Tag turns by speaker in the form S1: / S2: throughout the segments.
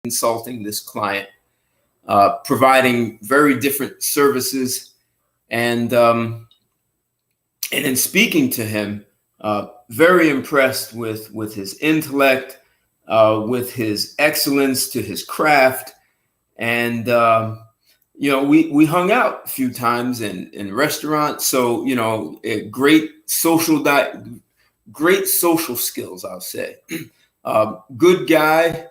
S1: consulting this client, providing very different services, and in speaking to him, very impressed with his intellect, with his excellence to his craft, and we hung out a few times in restaurants. So great social skills, I'll say. Good guy.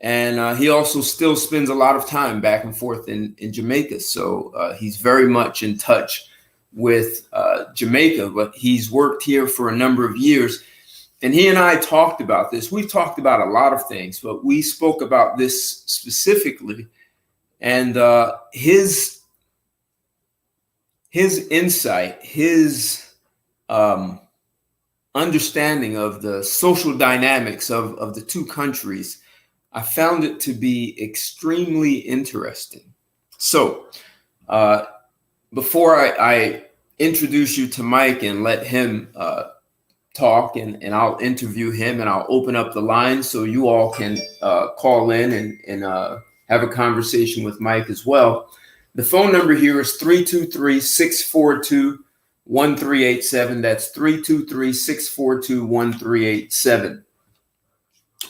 S1: And he also still spends a lot of time back and forth in Jamaica. So he's very much in touch with Jamaica, but he's worked here for a number of years. And he and I talked about this. We've talked about a lot of things, but we spoke about this specifically. And his insight, his understanding of the social dynamics of the two countries, I found it to be extremely interesting. So before I introduce you to Mike and let him talk, and I'll interview him, and I'll open up the line so you all can call in and have a conversation with Mike as well. The phone number here is 323-642-1387. That's 323-642-1387.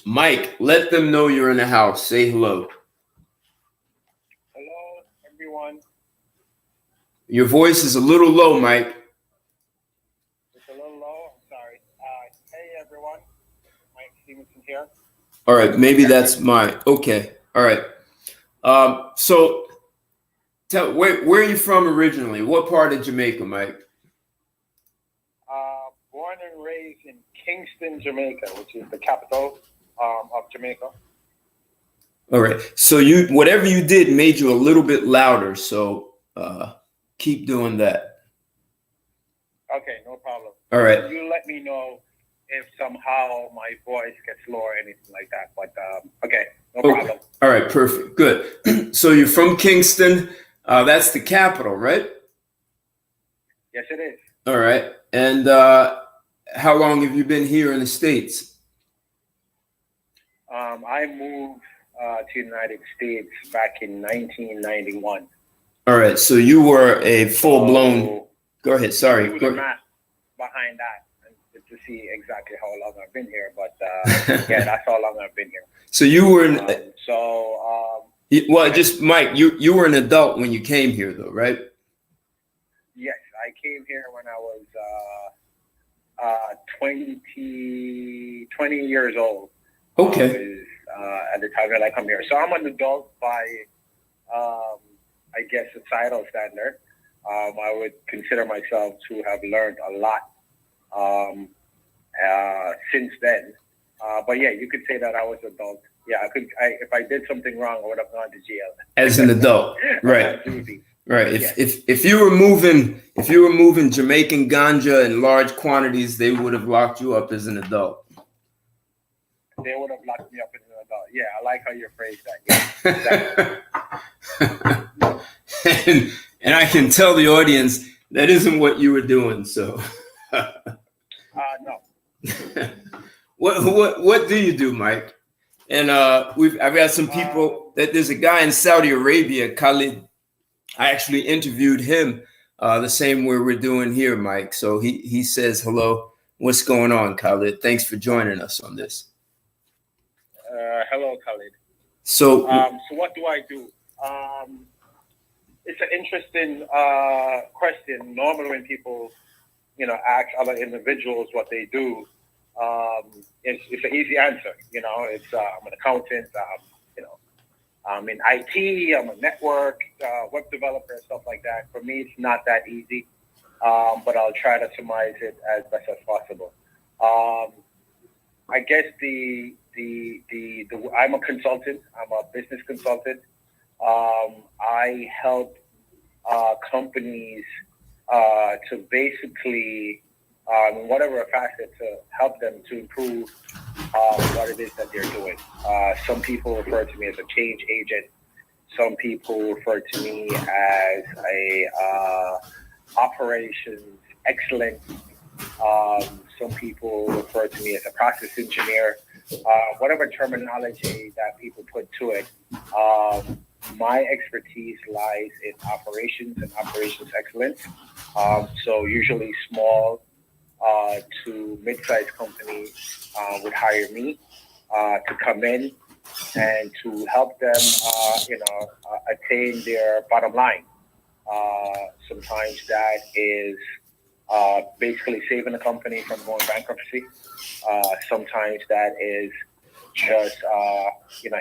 S1: Mike, let them know you're in the house. Say hello.
S2: Hello, everyone.
S1: Your voice is a little low, Mike.
S2: It's a little low. I'm sorry. Hey, everyone. Mike Stevenson here.
S1: All right. Maybe that's mine. Okay. All right. So where are you from originally? What part of Jamaica, Mike?
S2: Born and raised in Kingston, Jamaica, which is the capital of Jamaica.
S1: All right. So whatever you did made you a little bit louder. So keep doing that.
S2: Okay, no problem.
S1: All right.
S2: You let me know if somehow my voice gets low or anything like that. But okay, no problem.
S1: All right, perfect. Good. So you're from Kingston. That's the capital, right?
S2: Yes, it is.
S1: All right. And how long have you been here in the States?
S2: I moved to the United States back in 1991.
S1: All right. So you were a full-blown. Go ahead. Sorry.
S2: Do the math behind that and to see exactly how long I've been here. But yeah, that's how long I've been here.
S1: So you were just Mike. You were an adult when you came here, though, right?
S2: Yes, I came here when I was 20 years old.
S1: Okay.
S2: At the time that I come here. So I'm an adult by, I guess, societal standard. I would consider myself to have learned a lot since then. But yeah, you could say that I was an adult. Yeah, if I did something wrong, I would have gone to jail.
S1: As an adult, right? Right. If you were moving Jamaican ganja in large quantities, they would have locked you up as an adult.
S2: They would have locked me up as an adult. Yeah, I like how you phrased that. Yeah, exactly.
S1: and I can tell the audience that isn't what you were doing. So.
S2: No.
S1: What do you do, Mike? And I've got some people that there's a guy in Saudi Arabia, Khalid. I actually interviewed him the same way we're doing here, Mike. So he says hello. What's going on, Khalid? Thanks for joining us on this.
S2: Hello, Khalid.
S1: So
S2: what do I do? It's an interesting question. Normally, when people, ask other individuals what they do, it's an easy answer. It's I'm an accountant. I'm in IT. I'm a network web developer, stuff like that. For me, it's not that easy, but I'll try to surmise it as best as possible. I guess I'm a consultant. I'm a business consultant. I help companies to basically, in whatever facet, to help them to improve what it is that they're doing. Some people refer to me as a change agent. Some people refer to me as a operations excellence. Some people refer to me as a process engineer. whatever terminology that people put to it. My expertise lies in operations and operations excellence. So usually small to mid-sized companies would hire me to come in and to help them, attain their bottom line. Sometimes that is basically saving the company from going bankruptcy. Sometimes that is just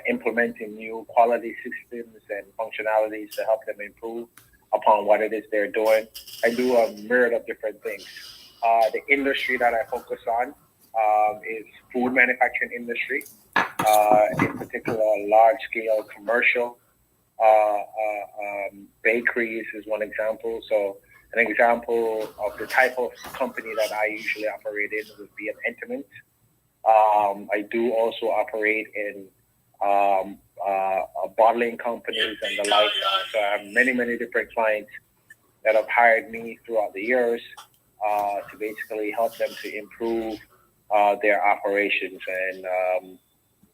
S2: implementing new quality systems and functionalities to help them improve upon what it is they're doing. I do a myriad of different things. The industry that I focus on is food manufacturing industry, in particular large-scale commercial. Bakeries is one example. So an example of the type of company that I usually operate in would be an intimate. I do also operate in bottling companies and the like. So I have many, many different clients that have hired me throughout the years to basically help them to improve their operations. And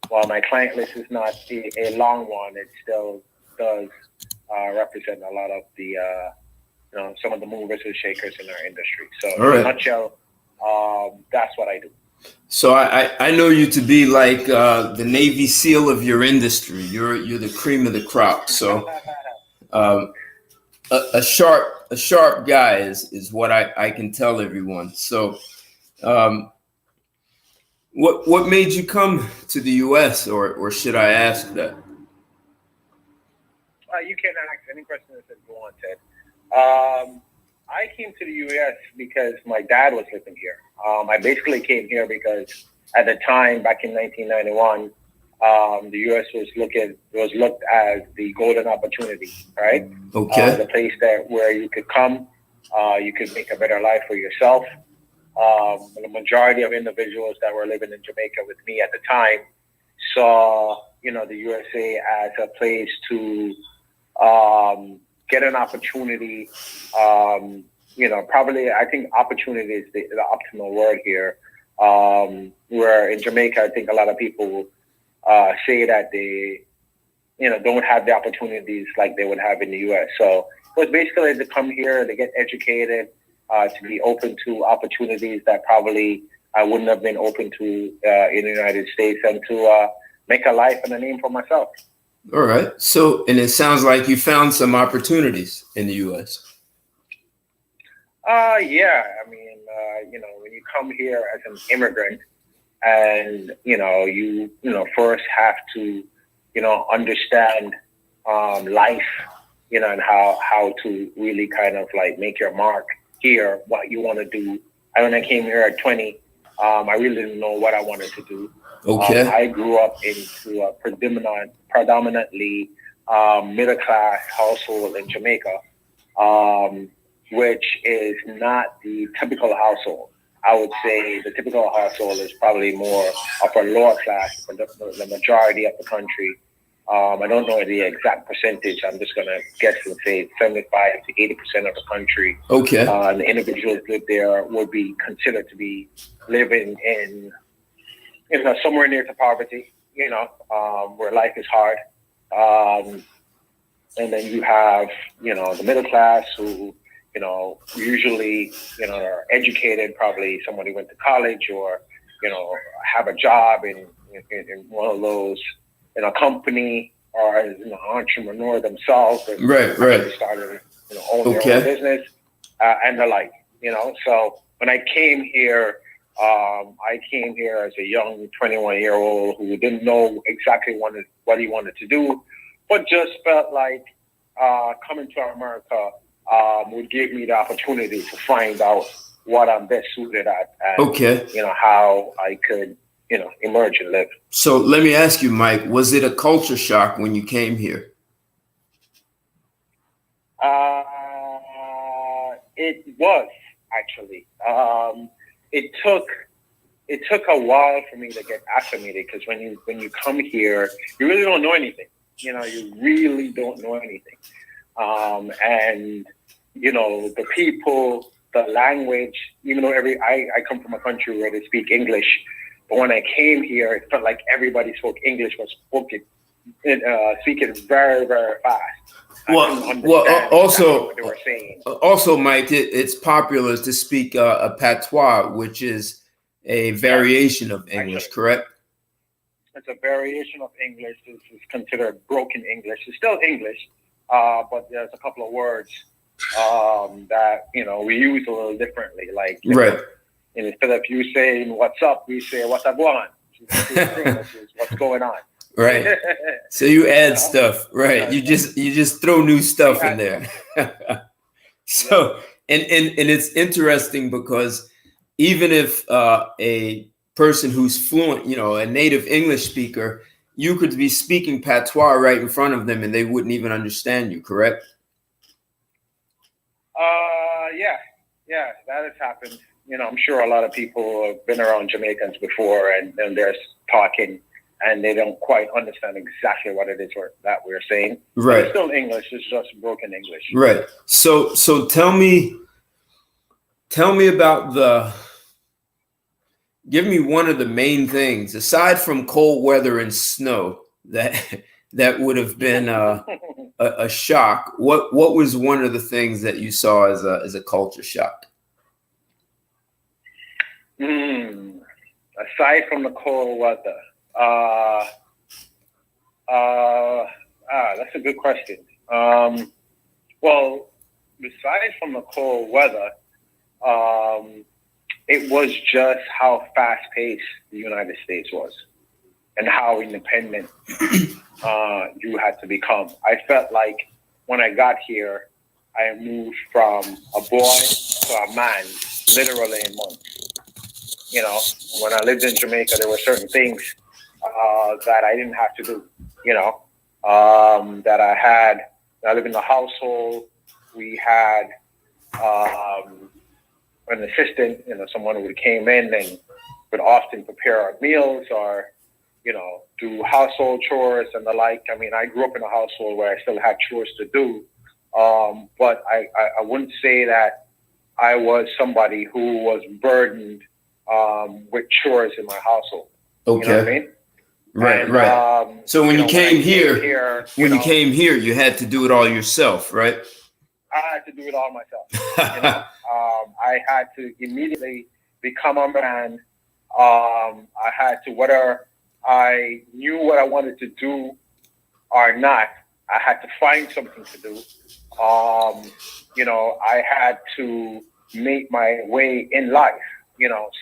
S2: while my client list is not a long one, it still does represent a lot of the some of the movers and shakers in our industry. So in a nutshell, that's what I do.
S1: So I know you to be like the Navy SEAL of your industry. You're the cream of the crop. So a sharp guy is what I can tell everyone. So what made you come to the U.S. or should I ask that?
S2: You can ask any question that you want, Ted. I came to the U.S. because my dad was living here. I basically came here because at the time, back in 1991, the U.S. was looked as the golden opportunity, right?
S1: Okay.
S2: The place where you could come, you could make a better life for yourself. The majority of individuals that were living in Jamaica with me at the time saw, the USA as a place to get an opportunity. Probably I think opportunity is the optimal word here. Where in Jamaica, I think a lot of people say that they, don't have the opportunities like they would have in the U.S. So it was basically to come here, to get educated, to be open to opportunities that probably I wouldn't have been open to in the United States, and to make a life and a name for myself.
S1: All right. So, and it sounds like you found some opportunities in the U.S.
S2: Yeah. I mean, when you come here as an immigrant, and you first have to understand life, and how to really kind of like make your mark here, what you want to do. When I came here at 20, I really didn't know what I wanted to do.
S1: Okay.
S2: I grew up into a predominantly middle class household in Jamaica, which is not the typical household. I would say the typical household is probably more upper lower class for the majority of the country. I don't know the exact percentage. I'm just going to guess and say 75 to 80% of the country.
S1: Okay.
S2: The individuals live there would be considered to be living in, somewhere near to poverty, where life is hard. And then you have, the middle class who, usually, are educated, probably somebody went to college or, have a job in one of those, in a company, or as an entrepreneur themselves. And
S1: right.
S2: Started, own their own business and the like, So when I came here as a young 21-year-old who didn't know exactly what he wanted to do, but just felt like coming to America would give me the opportunity to find out what I'm best suited at, and how I could, emerge and live.
S1: So let me ask you, Mike, was it a culture shock when you came here?
S2: It was actually. It took a while for me to get acclimated, because when you come here, you really don't know anything. You really don't know anything. And the people, the language, even though I come from a country where they speak English, But when I came here, it felt like everybody spoke English, was speaking very, very fast.
S1: Also,
S2: what they were saying.
S1: Also, Mike, it's popular to speak a patois, which is a variation of English,
S2: actually,
S1: correct?
S2: It's a variation of English. This is considered broken English. It's still English, but there's a couple of words that we use a little differently. Like instead of you saying "what's up," we say "what's up, going?" Which is what's going on.
S1: Right. So you add stuff, right? You just throw new stuff in there. So and it's interesting because even if a person who's fluent, a native English speaker, you could be speaking patois right in front of them and they wouldn't even understand you, correct?
S2: Yeah, that has happened. I'm sure a lot of people have been around Jamaicans before and they're talking and they don't quite understand exactly what it is that we're saying.
S1: Right.
S2: But it's still English. It's just broken English.
S1: Right. So tell me about give me one of the main things aside from cold weather and snow that would have been a shock. What was one of the things that you saw as a culture shock?
S2: Aside from the cold weather. That's a good question. Well, besides from the cold weather, it was just how fast-paced the United States was and how independent you had to become. I felt like when I got here, I moved from a boy to a man literally in months. When I lived in Jamaica, there were certain things that I didn't have to do, that I live in the household. We had an assistant, someone who came in and would often prepare our meals or, do household chores and the like. I mean, I grew up in a household where I still had chores to do. But I wouldn't say that I was somebody who was burdened with chores in my household.
S1: Okay.
S2: You know what I mean?
S1: Right. So when you came here, you had to do it all yourself, right?
S2: I had to do it all myself. I had to immediately become a man. I had to, whether I knew what I wanted to do or not, I had to find something to do. I had to make my way in life.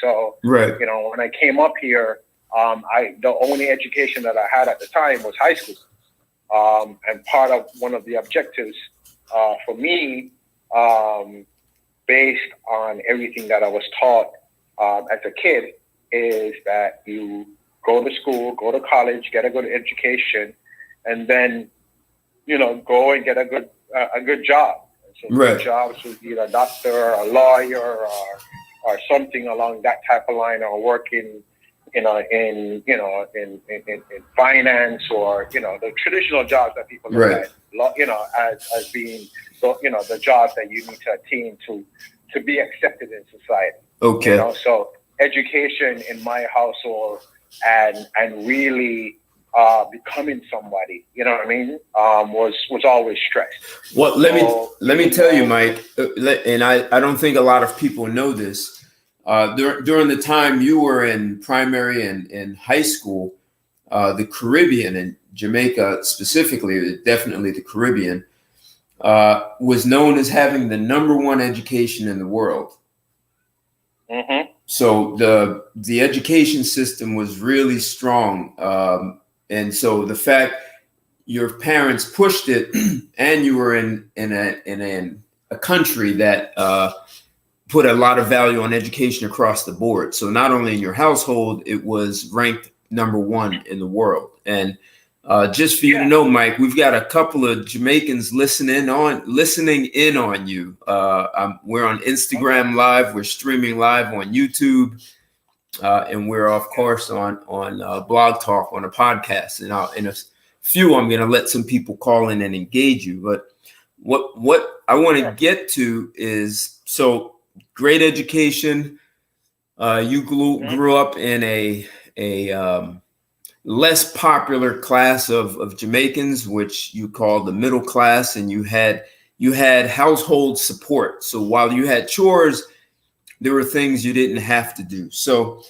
S2: So
S1: right.
S2: When I came up here, the only education that I had at the time was high school. And part of one of the objectives for me, based on everything that I was taught as a kid, is that you go to school, go to college, get a good education, and then go and get a good job. So
S1: right.
S2: Good jobs would be a doctor, a lawyer, or something along that type of line, or working in finance, or the traditional jobs that people look
S1: right.
S2: at, as being the jobs that you need to attain to be accepted in society.
S1: Okay.
S2: So education in my household and really becoming somebody, was always stressed.
S1: Well, let me tell you, Mike, and I don't think a lot of people know this. During the time you were in primary and high school, the Caribbean and Jamaica specifically, definitely the Caribbean, was known as having the #1 education in the world.
S2: Mm-hmm.
S1: So the education system was really strong. And so the fact your parents pushed it and you were in a country that put a lot of value on education across the board. So not only in your household, it was ranked #1 in the world. And just for you to know, Mike, we've got a couple of Jamaicans listening in on you. We're on Instagram Live. We're streaming live on YouTube. And we're, of course, on Blog Talk on a podcast. And in a few, I'm going to let some people call in and engage you. But what I want to get to is, so great education. You grew up in a less popular class of Jamaicans, which you call the middle class, and you had household support. So while you had chores, there were things you didn't have to do. So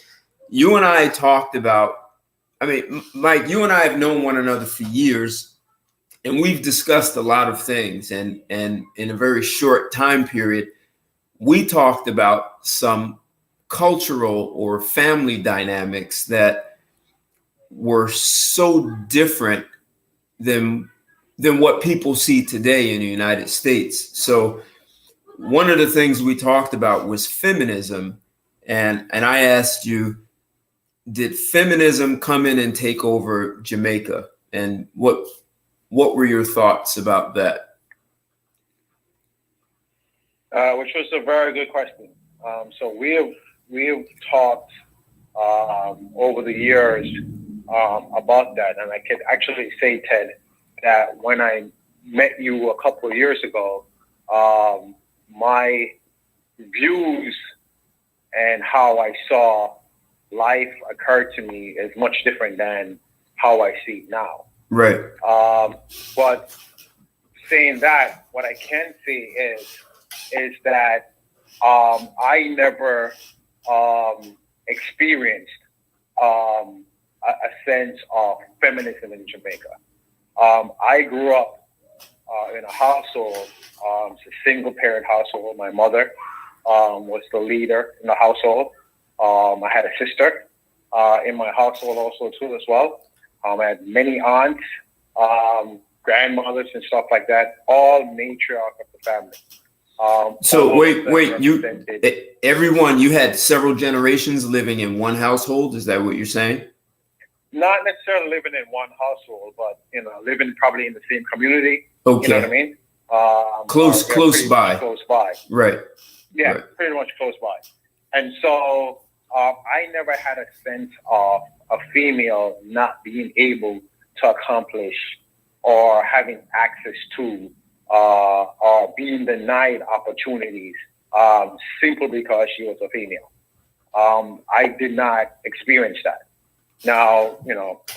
S1: you and I talked about, I mean, Mike, you and I have known one another for years, and we've discussed a lot of things. And in a very short time period, we talked about some cultural or family dynamics that were so different than what people see today in the United States. So one of the things we talked about was feminism. And I asked you, did feminism come in and take over Jamaica? And what were your thoughts about that?
S2: Which was a very good question. So we have talked over the years about that, and I could actually say, Ted, that when I met you a couple of years ago, my views and how I saw life occurred to me is much different than how I see it now.
S1: Right.
S2: But saying that, what I can say is that I never experienced a sense of feminism in Jamaica. I grew up in a household, it's a single parent household. My mother was the leader in the household. I had a sister in my household also too as well. I had many aunts, grandmothers and stuff like that, all matriarch of the family.
S1: So wait, you had several generations living in one household. Is that what you're saying?
S2: Not necessarily living in one household, but living probably in the same community.
S1: Okay.
S2: You know what I mean?
S1: Close by.
S2: Close by.
S1: Right.
S2: Yeah,
S1: right.
S2: Pretty much close by. And so I never had a sense of a female not being able to accomplish or having access to or being denied opportunities simply because she was a female. I did not experience that. Now,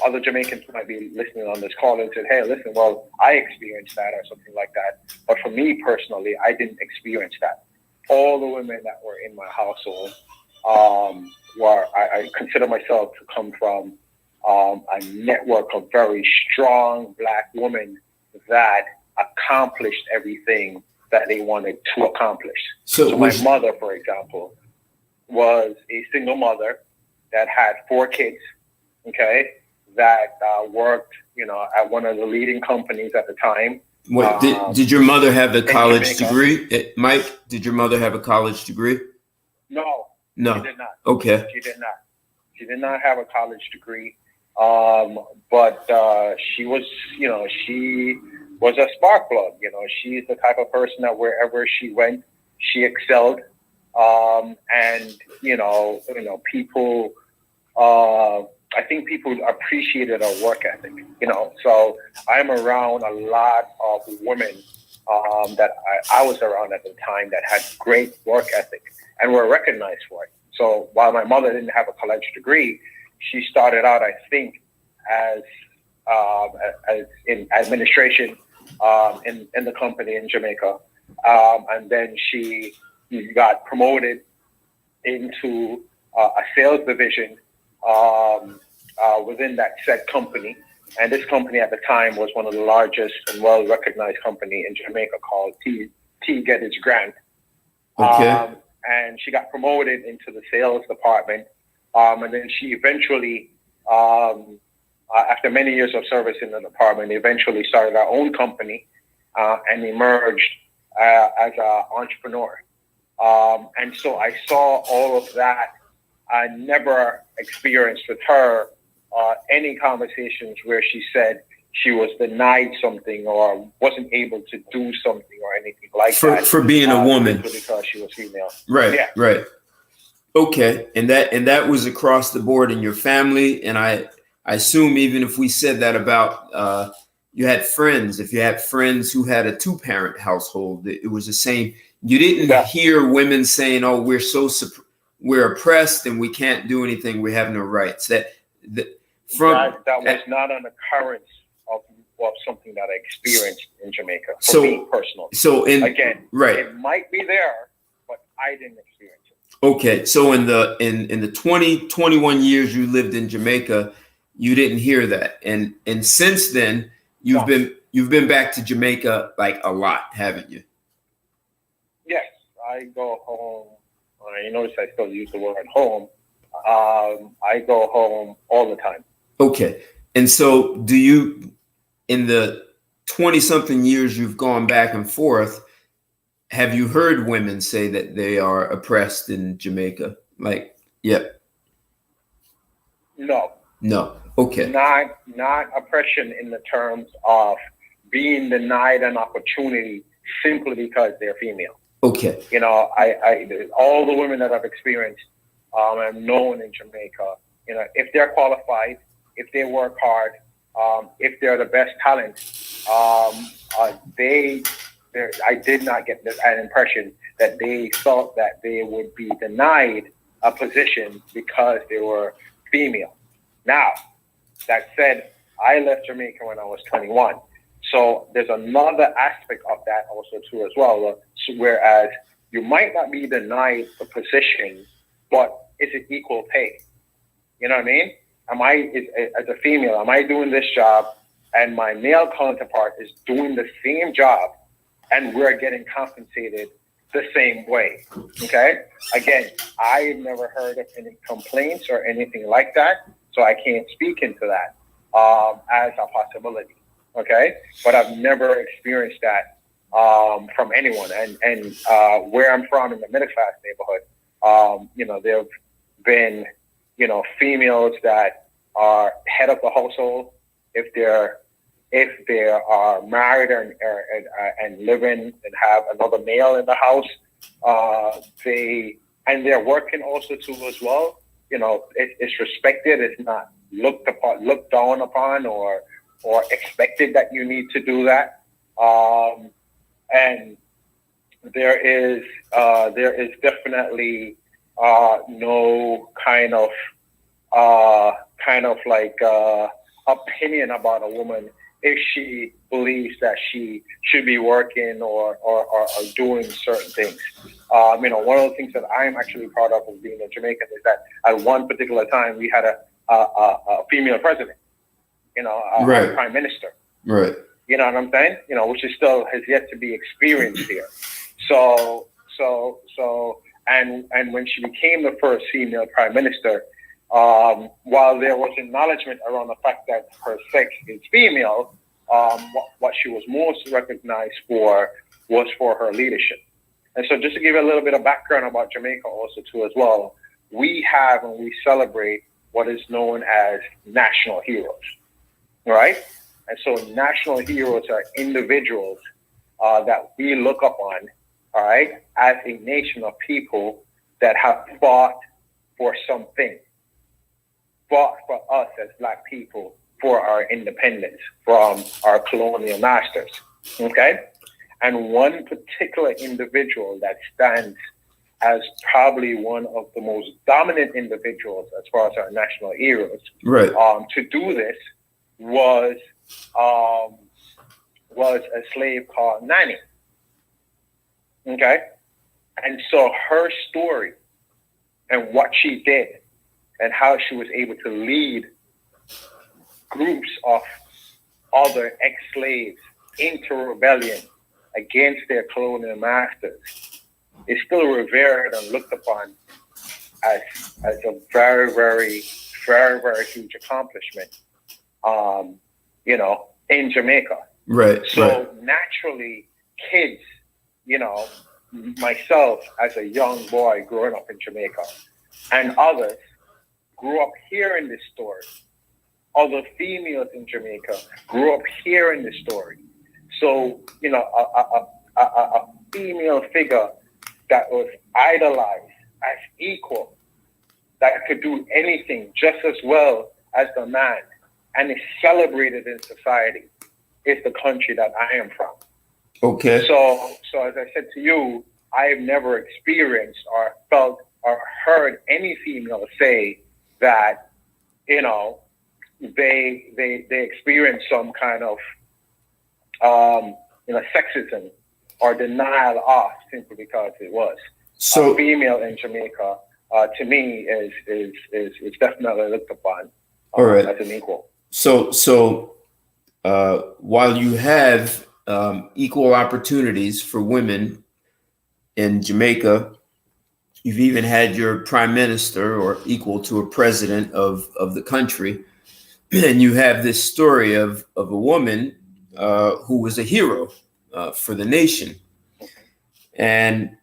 S2: other Jamaicans might be listening on this call and said, hey, listen, well, I experienced that or something like that. But for me personally, I didn't experience that. All the women that were in my household I consider myself to come from a network of very strong Black women that accomplished everything that they wanted to accomplish. So my mother, for example, was a single mother that had 4 kids, okay, that worked, at one of the leading companies at the time.
S1: Did your mother have a college degree? Mike, did your mother have a college degree?
S2: No, she did not.
S1: Okay.
S2: She did not. She did not have a college degree. But she was, she was a spark plug. She's the type of person that wherever she went, she excelled. And people, I think people appreciated her work ethic, so I'm around a lot of women that I was around at the time that had great work ethic and were recognized for it. So while my mother didn't have a college degree, she started out, I think, as in administration in the company in Jamaica. And then she got promoted into a sales division within that said company. And this company at the time was one of the largest and well-recognized company in Jamaica called T. Geddes Grant.
S1: Okay.
S2: And she got promoted into the sales department. And then she eventually, after many years of service in the department, eventually started her own company and emerged as an entrepreneur. And so I saw all of that. I never experienced with her any conversations where she said she was denied something or wasn't able to do something or anything like that.
S1: For being a woman.
S2: Because she was female.
S1: Right,
S2: yeah.
S1: Right. Okay. And that was across the board in your family. And I assume even if we said that about you had friends, if you had friends who had a 2-parent household, it was the same. You didn't hear women saying, oh, we're oppressed and we can't do anything. We have no rights.
S2: That was not an occurrence of something that I experienced in Jamaica for me personally.
S1: So right,
S2: it might be there, but I didn't experience it.
S1: Okay, so in the 21 years you lived in Jamaica, you didn't hear that, and since then you've been back to Jamaica like a lot, haven't you?
S2: Yes, I go home. You notice I still use the word home. I go home all the time.
S1: Okay, and so do you, in the 20-something years you've gone back and forth, have you heard women say that they are oppressed in Jamaica? Like, yep.
S2: No.
S1: Okay.
S2: Not oppression in the terms of being denied an opportunity simply because they're female.
S1: Okay.
S2: You know, I all the women that I've experienced and known in Jamaica, you know, if they're qualified, if they work hard, if they're the best talent, I did not get an impression that they thought that they would be denied a position because they were female. Now, that said, I left Jamaica when I was 21. So there's another aspect of that also too as well. Whereas you might not be denied the position, but is it equal pay? You know what I mean? As a female, am I doing this job and my male counterpart is doing the same job and we're getting compensated the same way? Okay? Again, I've never heard of any complaints or anything like that, so I can't speak into that as a possibility. Okay? But I've never experienced that from anyone. And where I'm from in the middle class neighborhood, you know, there have been, you know, females that are head of the household. If they are married and living and have another male in the house, they're working also too as well. You know, it's respected. It's not looked down upon, or expected that you need to do that. And there is definitely no kind of like opinion about a woman if she believes that she should be working or doing certain things. You know, one of the things that I'm actually proud of being a Jamaican is that at one particular time we had a female president, you know, a prime minister.
S1: Right.
S2: You know what I'm saying? You know, which is still has yet to be experienced here. So and when she became the first female prime minister, while there was acknowledgement around the fact that her sex is female, what she was most recognized for was for her leadership. And so just to give you a little bit of background about Jamaica also too as well, we have and we celebrate what is known as national heroes, right? And so national heroes are individuals that we look up on, all right, as a nation of people that have fought for something. Fought for us as Black people for our independence from our colonial masters, okay? And one particular individual that stands as probably one of the most dominant individuals as far as our national heroes,
S1: right?
S2: To do this was a slave called Nanny, okay? And so her story and what she did and how she was able to lead groups of other ex-slaves into rebellion against their colonial masters is still revered and looked upon as a very, very, very, very huge accomplishment, you know, in Jamaica.
S1: Right.
S2: So naturally, kids, you know, myself as a young boy growing up in Jamaica and others grew up hearing this story. Other females in Jamaica grew up hearing this story. So, you know, a female figure that was idolized as equal, that could do anything just as well as the man, and is celebrated in society, is the country that I am from.
S1: Okay.
S2: So as I said to you, I have never experienced or felt or heard any female say that you know, they experience some kind of sexism or denial of, simply because it was a female in Jamaica. To me, is definitely looked upon as an equal.
S1: So while you have equal opportunities for women in Jamaica, you've even had your prime minister or equal to a president of the country. And you have this story of a woman who was a hero for the nation. And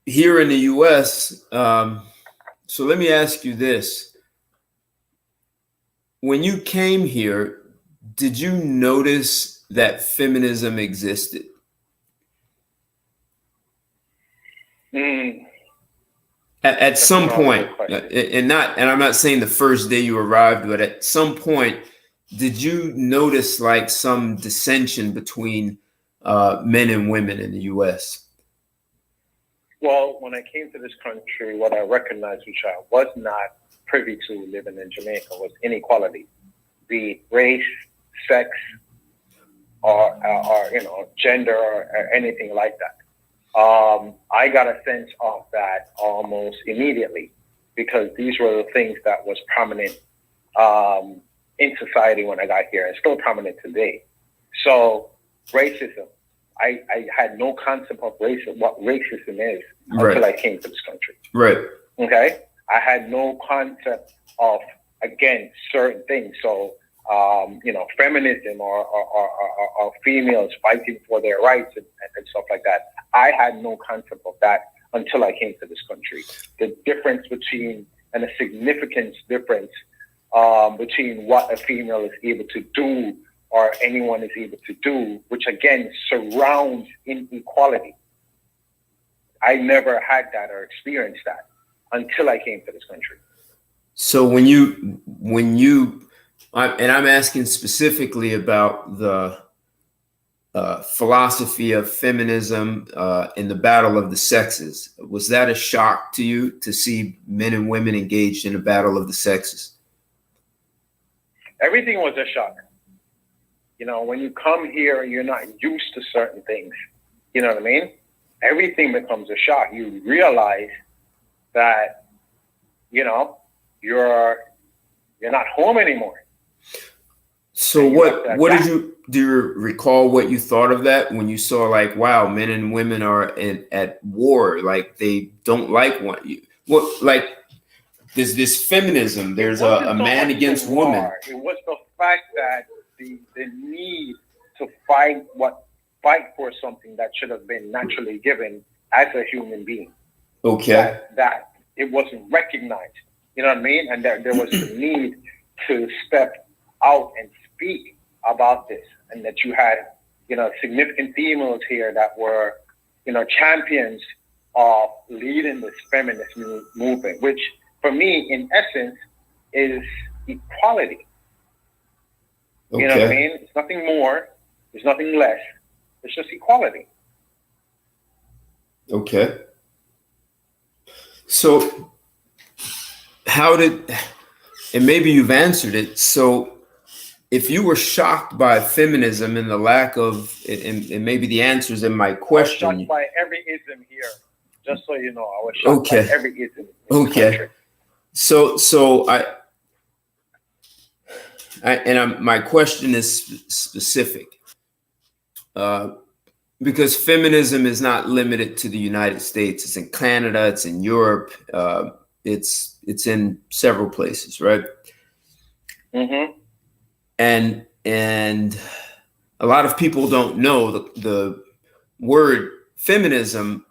S1: here in the U.S., so let me ask you this. When you came here, did you notice that feminism existed? At some point, and I'm not saying the first day you arrived, but at some point, did you notice like some dissension between men and women in the U.S.?
S2: Well, when I came to this country, what I recognized, which I was not privy to living in Jamaica, was inequality, be it race, sex, or gender, or anything like that. I got a sense of that almost immediately, because these were the things that was prominent in society when I got here, and still prominent today. So racism, I had no concept of what racism is until I came to this country.
S1: Right.
S2: Okay. I had no concept of, again, certain things. So, feminism or females fighting for their rights and stuff like that. I had no concept of that until I came to this country. The difference between, and a significant difference between what a female is able to do or anyone is able to do, which again surrounds inequality. I never had that or experienced that until I came to this country.
S1: So when you, and I'm asking specifically about the philosophy of feminism in the battle of the sexes, was that a shock to you to see men and women engaged in a battle of the sexes?
S2: Everything was a shock. When you come here, you're not used to certain things. You know what I mean? Everything becomes a shock. You realize that, you're not home anymore.
S1: So what did you, do you recall what you thought of that when you saw like, wow, men and women are at war, like they don't like one. There's this feminism, there's a man against woman.
S2: It was the fact that the need to fight for something that should have been naturally given as a human being.
S1: Okay.
S2: That it wasn't recognized. You know what I mean? And there was the need to step out and speak about this, and that you had, significant females here that were, champions of leading this feminist movement, which for me, in essence, is equality.
S1: Okay.
S2: You know what I mean? It's nothing more. There's nothing less. It's just equality.
S1: Okay. So and maybe you've answered it. So if you were shocked by feminism and the lack of, and maybe the answers in my question.
S2: I was shocked by every ism here, just so you know. I was shocked by every ism.
S1: Okay. So my question is specific, because feminism is not limited to the United States. It's in Canada. It's in Europe. It's in several places, right?
S2: Mm-hmm.
S1: And a lot of people don't know the word feminism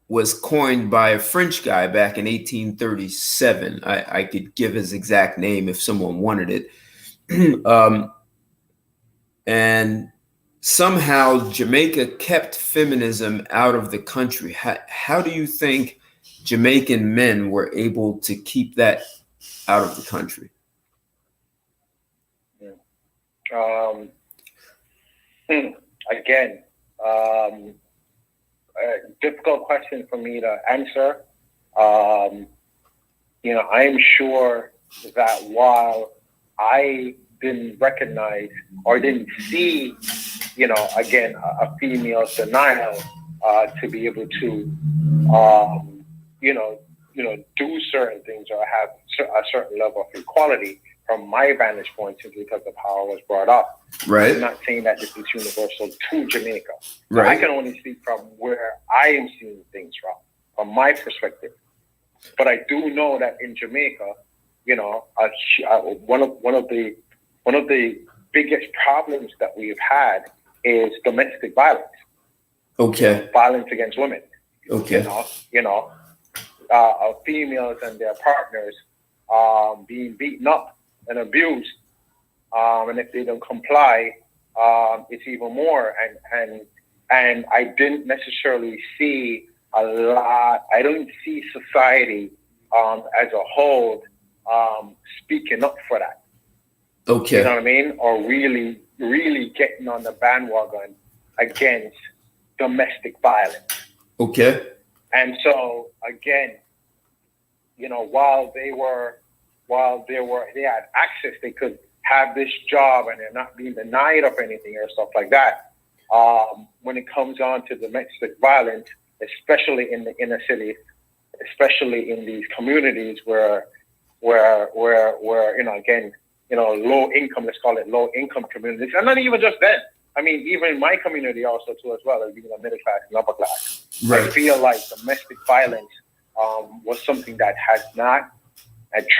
S1: was coined by a French guy back in 1837. I could give his exact name if someone wanted it. And somehow Jamaica kept feminism out of the country. How do you think Jamaican men were able to keep that out of the country?
S2: Again, a difficult question for me to answer. I am sure that while I didn't recognize or didn't see, again, a female's denial to be able to, do certain things or have a certain level of equality from my vantage point, simply because of how I was brought up.
S1: Right.
S2: I'm not saying that this is universal to Jamaica.
S1: Right.
S2: I can only speak from where I am seeing things from my perspective. But I do know that in Jamaica, one of the biggest problems that we've had is domestic violence.
S1: Okay.
S2: Violence against women.
S1: Okay.
S2: Females and their partners being beaten up and abused, and if they don't comply, it's even more. And I didn't necessarily see a lot. I don't see society as a whole speaking up for that.
S1: Okay.
S2: You know what I mean? Or really, really getting on the bandwagon against domestic violence.
S1: Okay.
S2: And so again, while they had access, they could have this job and they're not being denied of anything or stuff like that. When it comes on to domestic violence, especially in the inner city, especially in these communities where again, low income, let's call it low income communities, and not even just then. I mean, even in my community also too as well, as being a middle class and upper class.
S1: Right.
S2: I feel like domestic violence was something that had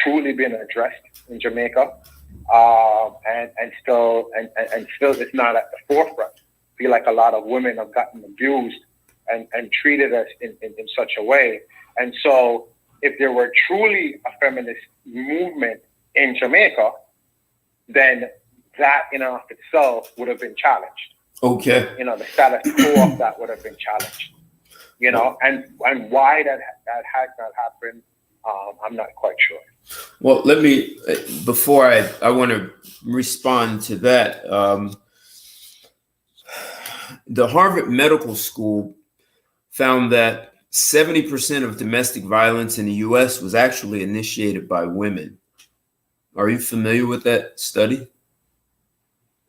S2: truly been addressed in Jamaica, and still it's not at the forefront. I feel like a lot of women have gotten abused and treated us in such a way. And so if there were truly a feminist movement in Jamaica, then that in and of itself would have been challenged.
S1: Okay.
S2: The status quo of that would have been challenged. And why that has not happened, I'm not quite sure.
S1: Well, let me, before I want to respond to that. The Harvard Medical School found that 70% of domestic violence in the U.S. was actually initiated by women. Are you familiar with that study?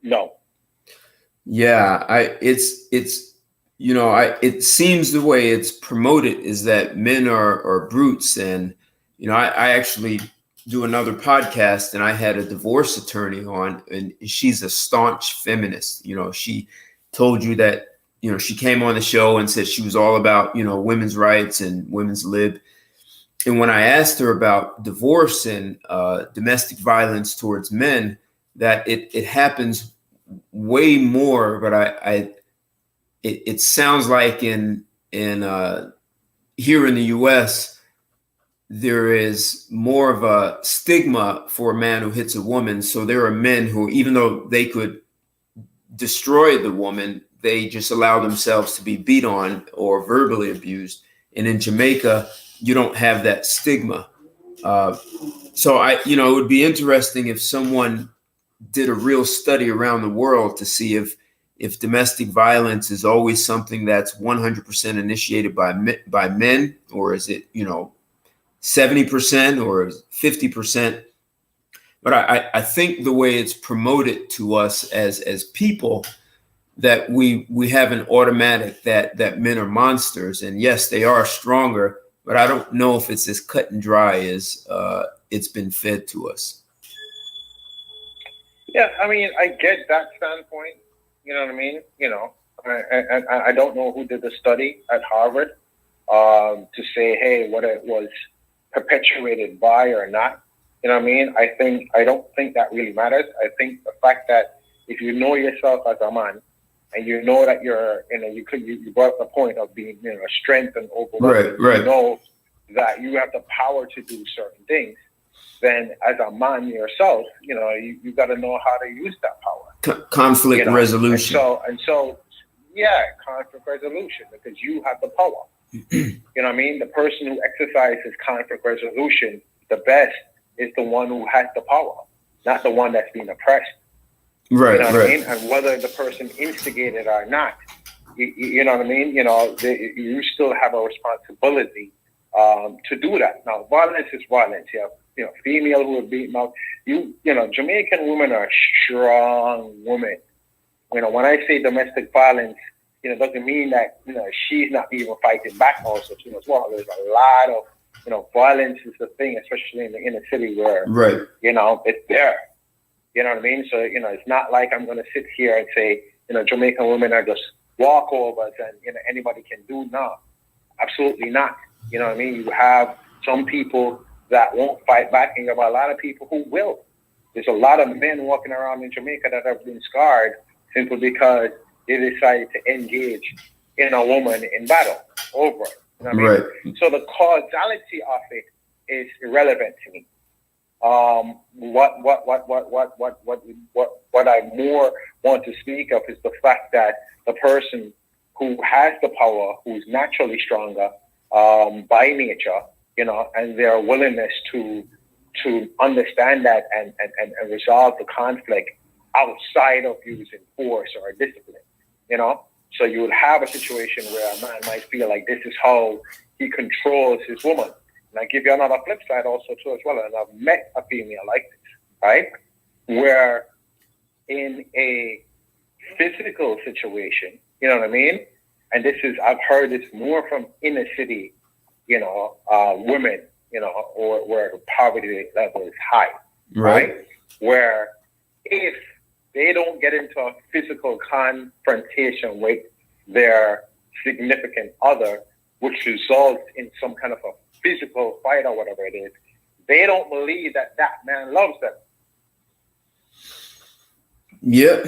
S2: No.
S1: Yeah, it seems the way it's promoted is that men are brutes. And, I actually do another podcast and I had a divorce attorney on, and she's a staunch feminist. She told you that, she came on the show and said she was all about, women's rights and women's lib. And when I asked her about divorce and domestic violence towards men, that it happens way more, but it sounds like in here in the U.S. there is more of a stigma for a man who hits a woman. So there are men who, even though they could destroy the woman, they just allow themselves to be beat on or verbally abused. And in Jamaica, you don't have that stigma. So it would be interesting if someone did a real study around the world to see if domestic violence is always something that's 100% initiated by men, or is it 70% or 50%? But I think the way it's promoted to us as people, that we have an automatic that men are monsters, and yes, they are stronger, but I don't know if it's as cut and dry as it's been fed to us.
S2: Yeah, I mean, I get that standpoint. You know what I mean? I don't know who did the study at Harvard to say, hey, what it was perpetuated by or not. You know what I mean? I don't think that really matters. I think the fact that if you know yourself as a man, and you know that you're, you brought up the point of being, strength and overwhelming.
S1: Right.
S2: You know that you have the power to do certain things. Then, as a man yourself, you got to know how to use that power.
S1: Conflict resolution.
S2: And so, conflict resolution, because you have the power. You know what I mean? The person who exercises conflict resolution the best is the one who has the power, not the one that's being oppressed.
S1: Right,
S2: you know what I mean? And whether the person instigated or not, you know what I mean? You still have a responsibility to do that. Now, violence is violence. Yeah, female who are beaten up. Jamaican women are strong women. When I say domestic violence, doesn't mean that, she's not even fighting back also too as well. There's a lot of, violence is the thing, especially in the inner city where,
S1: right.
S2: It's there. You know what I mean? So, it's not like I'm going to sit here and say, Jamaican women are just walkovers and, anybody can do. No, absolutely not. You know what I mean? You have some people that won't fight back, and you have a lot of people who will. There's a lot of men walking around in Jamaica that have been scarred simply because they decided to engage in a woman in battle over it. You know what I mean?
S1: Right.
S2: So the causality of it is irrelevant to me. What I more want to speak of is the fact that the person who has the power, who's naturally stronger by nature, and their willingness to understand that and resolve the conflict outside of using force or discipline, So you would have a situation where a man might feel like this is how he controls his woman. And I give you another flip side also too as well. And I've met a female like this, right? Where in a physical situation, you know what I mean? And I've heard this more from inner city, women, or where the poverty level is high, right? Where if they don't get into a physical confrontation with their significant other, which results in some kind of a physical fight or whatever it is, they don't believe that man loves them.
S1: Yep.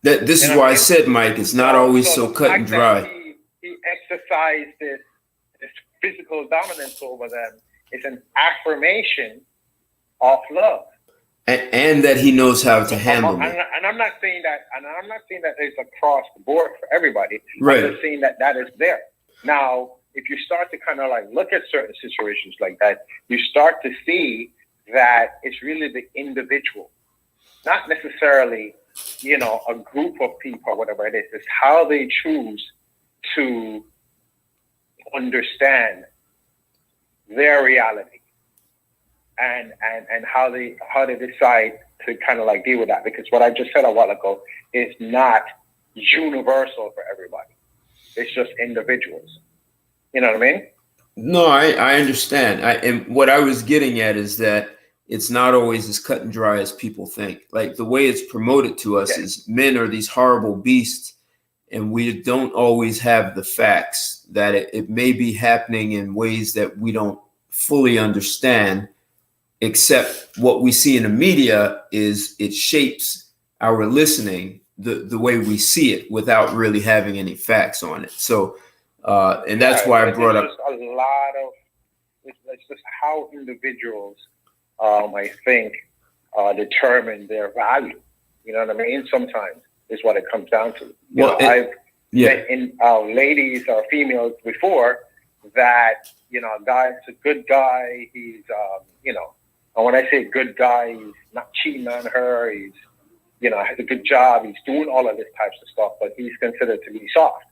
S1: This is why I said, Mike, it's not always so cut and dry.
S2: He exercised this physical dominance over them is an affirmation of love.
S1: And that he knows how to handle it.
S2: And I'm not saying that it's across the board for everybody.
S1: Right.
S2: I'm just saying that is there. Now, if you start to kind of like look at certain situations like that, you start to see that it's really the individual, not necessarily, a group of people or whatever it is. It's how they choose to understand their reality and how they decide to kind of like deal with that. Because what I just said a while ago is not universal for everybody. It's just individuals. You know what I mean?
S1: No, I understand. And what I was getting at is that it's not always as cut and dry as people think. Like the way it's promoted to us is men are these horrible beasts, and we don't always have the facts that it may be happening in ways that we don't fully understand, except what we see in the media is it shapes our listening the way we see it without really having any facts on it. So, and that's why I brought up
S2: a lot of, it's just how individuals, I think, determine their value. You know what I mean? Sometimes is what it comes down to. I've met in ladies or females before that, a guy's a good guy. He's, and when I say good guy, he's not cheating on her. He's, has a good job. He's doing all of this types of stuff, but he's considered to be soft.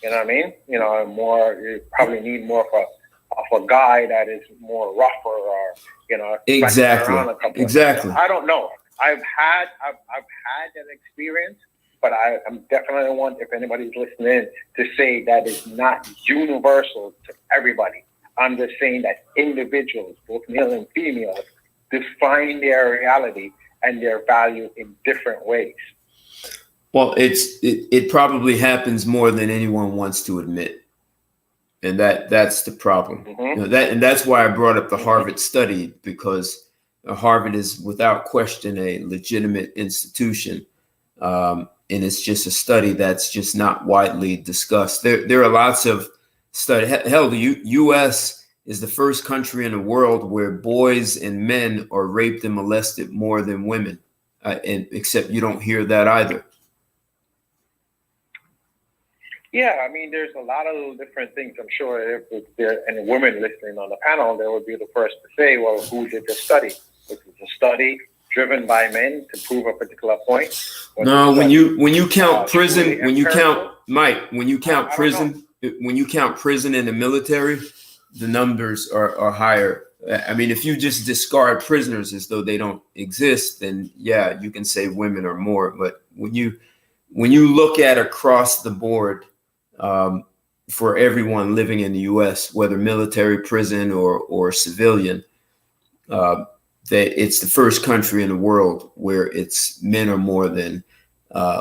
S2: You know what I mean? You probably need more of a guy that is more rougher or,
S1: exactly.
S2: I don't know. I've had that experience, but I'm definitely want, if anybody's listening, to say that it's not universal to everybody. I'm just saying that individuals, both male and female, define their reality and their value in different ways.
S1: Well, it probably happens more than anyone wants to admit, and that's the problem.
S2: Mm-hmm.
S1: That's why I brought up the Harvard study, because Harvard is without question a legitimate institution, and it's just a study that's just not widely discussed. There are lots of studies. Hell, the U.S. is the first country in the world where boys and men are raped and molested more than women, and except you don't hear that either.
S2: Yeah, I mean, there's a lot of different things. I'm sure if there are any women listening on the panel, they would be the first to say, well, who did the study? Was it a study driven by men to prove a particular point?
S1: No, when you count prison, when you count prison in the military, the numbers are higher. I mean, if you just discard prisoners as though they don't exist, then yeah, you can say women are more. But when you look at across the board, for everyone living in the U.S., whether military, prison, or civilian, that it's the first country in the world where it's men are more than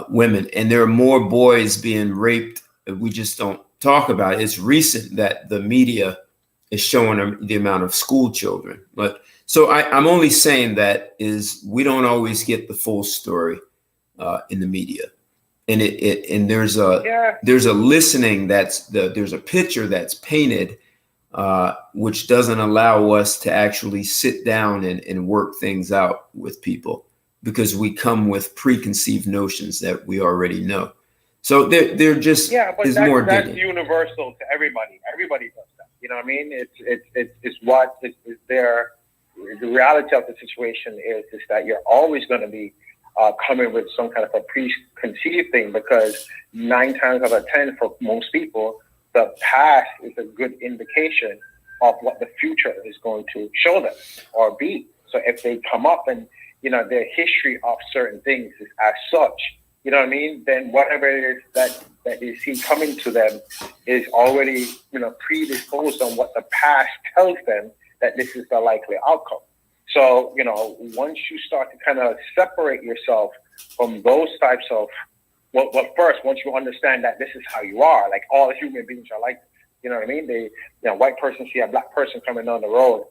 S1: women, and there are more boys being raped. We just don't talk about it. It's recent that the media is showing them the amount of school children. But so I'm only saying that is we don't always get the full story in the media, and and there's a listening there's a picture that's painted, which doesn't allow us to actually sit down and work things out with people, because we come with preconceived notions that we already know. So they're just
S2: but
S1: is
S2: that's,
S1: more
S2: that's
S1: digging.
S2: universal to everybody. Everybody does that. You know what I mean? It's what is there. The reality of the situation is that you're always going to be coming with some kind of a preconceived thing, because 9 times out of 10 for most people, the past is a good indication of what the future is going to show them or be. So if they come up and, you know, their history of certain things is as such, you know what I mean, then whatever it is that they see coming to them is already, you know, predisposed on what the past tells them that this is the likely outcome. So, you know, once you start to kind of separate yourself from those types of, well, first, once you understand that this is how you are, like all human beings are like, you know what I mean? They, you know, white person see a black person coming down the road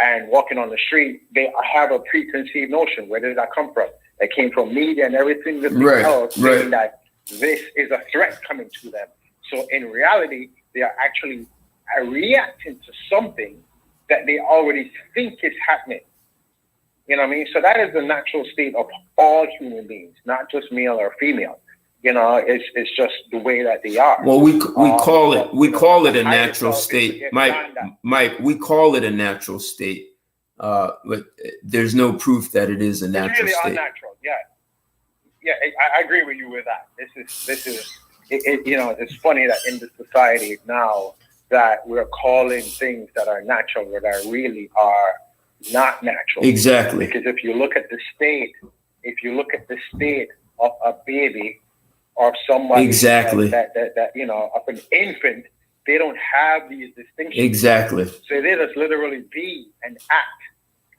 S2: and walking on the street, they have a preconceived notion. Where did that come from? It came from media and everything else saying that this is a threat coming to them. So in reality, they are actually reacting to something that they already think is happening. You know what I mean? So that is the natural state of all human beings, not just male or female. You know, it's just the way that they are.
S1: Well, we call it a natural state, Mike. We call it a natural state, but there's no proof that it is a natural
S2: state. It's really
S1: state.
S2: Unnatural, yeah. I agree with you with that. This is you know, it's funny that in the society now that we're calling things that are natural that really are not natural.
S1: Exactly.
S2: Because if you look at the state of a baby or somebody that you know, of an infant, they don't have these distinctions.
S1: Exactly.
S2: So they just literally be and act,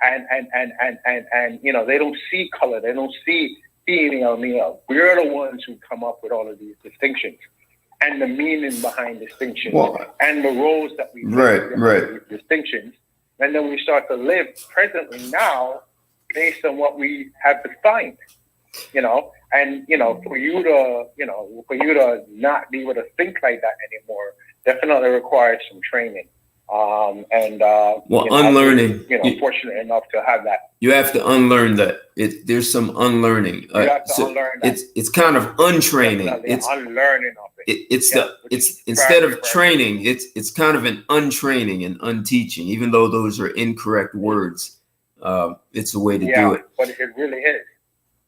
S2: and you know, they don't see color, they don't see female, male. We're the ones who come up with all of these distinctions and the meaning behind distinctions and the roles that we play with distinctions. And then we start to live presently now based on what we have defined, you know. And, you know, for you to not be able to think like that anymore definitely requires some training.
S1: Unlearning.
S2: You know, fortunate enough to have that.
S1: You have to unlearn that. There's some unlearning.
S2: You have to unlearn that.
S1: It's kind of untraining.
S2: It's unlearning of it.
S1: It's instead of training, it's kind of an untraining and unteaching, even though those are incorrect words. It's a way to do it.
S2: But it really is.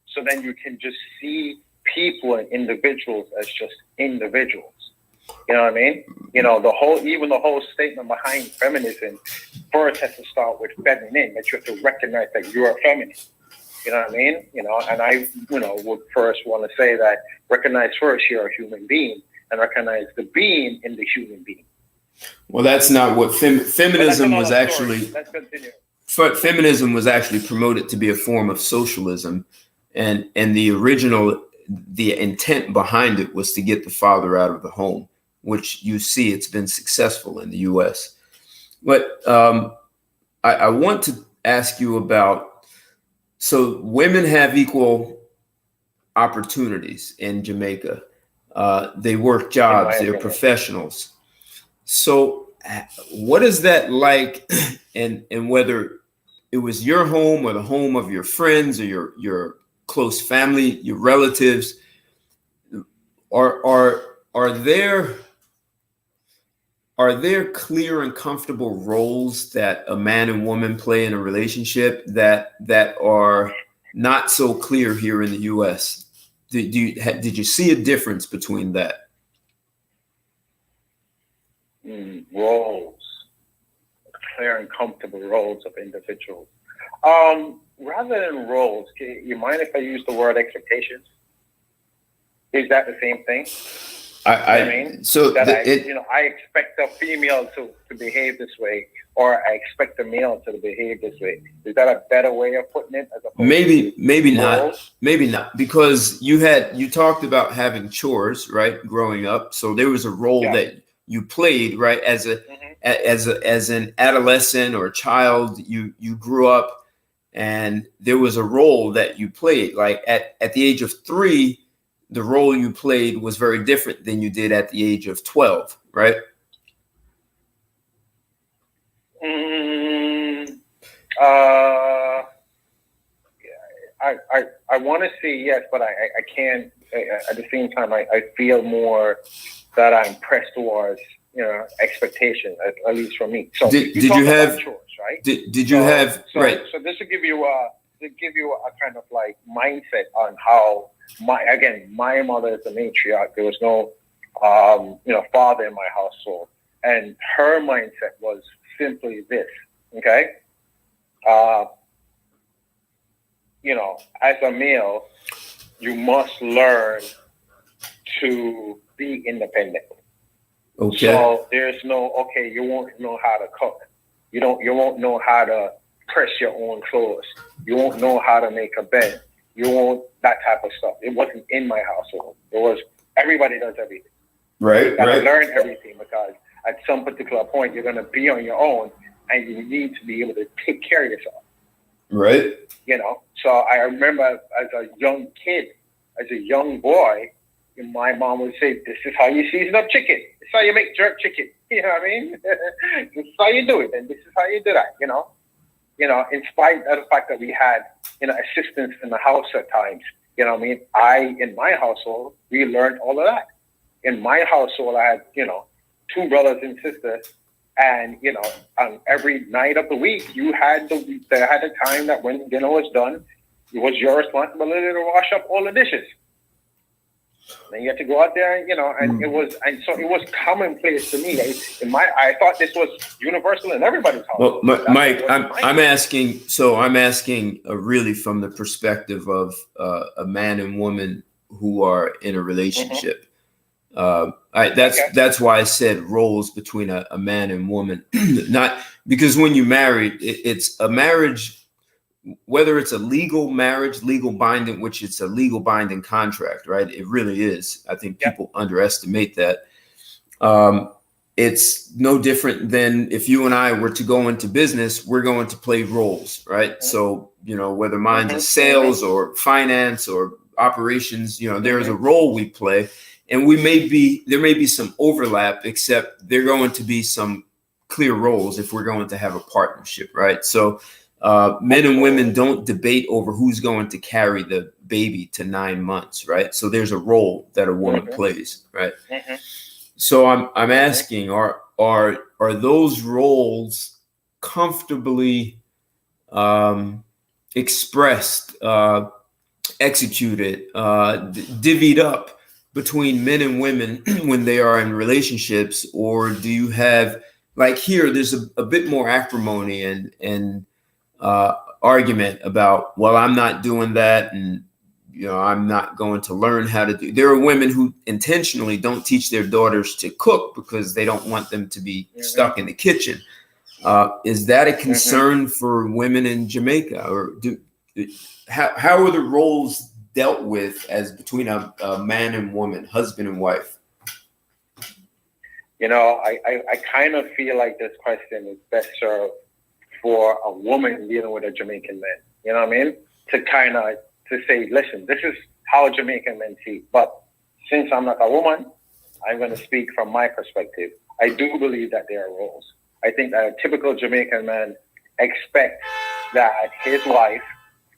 S2: So then you can just see people and individuals as just individuals. You know what I mean? You know, the whole statement behind feminism first has to start with feminine, that you have to recognize that you're a feminine. You know what I mean? You know, and I, you know, would first want to say that recognize first you're a human being and recognize the being in the human being.
S1: Well, that's not what feminism was actually.
S2: Let's continue.
S1: Feminism was actually promoted to be a form of socialism, and the intent behind it was to get the father out of the home, which you see it's been successful in the U.S. But I want to ask you about, so women have equal opportunities in Jamaica. They work jobs, they're professionals. So what is that like? And whether it was your home or the home of your friends or your close family, your relatives, are there clear and comfortable roles that a man and woman play in a relationship that are not so clear here in the U.S.? Did you see a difference between that?
S2: Roles. clear and comfortable roles of individuals. Rather than roles, you mind if I use the word expectations? Is that the same thing? I mean,
S1: so
S2: that I expect a female to behave this way, or I expect a male to behave this way. Is that a better way of putting it? As
S1: maybe not, because you talked about having chores, right, growing up. So there was a role that you played, right, as an adolescent or child. You grew up, and there was a role that you played. Like at the age of 3. The role you played was very different than you did at the age of 12, right?
S2: I want to say yes, but I can't. At the same time, I feel more that I'm pressed towards expectation, at least for me. So
S1: did you have
S2: chores, right?
S1: Did you have right?
S2: So this will give you a kind of like mindset on how my mother is the matriarch. There was no father in my household, and her mindset was simply this. Okay, as a male, you must learn to be independent.
S1: Okay.
S2: So there's you won't know how to cook. You won't know how to press your own clothes. You won't know how to make a bed. You won't, that type of stuff. It wasn't in my household. It was, everybody does everything.
S1: Right.
S2: You gotta learn everything, because at some particular point you're gonna be on your own, and you need to be able to take care of yourself.
S1: Right.
S2: So I remember as a young kid, as a young boy, my mom would say, "This is how you season up chicken. This is how you make jerk chicken." You know what I mean? This is how you do it, and this is how you do that. In spite of the fact that we had, assistance in the house at times. You know what I mean? In my household, we learned all of that. In my household, I had, 2 brothers and sisters, and on every night of the week, there had a time that when dinner was done, it was your responsibility to wash up all the dishes. Then you had to go out there, and it was commonplace to me. I thought this was universal in everybody's house.
S1: Well, Mike, I'm asking really from the perspective of a man and woman who are in a relationship. That's why I said roles between a man and woman, not because when you marry, it's a marriage. Whether it's a legal marriage, legal binding, which it's a legal binding contract, right? It really is. I think people underestimate that. It's no different than if you and I were to go into business, we're going to play roles, right? So, whether mine's is sales or finance or operations, there is a role we play, and there may be some overlap, except there are going to be some clear roles if we're going to have a partnership, right? So, men and women don't debate over who's going to carry the baby to 9 months, right? So there's a role that a woman plays, right? So I'm asking, are those roles comfortably expressed, executed, divvied up between men and women when they are in relationships, or do you have, like here, there's a bit more acrimony and argument about, well, I'm not doing that, and I'm not going to learn how to do. There are women who intentionally don't teach their daughters to cook because they don't want them to be stuck in the kitchen. Is that a concern for women in Jamaica, or how are the roles dealt with as between a man and woman, husband and wife?
S2: I kind of feel like this question is best served for a woman dealing with a Jamaican man. You know what I mean? To say, listen, this is how Jamaican men see. But since I'm not a woman, I'm going to speak from my perspective. I do believe that there are roles. I think that a typical Jamaican man expects that his wife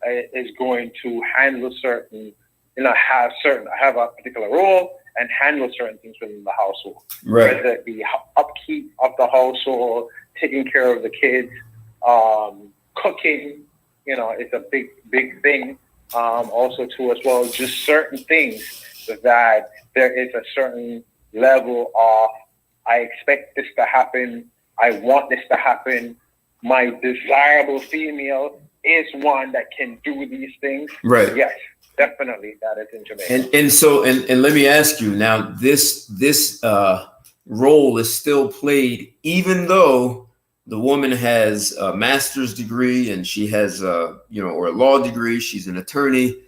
S2: is going to handle certain, have a particular role and handle certain things within the household.
S1: Right.
S2: Whether it be upkeep of the household, taking care of the kids, cooking, it's a big thing. Also too as well, just certain things that there is a certain level of, I expect this to happen, I want this to happen, my desirable female is one that can do these things.
S1: Right.
S2: Yes, definitely that is in Jamaica.
S1: And let me ask you now, this role is still played even though the woman has a master's degree and she has or a law degree, she's an attorney.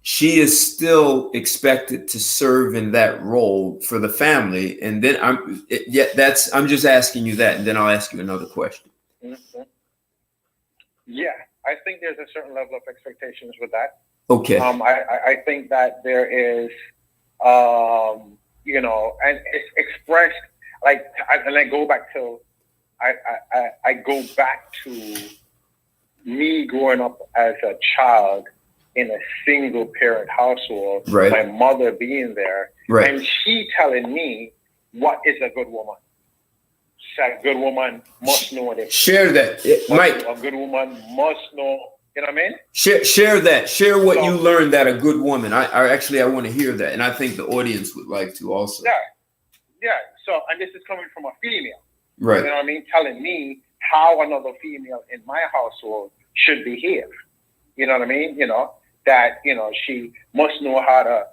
S1: She is still expected to serve in that role for the family. And then I'm just asking you that, and then I'll ask you another question.
S2: Mm-hmm. Yeah, I think there's a certain level of expectations with that.
S1: Okay.
S2: I think that there is, and it's expressed like, and I go back to, I go back to me growing up as a child in a single parent household,
S1: right.
S2: My mother being there,
S1: right.
S2: And she telling me what is a good woman. She said, a good woman must know this.
S1: Share that, Mike.
S2: A good woman must know. You know what I mean?
S1: Share that. Share what you learned that a good woman. I want to hear that, and I think the audience would like to also.
S2: Yeah. So, and this is coming from a female,
S1: right?
S2: You know what I mean? Telling me how another female in my household should behave. You know what I mean? That she must know how to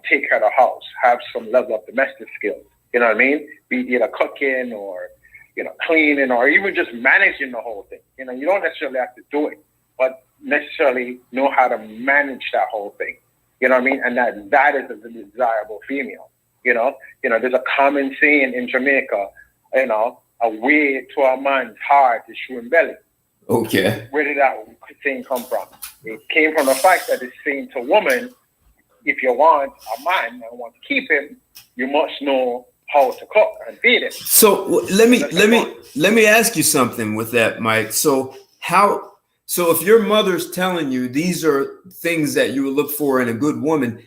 S2: take care of the house, have some level of domestic skills. You know what I mean? Be either cooking or cleaning or even just managing the whole thing. You don't necessarily have to do it, but necessarily know how to manage that whole thing. You know what I mean? And that is a desirable female. There's a common saying in Jamaica, a way to a man's heart is shoe and belly.
S1: Okay.
S2: Where did that saying come from? It came from the fact that it's saying to women, if you want a man and want to keep him, you must know how to cook and feed him.
S1: So let me ask you something with that, Mike. So if your mother's telling you these are things that you would look for in a good woman,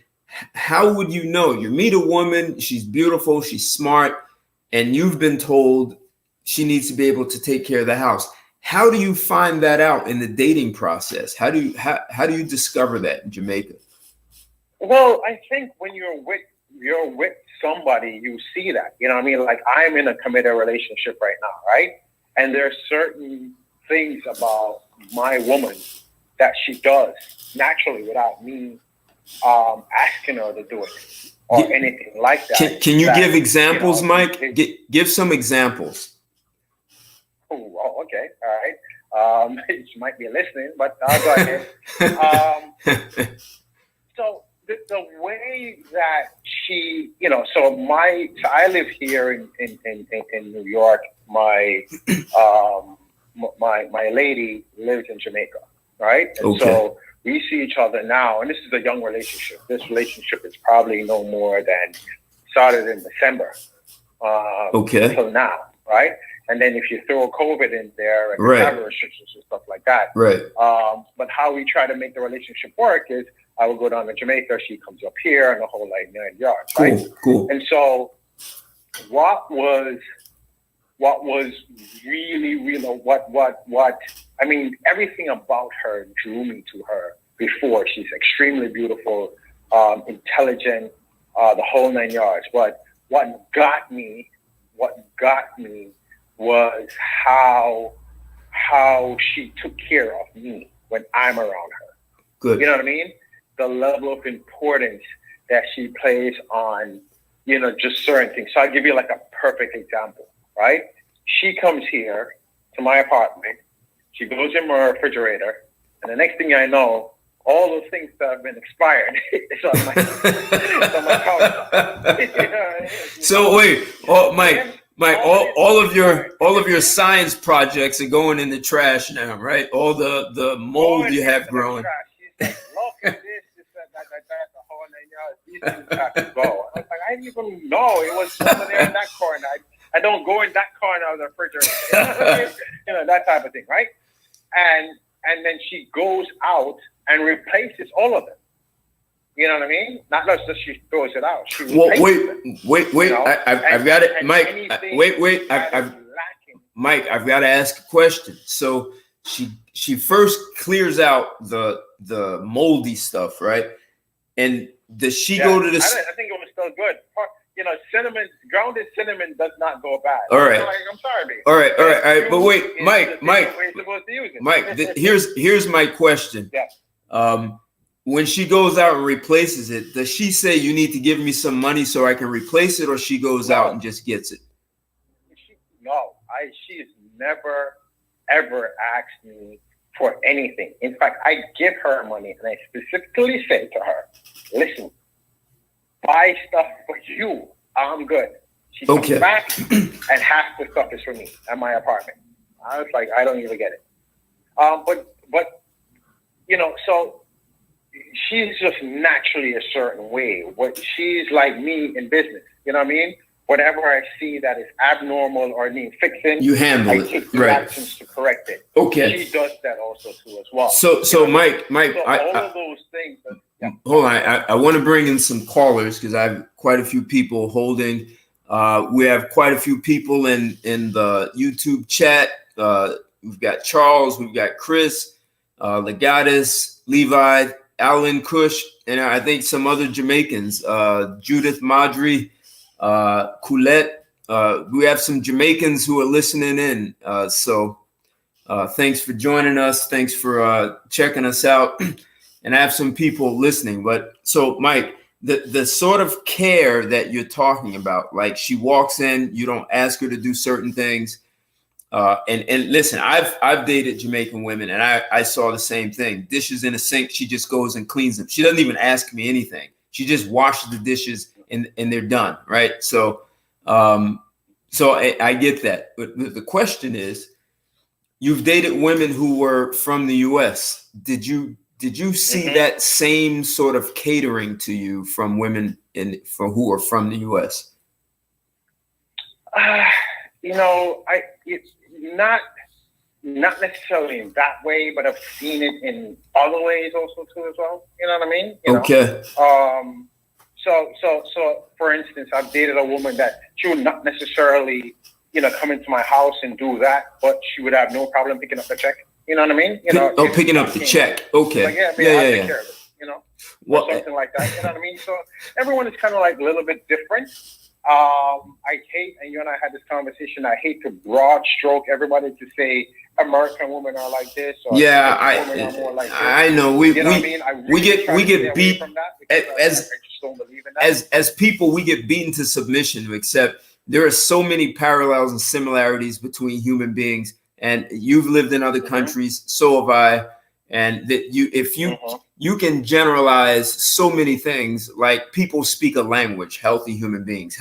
S1: how would you know? You meet a woman, she's beautiful, she's smart, and you've been told she needs to be able to take care of the house. How do you find that out in the dating process? How do you discover that in Jamaica?
S2: Well, I think when you're with somebody, you see that. You know what I mean? Like, I'm in a committed relationship right now, right? And there's certain things about my woman that she does naturally without me asking her to do it or anything like that.
S1: Can you give examples, Mike? Give some examples.
S2: Oh, okay. All right. She might be listening, but I'll go ahead. So the way that she, I live here in New York. My lady lives in Jamaica, right? And so we see each other now, and this is a young relationship. This relationship is probably no more than started in December until now, right? And then if you throw COVID in there and travel restrictions and stuff like that,
S1: right?
S2: But how we try to make the relationship work is I will go down to Jamaica, she comes up here, and the whole 9 yards, right?
S1: Cool.
S2: And so, what was really, what? I mean, everything about her drew me to her before. She's extremely beautiful, intelligent, the whole 9 yards. But what got me was how she took care of me when I'm around her.
S1: Good.
S2: You know what I mean? The level of importance that she plays on, just certain things. So I'll give you like a perfect example, right? She comes here to my apartment. She goes in my refrigerator, and the next thing I know, all those things that have been expired is on my couch.
S1: So wait, Mike, all of your science projects are going in the trash now, right? All the mold you have growing.
S2: She's like, look at this, that, the whole 9 yards. These things have to go. I was like, I didn't even know it was over there in that corner. I don't go in that corner of the refrigerator. That type of thing, right? And then she goes out and replaces all of them. You know what I mean? Not just that she throws it out.
S1: Wait. I've got it, Mike. Wait. Mike, I've got to ask a question. So she first clears out the moldy stuff, right? And does she go to the?
S2: I think it was still good. grounded cinnamon does not go bad.
S1: All right.
S2: I'm sorry, babe.
S1: All right. But wait, Mike.
S2: We're supposed to use it.
S1: Mike, here's my question.
S2: Yeah.
S1: When she goes out and replaces it, does she say you need to give me some money so I can replace it, or she goes out and just gets it?
S2: She's never ever asked me for anything. In fact, I give her money and I specifically say to her, listen, buy stuff for you. I'm good. She comes back and half the stuff is for me at my apartment. I was like, I don't even get it. But so she's just naturally a certain way. She's like me in business. You know what I mean? Whatever I see that is abnormal or needs fixing,
S1: you handle it.
S2: I take the actions to correct it.
S1: Okay.
S2: She does that also too as well.
S1: So Mike,
S2: all of those things.
S1: Hold on. I want to bring in some callers because I have quite a few people holding. We have quite a few people in the YouTube chat. We've got Charles, we've got Chris, Legatus, Levi, Alan Cush, and I think some other Jamaicans, Judith Madri, Coulette. We have some Jamaicans who are listening in. So thanks for joining us. Thanks for checking us out. And I have some people listening. But so, Mike, the sort of care that you're talking about, like she walks in, you don't ask her to do certain things. And listen, I've dated Jamaican women, and I saw the same thing. Dishes in a sink, she just goes and cleans them. She doesn't even ask me anything. She just washes the dishes and they're done, right? So I get that. But the question is, you've dated women who were from the U.S. Did you see that same sort of catering to you from women who are from the U.S.?
S2: Not necessarily in that way, but I've seen it in other ways also too as well. You know what I mean?
S1: Okay.
S2: So for instance, I've dated a woman that she would not necessarily, come into my house and do that, but she would have no problem picking up the check. You know what I mean?
S1: Picking up the check. Okay.
S2: Like, I'll take care of it, or something like that. You know what I mean? So everyone is kind of like a little bit different. I hate, and you and I had this conversation, I hate to broad stroke everybody to say American women are like this. Or women are more like this.
S1: I know. We get beat
S2: from that I just don't believe in that.
S1: As people, we get beaten to submission, except there are so many parallels and similarities between human beings. And you've lived in other countries, so have I. And that you can generalize so many things, like people speak a language, healthy human beings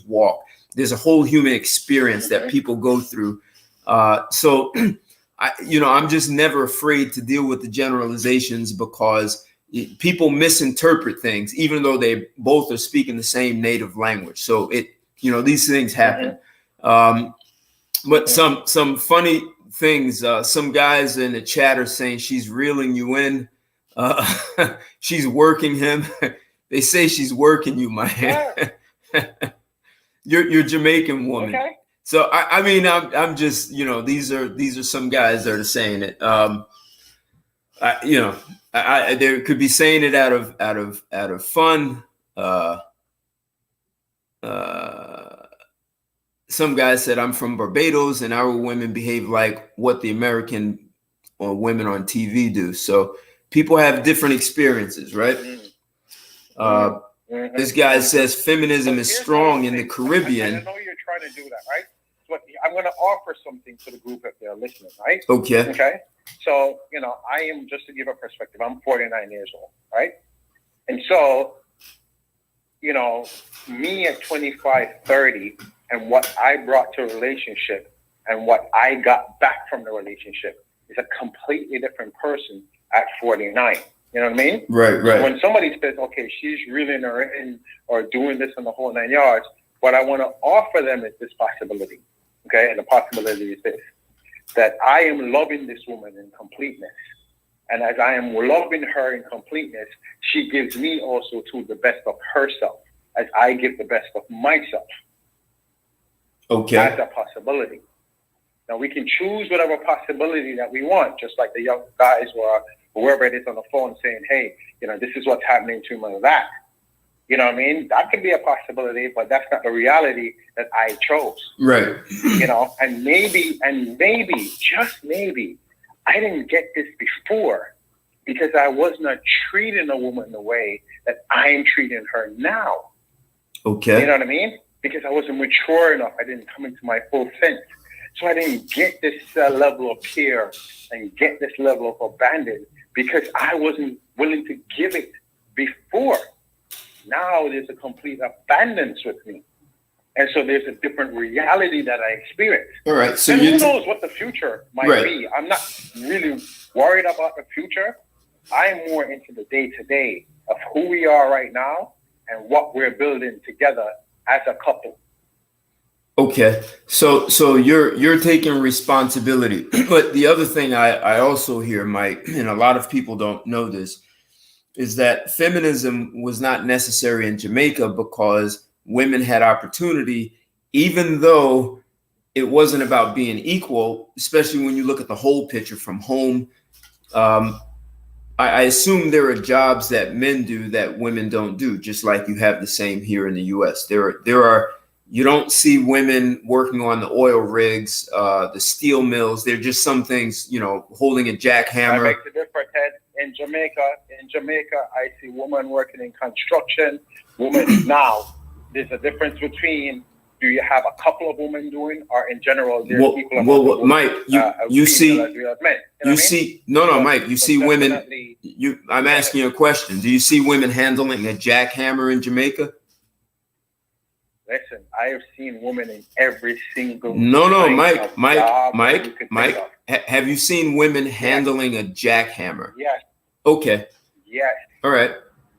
S1: walk. There's a whole human experience that people go through. So I'm just never afraid to deal with the generalizations because people misinterpret things, even though they both are speaking the same native language. So these things happen. But some funny things, some guys in the chat are saying she's reeling you in. She's working him. They say she's working you, man. You're Jamaican woman.
S2: Okay.
S1: So I'm just, these are some guys that are saying it. They could be saying it out of fun. Some guy said, I'm from Barbados and our women behave like what the American or women on TV do. So people have different experiences, right? This guy says feminism is strong in the Caribbean.
S2: I know you're trying to do that, right? But I'm going to offer something to the group if they're listening, right?
S1: Okay.
S2: So, I am, just to give a perspective, I'm 49 years old, right? And so, me at 25, 30, and what I brought to a relationship and what I got back from the relationship is a completely different person at 49. You know what I mean?
S1: Right.
S2: So when somebody says, okay, she's reeling her in or doing this in the whole 9 yards, what I want to offer them is this possibility. Okay. And the possibility is this, that I am loving this woman in completeness. And as I am loving her in completeness, she gives me also to the best of herself as I give the best of myself.
S1: Okay.
S2: That's a possibility. Now we can choose whatever possibility that we want, just like the young guys or whoever it is on the phone saying, hey, this is what's happening to me, that. You know what I mean? That could be a possibility, but that's not the reality that I chose.
S1: Right.
S2: You know, and maybe, just maybe, I didn't get this before because I was not treating a woman the way that I am treating her now.
S1: Okay.
S2: You know what I mean? Because I wasn't mature enough. I didn't come into my full sense. So I didn't get this level of care and get this level of abandon because I wasn't willing to give it before. Now there's a complete abundance with me. And so there's a different reality that I experience.
S1: All right. So
S2: and who knows what the future might be. I'm not really worried about the future. I'm more into the day-to-day of who we are right now and what we're building together as a couple.
S1: Okay. So you're taking responsibility. But the other thing I also hear, Mike, and a lot of people don't know this, is that feminism was not necessary in Jamaica because women had opportunity, even though it wasn't about being equal, especially when you look at the whole picture from home. I assume there are jobs that men do that women don't do, just like you have the same here in the U.S. There are you don't see women working on the oil rigs, the steel mills. There are just some things, you know, holding a jackhammer.
S2: I beg to differ, Ted. In Jamaica, I see women working in construction. Women now, there's a difference between do you have a couple of women doing, or in general, there's equal amount of women,
S1: Mike, you see,
S2: men.
S1: you see, no, Mike, you see women. I'm asking you a question. Do you see women handling a jackhammer in Jamaica?
S2: Listen, I have seen women in every single.
S1: No, Mike. Have you seen women handling a jackhammer?
S2: Yes.
S1: Okay.
S2: Yes.
S1: All right.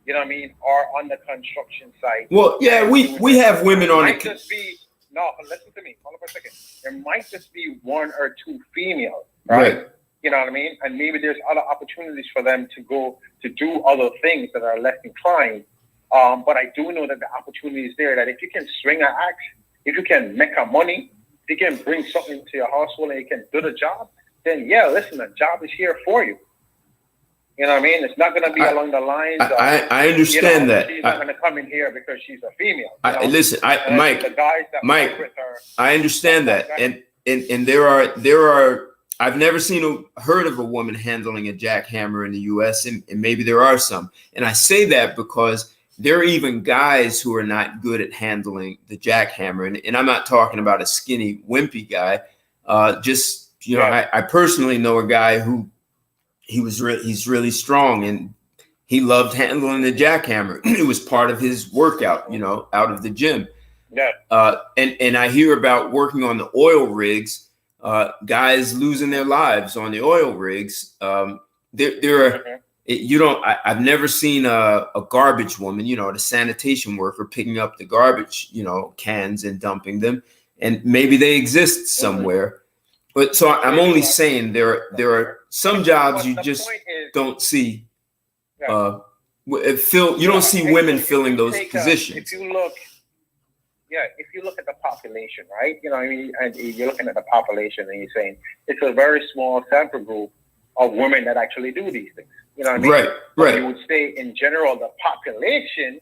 S2: You know what I mean? Or on the construction site.
S1: Well, yeah, we have women on
S2: it. Listen to me. Hold on for a second. There might just be one or two females, right? You know what I mean? And maybe there's other opportunities for them to go to do other things that are less inclined. But I do know that the opportunity is there, that if you can swing an axe, if you can make a money, if you can bring something to your household and you can do the job, then yeah, listen, the job is here for you. You know what I mean? It's not going to be along the lines of,
S1: I understand that.
S2: She's not going to come in here because she's a female.
S1: Listen, Mike,
S2: the guys that
S1: Mike,
S2: with her,
S1: I understand that. And there are, I've never heard of a woman handling a jackhammer in the US, and maybe there are some. And I say that because there are even guys who are not good at handling the jackhammer. And I'm not talking about a skinny, wimpy guy. I personally know a guy who he's really strong and he loved handling the jackhammer. It was part of his workout, you know, out of the gym.
S2: Yeah.
S1: And I hear about working on the oil rigs, guys losing their lives on the oil rigs. I've never seen a garbage woman, you know, the sanitation worker picking up the garbage, you know, cans and dumping them. And maybe they exist somewhere. But so I'm only saying there are some jobs you just don't see. You don't see women filling those positions.
S2: If you look at the population, right? You know, I mean, and you're looking at the population and you're saying it's a very small sample group of women that actually do these things. You know what I mean?
S1: Right.
S2: You would say in general the population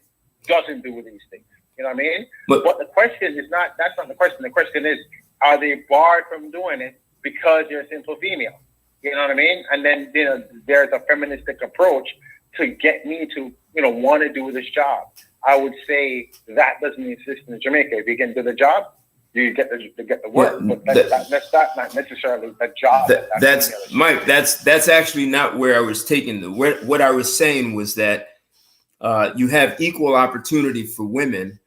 S2: doesn't do these things. You know what I mean? But the question is that's not the question. The question is, are they barred from doing it because you're a simple female? You know what I mean? And then, you know, there's a feministic approach to get me to, you know, want to do this job. I would say that doesn't exist in Jamaica. If you can do the job, you get the work.
S1: Yeah,
S2: but that's not necessarily the job.
S1: That's Mike. That's actually not where I was taking what I was saying was that you have equal opportunity for women.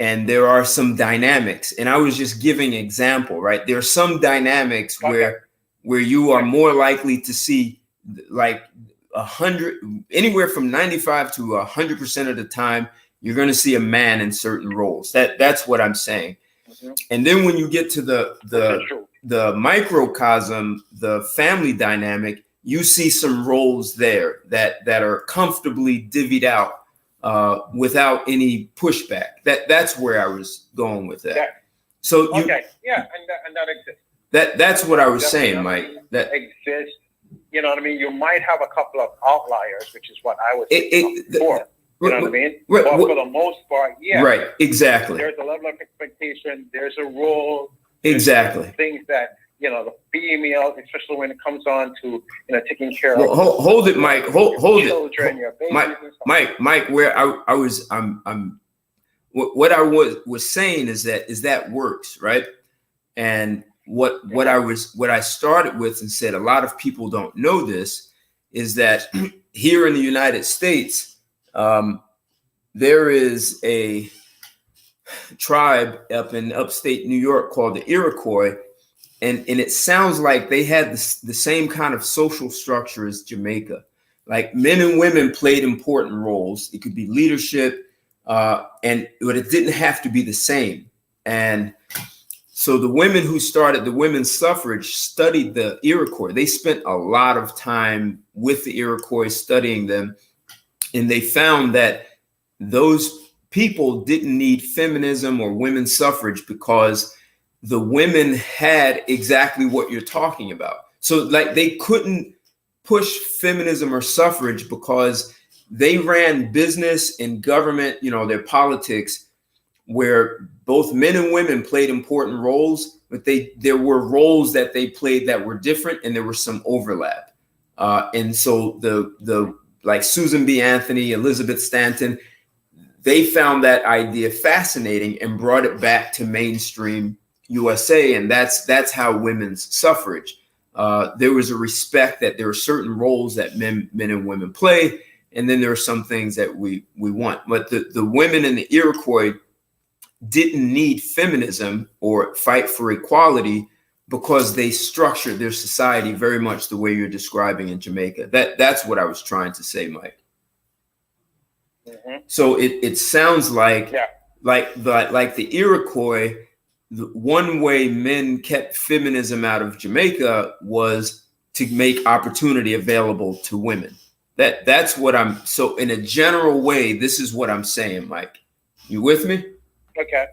S1: And there are some dynamics, and I was just giving an example, right? There are some dynamics where you are more likely to see like 100, anywhere from 95 to 100% of the time, you're going to see a man in certain roles. That's what I'm saying. Mm-hmm. And then when you get to the microcosm, the family dynamic, you see some roles there that are comfortably divvied out. Without any pushback. That's where I was going with that. Yeah. So
S2: and that exists.
S1: That's what I was saying, Mike. That exists.
S2: You know what I mean? You might have a couple of outliers, which is what I was saying before. You know what I mean?
S1: Right,
S2: but for the most part, yeah.
S1: Right, exactly.
S2: There's a level of expectation. There's a role.
S1: Exactly.
S2: Things that, you know, the female, especially when it comes on to, you know, taking care of.
S1: Hold it, Mike. Hold
S2: children,
S1: it.
S2: Your babies
S1: Mike, where I was, what I was saying is that works, right? And what I started with and said a lot of people don't know this is that here in the United States, there is a tribe up in upstate New York called the Iroquois, and it sounds like they had the same kind of social structure as Jamaica. Like men and women played important roles. It could be leadership, but it didn't have to be the same. And so the women who started the women's suffrage studied the Iroquois. They spent a lot of time with the Iroquois studying them, and they found that those people didn't need feminism or women's suffrage because the women had exactly what you're talking about. So like they couldn't push feminism or suffrage because they ran business and government, you know, their politics, where both men and women played important roles, but there were roles that they played that were different, and there was some overlap. And so the like Susan B. Anthony, Elizabeth Stanton, they found that idea fascinating and brought it back to mainstream USA, and that's how women's suffrage. There was a respect that there are certain roles that men and women play, and then there are some things that we want. But the women in the Iroquois didn't need feminism or fight for equality because they structured their society very much the way you're describing in Jamaica. That's what I was trying to say, Mike. Mm-hmm. So it sounds like the Iroquois, the one way men kept feminism out of Jamaica was to make opportunity available to women. That's what so in a general way, this is what I'm saying, Mike. You with me?
S2: Okay.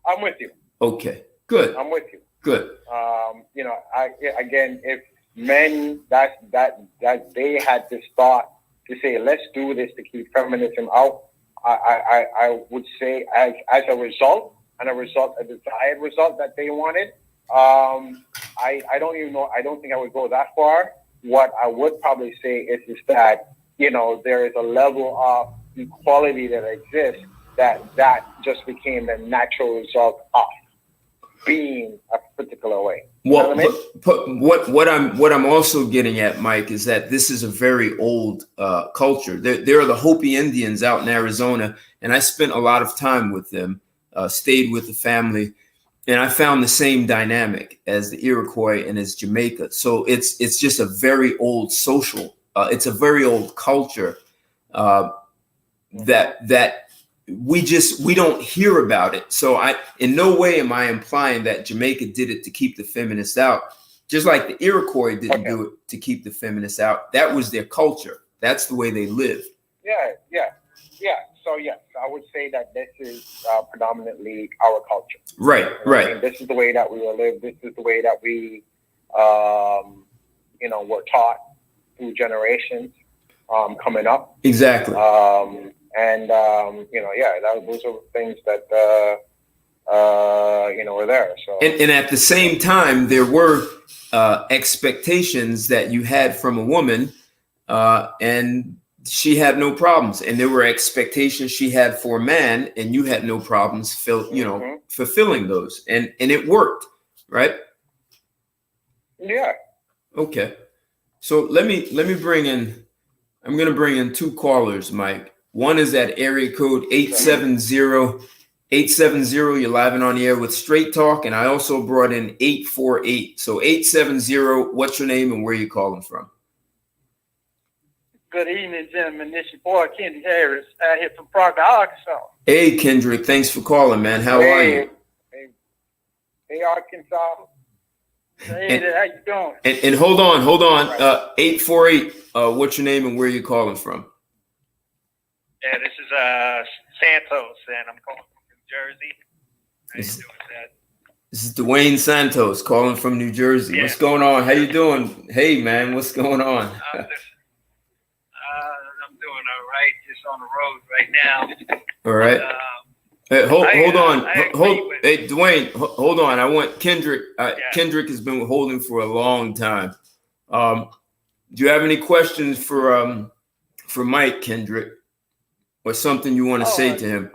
S2: I'm with you.
S1: Okay, good.
S2: I'm with you.
S1: Good.
S2: You know, again, if men that they had this thought to say, let's do this to keep feminism out, I would say as a result, a desired result that they wanted, I don't even know, I don't think I would go that far. What I would probably say is that, you know, there is a level of equality that exists that just became the natural result of being a particular way.
S1: Well, what I'm also getting at, Mike, is that this is a very old culture. There are the Hopi Indians out in Arizona, and I spent a lot of time with them, stayed with the family, and I found the same dynamic as the Iroquois and as Jamaica. So it's just a very old social, it's a very old culture that we don't hear about it. So in no way am I implying that Jamaica did it to keep the feminists out, just like the Iroquois didn't do it to keep the feminists out. That was their culture. That's the way they lived.
S2: Yeah. So yes, I would say that this is predominantly our culture.
S1: Right.
S2: I mean, this is the way that we will live. This is the way that we, were taught through generations coming up.
S1: Exactly.
S2: Those are things that were there. So
S1: and at the same time, there were expectations that you had from a woman, and she had no problems, and there were expectations she had for a man, and you had no problems fulfilling those, and it worked, right?
S3: Yeah.
S1: Okay, so let me bring in. I'm going to bring in two callers, Mike. One is at area code 870. 870, you're live and on the air with Straight Talk, and I also brought in 848. So 870, what's your name and where you calling from?
S3: Good evening, gentlemen. This is your boy, Kendrick Harris, out here from Proctor, Arkansas.
S1: Hey, Kendrick, thanks for calling, man. How are you?
S3: Hey, Arkansas. Hey, how you doing?
S1: And hold on. 848, what's your name and where you calling from?
S3: Yeah, this is Santos, and I'm calling from New Jersey. How you doing, Dad?
S1: This is Dwayne Santos calling from New Jersey.
S3: Yeah.
S1: What's going on? How you doing? Hey, man, what's going on?
S3: I'm doing all right? Just on the road right now.
S1: All right. Hey, hold on. Hey, Dwayne, hold on. I want Kendrick. Kendrick has been holding for a long time. Do you have any questions for Mike, Kendrick, or something you want to say to him?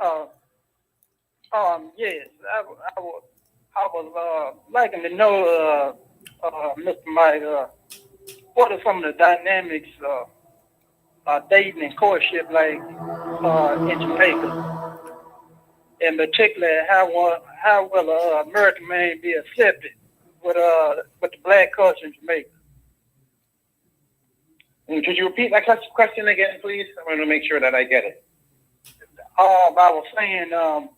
S4: Yes, I was liking to know, Mr. Mike, what are some of the dynamics dating and courtship like in Jamaica? In particular, how will an American man be accepted with the black culture in Jamaica?
S2: Could you repeat that question again, please? I want to make sure that I get it.
S4: I was saying,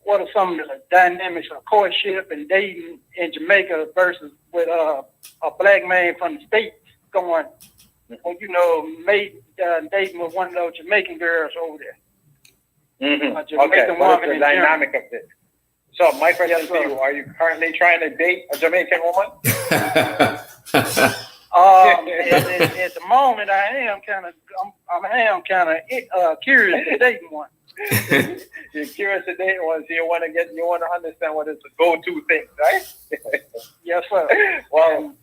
S4: what are some of the dynamics of courtship and dating in Jamaica versus with a black man from the States going, dating with one of those Jamaican girls over there?
S2: Mm-hmm. Okay, what is the dynamic of this? So, my question to you, are you currently trying to date a Jamaican woman?
S4: At the moment, I am kind of curious to date one.
S2: You're curious to date one, so you want to understand what is the go-to thing, right?
S4: Yes, sir.
S2: Well,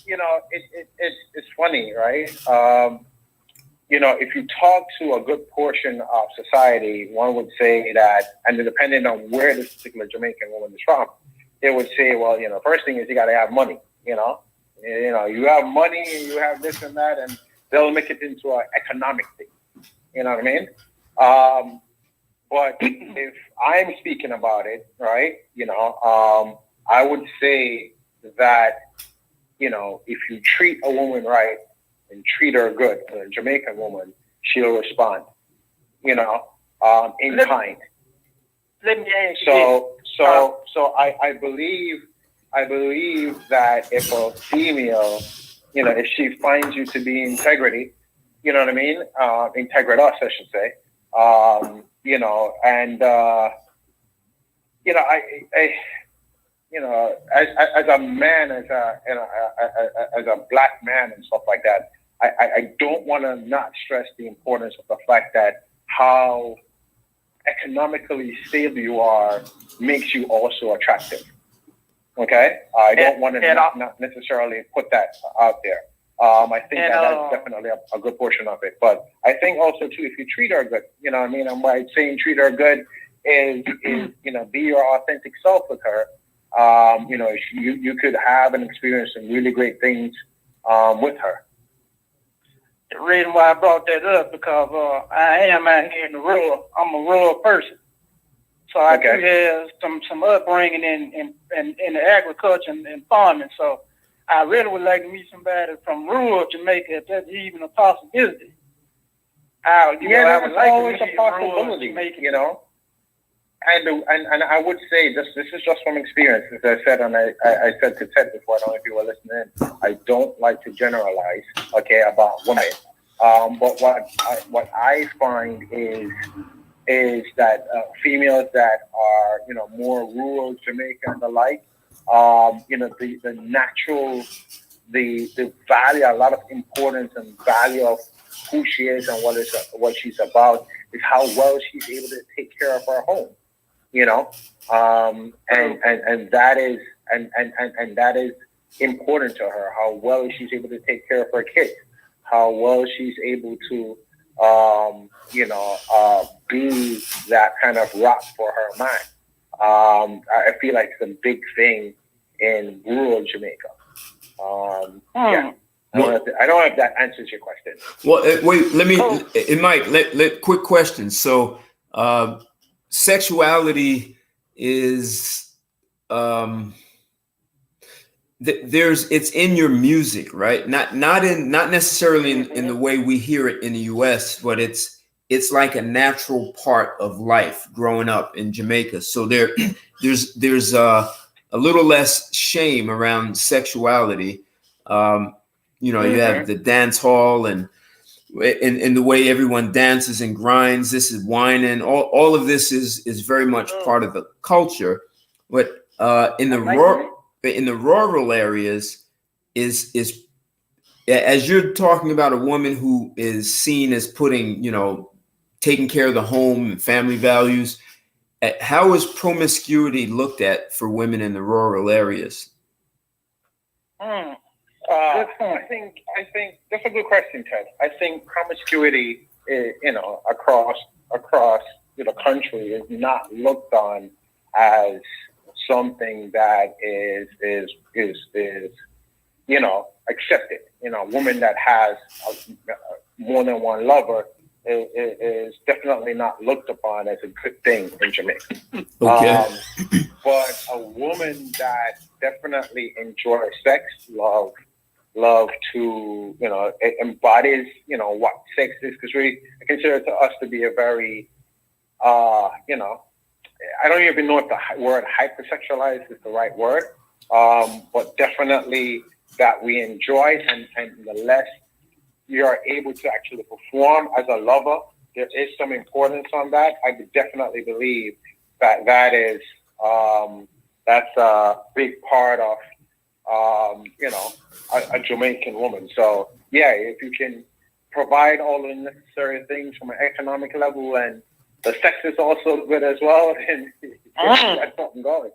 S2: it's funny, right? If you talk to a good portion of society, one would say that, and depending on where this particular Jamaican woman is from, they would say, well, first thing is you got to have money. You have money and you have this and that, and they'll make it into an economic thing. You know what I mean? But if I'm speaking about it, right, I would say that, if you treat a woman right and treat her good, a Jamaican woman, she'll respond, in kind.
S4: Let me ask you.
S2: So I believe that if a female, if she finds you to be integrity, you know what I mean? Integritas, I should say. As a man, as a black man and stuff like that, I don't want to not stress the importance of the fact that how economically stable you are makes you also attractive. Okay? I don't want to not necessarily put that out there. I think that's definitely a good portion of it. But I think also, too, if you treat her good, you know what I mean? And by saying treat her good is be your authentic self with her. You could have and experience some really great things with her.
S4: The reason why I brought that up, because I am out here in the rural. I'm a rural person. So I do have some upbringing in the agriculture and farming. So I really would like to meet somebody from rural Jamaica, if that's even a possibility.
S2: That's always a possibility, And I would say this is just from experience, as I said, and I said to Ted before, I don't know if you were listening. I don't like to generalize, about women. But what I find is that females that are more rural Jamaica and the like, the natural, the value, a lot of importance and value of who she is and what she's about is how well she's able to take care of her home. And that is important to her, how well she's able to take care of her kids, how well she's able to be that kind of rock for her mind. I feel like it's a big thing in rural Jamaica. I don't know if that answers your question.
S1: Well, wait, let me, Mike, let quick question. So, sexuality is, it's in your music, right? Not necessarily in the way we hear it in the US, but it's like a natural part of life growing up in Jamaica. So there's a little less shame around sexuality. You have the dance hall and the way everyone dances and grinds. This is whining. All of this is very much part of the culture. But in the rural areas is as you're talking about a woman who is seen as putting taking care of the home and family values. How is promiscuity looked at for women in the rural areas?
S2: I think that's a good question, Ted. I think promiscuity, across the country, is not looked on as something that is accepted. A woman that has more than one lover is definitely not looked upon as a good thing in Jamaica.
S1: Okay.
S2: But a woman that definitely enjoys sex, love to, it embodies, what sex is, because we consider it to us to be a very, I don't even know if the word hypersexualized is the right word, but definitely that we enjoy, and the less you are able to actually perform as a lover, there is some importance on that. I would definitely believe that is, that's a big part of, a Jamaican woman. So yeah, if you can provide all the necessary things from an economic level, and the sex is also good as well, then that's something going.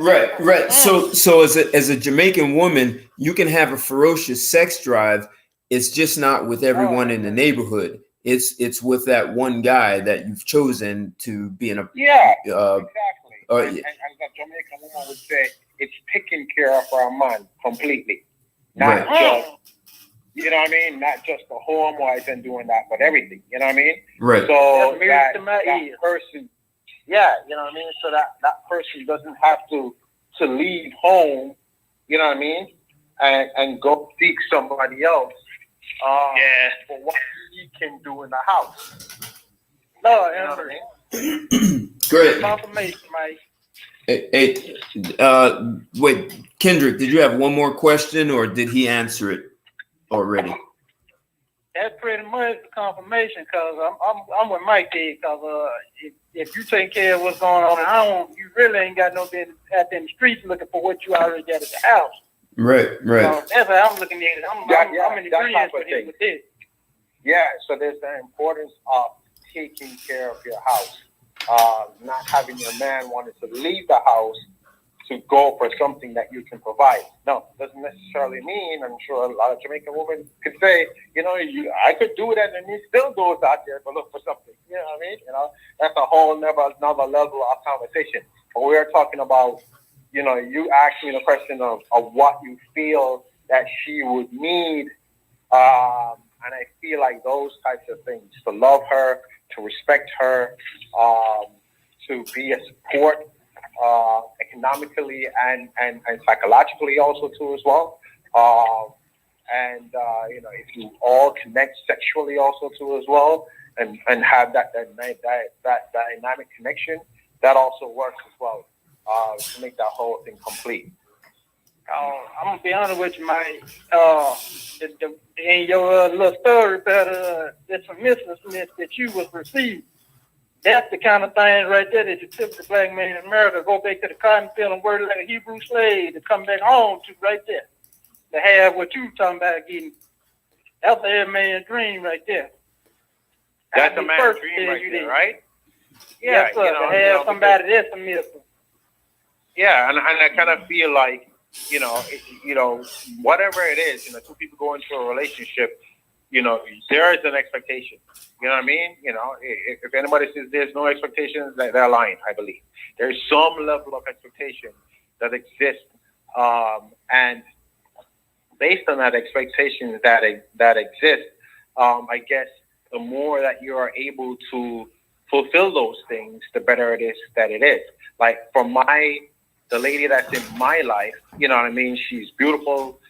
S1: Right. So as a Jamaican woman, you can have a ferocious sex drive. It's just not with everyone in the neighborhood. It's with that one guy that you've chosen to be in a
S2: exactly. And as a Jamaican woman would say, it's taking care of our man completely, not just, not just the home wise and doing that, but everything. You know what I mean?
S1: Right.
S2: So that person, so that person doesn't have to leave home. You know what I mean? And go seek somebody else. For what he can do in the house. No, you know what I mean?
S1: Great.
S4: Confirmation, Mike.
S1: Wait, Kendrick, did you have one more question, or did he answer it already?
S4: That's pretty much the confirmation, because I'm with Mike there, because if you take care of what's going on at home, you really ain't got no business out there in the streets looking for what you already got at the house.
S1: Right.
S4: That's how I'm looking at it. I'm in agreement with this.
S2: Yeah, so there's the importance of taking care of your house. Not having your man wanting to leave the house to go for something that you can provide. No, doesn't necessarily mean, I'm sure a lot of Jamaican women could say, I could do that, and he still goes out there to look for something. You know what I mean? That's a whole another level of conversation. But we are talking about, you asked me the question of what you feel that she would need. And I feel like those types of things, to love her, to respect her, to be a support, economically and psychologically also too as well. If you all connect sexually also too as well, and have that dynamic connection, that also works as well, to make that whole thing complete.
S4: I'm gonna be honest with you, Mike. In your little story about the submissiveness that you was received, that's the kind of thing right there that the typical black man in America go back to the cotton field and work like a Hebrew slave to come back home to right there. To have what you talking about getting. That's a man's dream right there.
S2: That's a man's dream right there, right?
S4: Yeah, to have somebody that's submissive.
S2: Yeah, and I kind of feel like, whatever it is, two people go into a relationship, there is an expectation. You know what I mean? If anybody says there's no expectations, they're lying, I believe. There's some level of expectation that exists. And based on that expectation that exists, I guess the more that you are able to fulfill those things, the better it is that it is. Like for the lady that's in my life, you know what I mean? She's beautiful.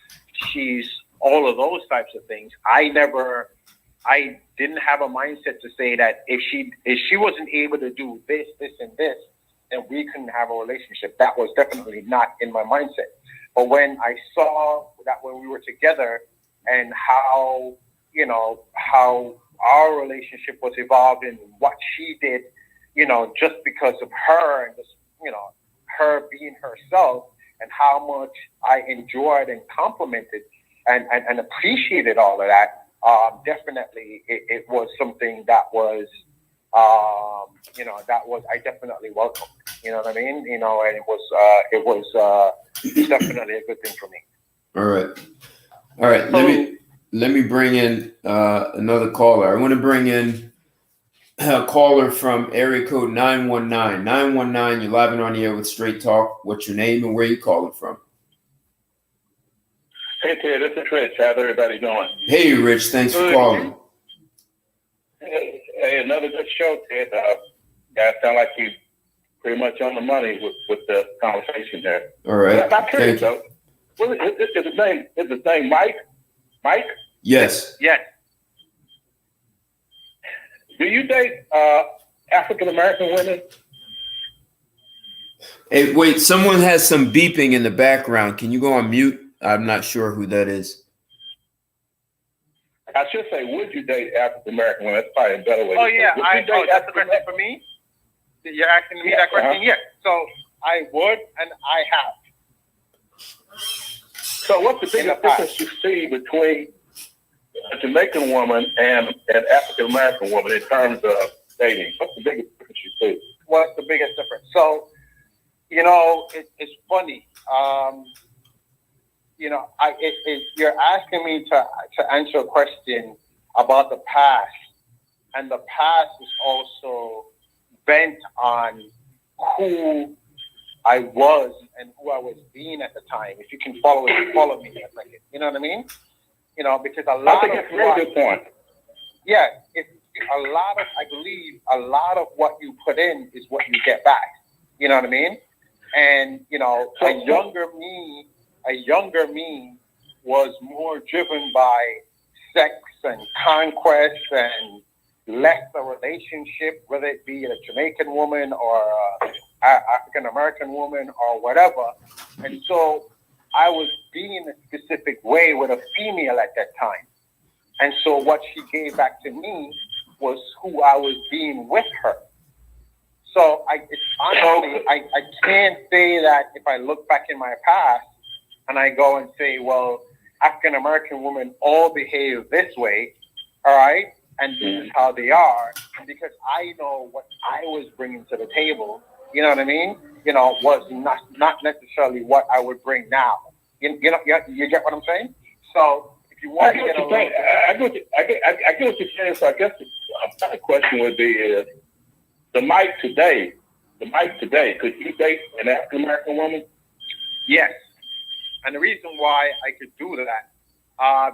S2: She's all of those types of things. I didn't have a mindset to say that if she wasn't able to do this, and this, then we couldn't have a relationship. That was definitely not in my mindset. But when I saw that when we were together and how our relationship was evolving, what she did, just because of her and just, her being herself, and how much I enjoyed and complimented and appreciated all of that, definitely it was something that was, I definitely welcomed. You know what I mean? You know, and it was definitely a good thing for me.
S1: All right. Let me bring in another caller. I want to bring in a caller from area code 919. 919, you're live and on the air with Straight Talk. What's your name and where you calling from?
S5: Hey, Ted, this is Rich. How's everybody doing?
S1: Hey, Rich. Thanks for calling.
S5: Hey, another good show, Ted. Guys sound like you pretty much on the money with the conversation there.
S1: All right.
S5: I'm curious, though. Is his name Mike? Mike?
S1: Yes.
S2: Yes.
S5: Do you date African American women?
S1: Hey, wait, someone has some beeping in the background. Can you go on mute? I'm not sure who that is.
S5: I should say, would you date African American women? That's probably a better way.
S2: Oh, yeah. That's the question for me? You're asking me that question? Yes. So I would, and I have.
S5: So what's the biggest difference you see between a Jamaican woman and an African American woman in terms of dating? What's the biggest difference you see?
S2: What's the biggest difference? So, you know, it's funny. You know, you're asking me to answer a question about the past, and the past is also bent on who I was and who I was being at the time. If you can follow me a second. You know what I mean? You know, because a lot of
S5: that's a very good point.
S2: Yeah, I believe a lot of what you put in is what you get back. You know what I mean? And you know, a younger me was more driven by sex and conquest and less a relationship, whether it be a Jamaican woman or African American woman or whatever. And so I was being a specific way with a female at that time. And so what she gave back to me was who I was being with her. So honestly, I can't say that if I look back in my past and I go and say, well, African American women all behave this way, all right, and this is how they are, because I know what I was bringing to the table. You know what I mean? You know, was not necessarily what I would bring now. You get what I'm saying? So if you want to get
S5: I get what you're saying. So I guess the question would be the Mike today, could you date an African American woman?
S2: Yes. And the reason why I could do that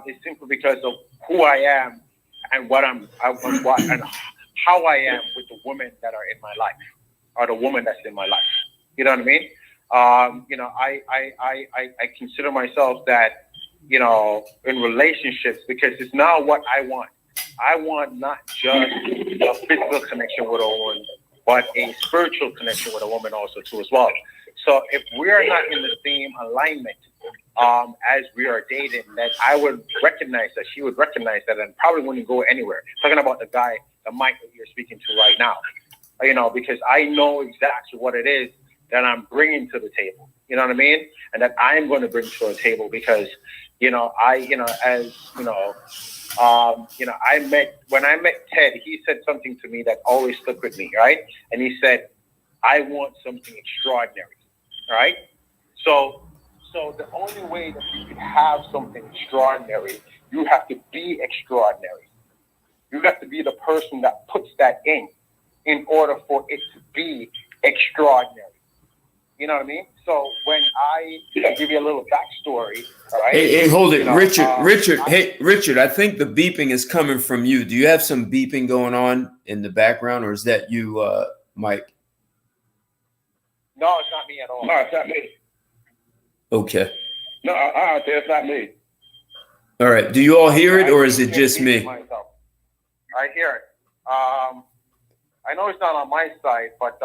S2: is simply because of who I am and and how I am with the women that are in my life, or the woman that's in my life. You know what I mean? You know, I consider myself that, you know, in relationships, because it's now what I want. I want not just a physical connection with a woman, but a spiritual connection with a woman also too as well. So if we're not in the same alignment as we are dating, then I would recognize that, she would recognize that, and probably wouldn't go anywhere. Talking about the Mike that you're speaking to right now, you know, because I know exactly what it is that I'm bringing to the table. You know what I mean? And that I'm going to bring to the table because, when I met Ted, he said something to me that always stuck with me, right? And he said, I want something extraordinary, right? So the only way that you can have something extraordinary, you have to be extraordinary. You have to be the person that puts that in order for it to be extraordinary. You know what I mean? So when I give you a little backstory, all right?
S1: Hey, hold it, Richard. I think the beeping is coming from you. Do you have some beeping going on in the background, or is that you, Mike?
S2: No, it's not me at all.
S5: No, it's not me.
S1: Okay.
S5: No, it's not me.
S1: All right. Do you all hear it, or is it just me?
S2: I hear it. I know it's not on my side, but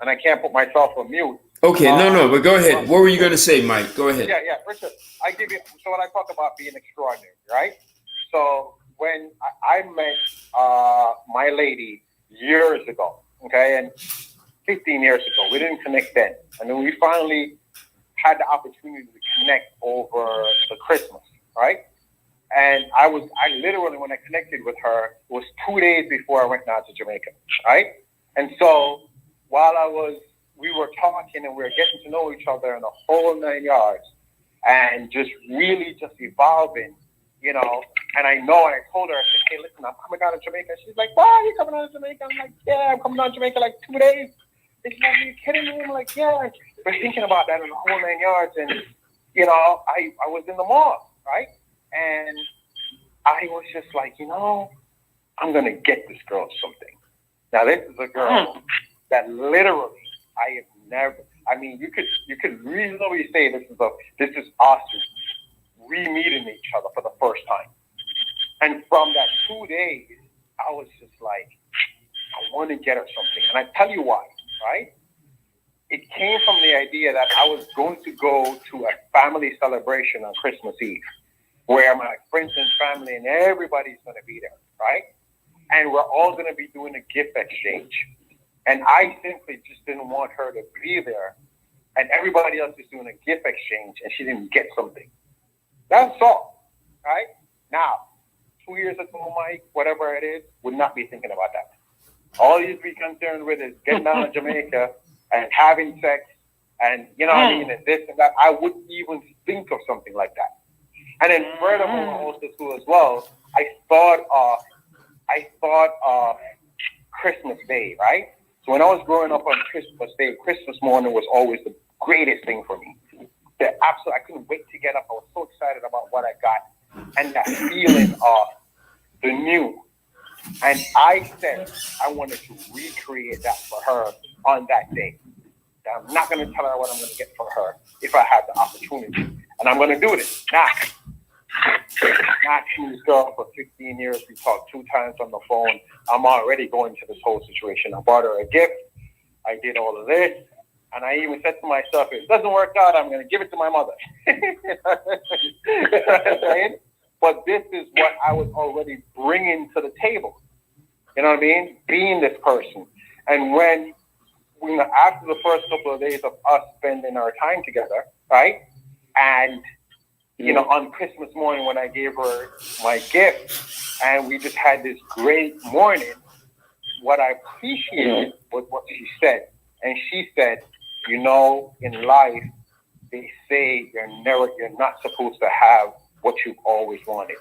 S2: and I can't put myself on mute.
S1: Okay, no, but go ahead. What were you going to say, Mike? Go ahead.
S2: Yeah, Richard, so when I talk about being extraordinary, right? So when I met my lady years ago, okay, and 15 years ago, we didn't connect then. And then we finally had the opportunity to connect over the Christmas, right? And I literally, when I connected with her, it was 2 days before I went down to Jamaica, right? And so while we were talking and we were getting to know each other in the whole 9 yards and just really just evolving, you know, and I told her, I said, hey, listen, I'm coming down to Jamaica. She's like, why are you coming down to Jamaica? I'm like, yeah, I'm coming down to Jamaica like 2 days. And she's like, are you kidding me? I'm like, yeah. We're thinking about that in the whole 9 yards. And, you know, I was in the mall, right? And I was just like, you know, I'm going to get this girl something. Now, this is a girl that literally I have never, I mean, you could reasonably say this is us re-meeting each other for the first time. And from that 2 days, I was just like, I want to get her something. And I tell you why, right? It came from the idea that I was going to go to a family celebration on Christmas Eve, where my friends and family and everybody's going to be there, right? And we're all going to be doing a gift exchange. And I simply just didn't want her to be there. And everybody else is doing a gift exchange, and she didn't get something. That's all, right? Now, 2 years ago, Mike, whatever it is, would not be thinking about that. All you'd be concerned with is getting down to Jamaica and having sex and, you know what I mean, and this and that. I wouldn't even think of something like that. And then furthermore, also too as well, I thought of Christmas Day, right? So when I was growing up on Christmas Day, Christmas morning was always the greatest thing for me. I couldn't wait to get up. I was so excited about what I got and that feeling of the new. And I said I wanted to recreate that for her on that day. I'm not going to tell her what I'm going to get for her if I have the opportunity. And I'm going to do this. Now, not seen this girl for 15 years. We talked 2 times on the phone. I'm already going to this whole situation. I bought her a gift. I did all of this. And I even said to myself, if it doesn't work out, I'm going to give it to my mother. You know what I'm saying? But this is what I was already bringing to the table. You know what I mean? Being this person. And when after the first couple of days of us spending our time together, right? And, you know, on Christmas morning when I gave her my gift and we just had this great morning, what I appreciated was what she said. And she said, you know, in life, they say you're not supposed to have what you've always wanted.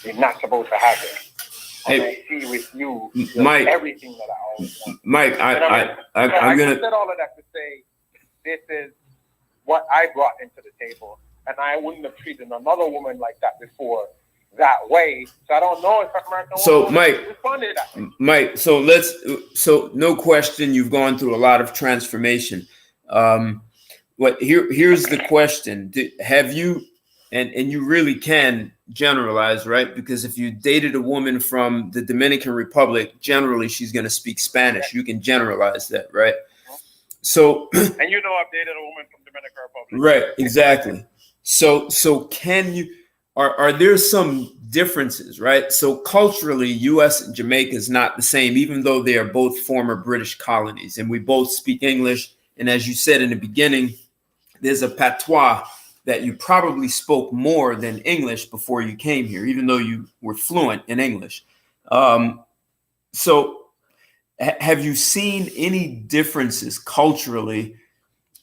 S2: You're not supposed to have it. And I see with you,
S1: Mike,
S2: everything that I always want.
S1: Mike, I'm going to...
S2: I said all of that to say this is what I brought into the table. And I wouldn't have treated another woman like that before that way. So I don't know if American woman responded to that.
S1: Mike, so no question, you've gone through a lot of transformation. Here's the question. Have you, and you really can generalize, right? Because if you dated a woman from the Dominican Republic, generally she's going to speak Spanish. You can generalize that, right? So,
S3: and you know, I've dated a woman from Dominican Republic.
S1: Right, exactly. So can you, are there some differences, right? So culturally, U.S. and Jamaica is not the same, even though they are both former British colonies, and we both speak English. And as you said in the beginning, there's a patois that you probably spoke more than English before you came here, even though you were fluent in English. So have you seen any differences culturally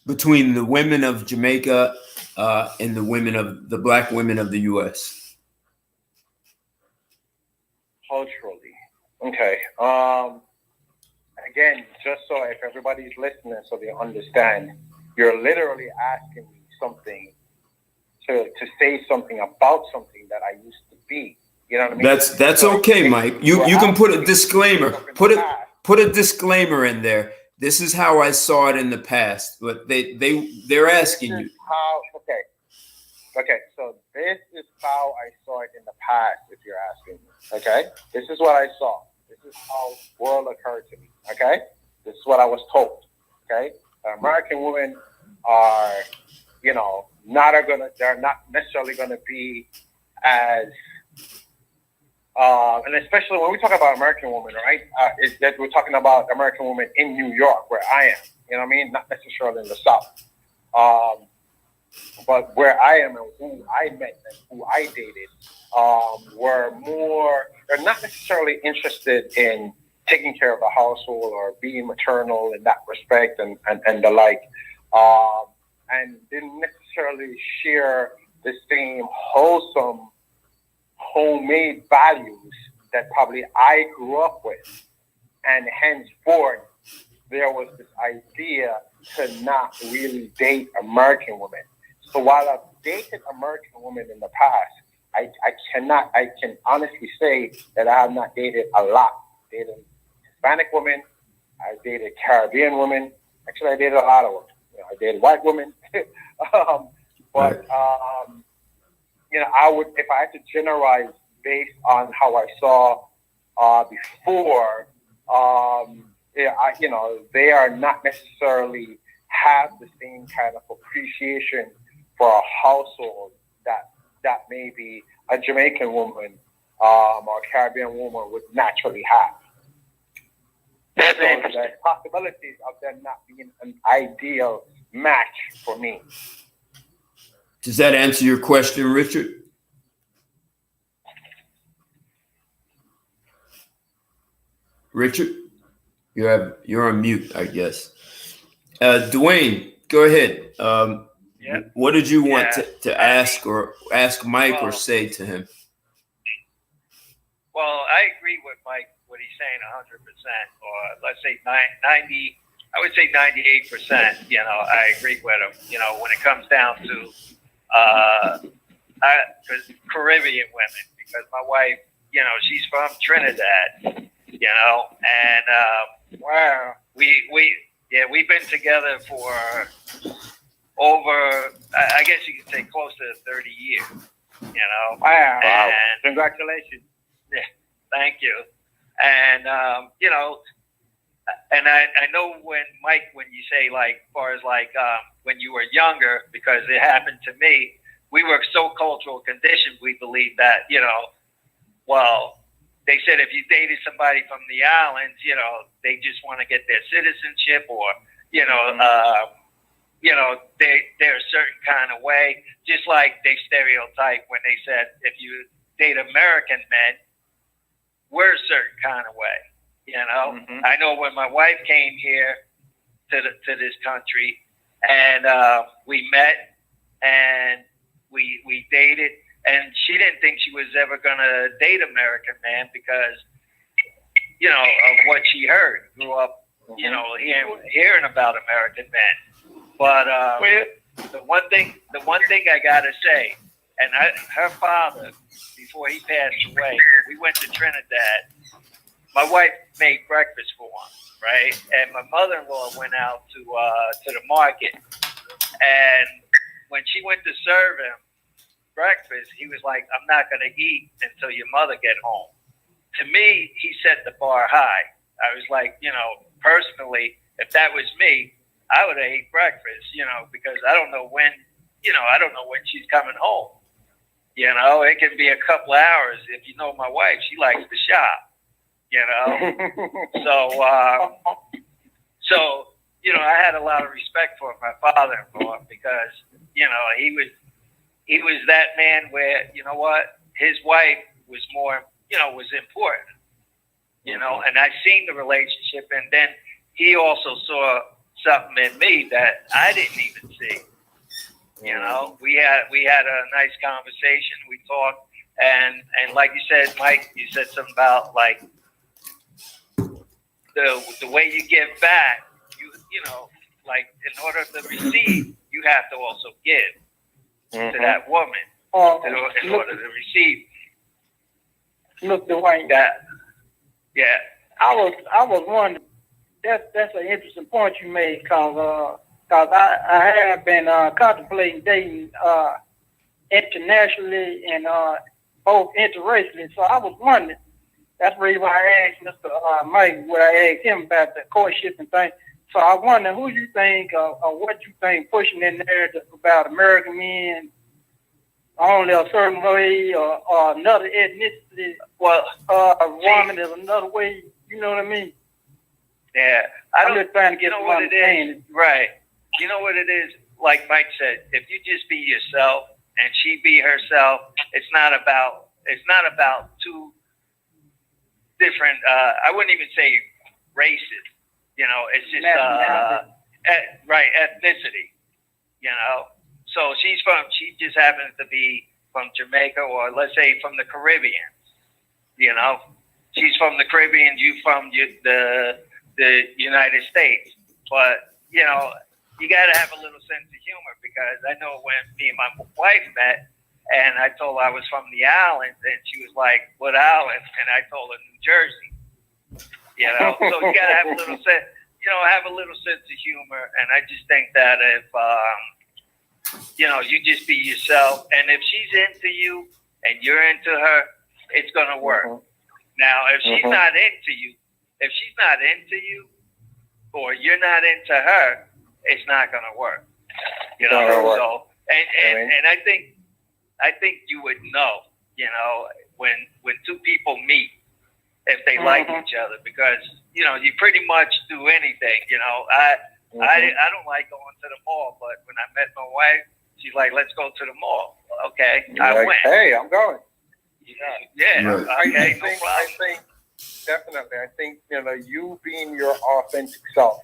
S1: between the women of Jamaica and the Black women of the U.S.?
S2: Culturally. Okay. Again, just so if everybody's listening so they understand, you're literally asking me something to say something about something that I used to be. You know what I mean?
S1: That's okay, Mike. You can put a disclaimer. Put a disclaimer in there. This is how I saw it in the past, but they're asking you.
S2: Okay. So this is how I saw it in the past. If you're asking me, okay, this is what I saw. This is how the world occurred to me. Okay, this is what I was told. Okay, American women are, you know, they're not necessarily gonna be as, and especially when we talk about American women, right? Is that we're talking about American women in New York, where I am. You know what I mean? Not necessarily in the South. but where I am and who I met and who I dated were more, they're not necessarily interested in taking care of the household or being maternal in that respect and the like, and didn't necessarily share the same wholesome homemade values that probably I grew up with. And henceforth, there was this idea to not really date American women. So while I've dated American women in the past, I can honestly say that I have not dated a lot. Dated Hispanic women, I dated Caribbean women. Actually, I dated a lot of them. I dated white women. I would, if I had to generalize based on how I saw before, they are not necessarily have the same kind of appreciation for a household that maybe a Jamaican woman or a Caribbean woman would naturally have. So the possibilities of them not being an ideal match for me.
S1: Does that answer your question, Richard? Richard, you're on mute, I guess. Dwayne, go ahead. What did you want to ask Mike or say to him?
S3: Well, I agree with Mike, what he's saying 100%, or let's say 90, I would say 98%, I agree with him, when it comes down to Caribbean women, because my wife, she's from Trinidad, and wow, we've been together for over, I guess you could say close to 30 years,
S2: Wow.
S3: And
S2: Congratulations.
S3: yeah, thank you. And, and I know when you say far as when you were younger, because it happened to me, we were so cultural conditioned, we believe that, they said if you dated somebody from the islands, they just want to get their citizenship or, they're a certain kind of way, just like they stereotype when they said if you date American men, we're a certain kind of way, I know when my wife came here to this country and we met and we dated, and she didn't think she was ever going to date American man because, of what she heard, grew up, hearing about American men. But the one thing I got to say, and her father, before he passed away, we went to Trinidad. My wife made breakfast for him, right? And my mother-in-law went out to the market. And when she went to serve him breakfast, he was like, I'm not going to eat until your mother get home. To me, he set the bar high. I was like, personally, if that was me, I would have ate breakfast, because I don't know when she's coming home. It can be a couple hours. If you know my wife, she likes to shop, So, I had a lot of respect for my father-in-law because, he was that man where, his wife was more, was important, and I seen the relationship, and then he also saw something in me that I didn't even see. We had a nice conversation. We talked, and like you said, Mike, you said something about the way you give back. In order to receive, you have to also give to that woman in order to receive.
S4: Look, Dwayne. I was wondering. That's an interesting point you made, cause I have been contemplating dating internationally and both interracially. So I was wondering. That's the reason why I asked Mr. Mike what I asked him about the courtship and thing. So I wonder who you think or what you think pushing that narrative about American men only a certain way or another ethnicity. Well, a woman is another way. You know what I mean?
S3: Yeah,
S4: I'm just trying to get
S3: what it is. Right. You know what it is like Mike said, if you just be yourself and she be herself, it's not about two different. I wouldn't even say races. You know, it's just ethnicity. You know, so she just happens to be from Jamaica, or let's say from the Caribbean. You know, she's from the Caribbean, you from the United States. But, you know, you got to have a little sense of humor, because I know when me and my wife met, and I told her I was from the islands, and she was like, "What island?" And I told her New Jersey. You know, so you got to have a little sense, have a little sense of humor. And I just think that if, you just be yourself, and if she's into you and you're into her, it's going to work. Now, if she's not into you, or you're not into her, it's not going to work. You know, so and I think you would know, when two people meet, if they like each other, because you pretty much do anything. I don't like going to the mall, but when I met my wife, she's like, "Let's go to the mall." Okay, I went.
S6: Hey, I'm going.
S3: Yeah.
S6: Right.
S3: Okay.
S6: I think definitely. I think you being your authentic self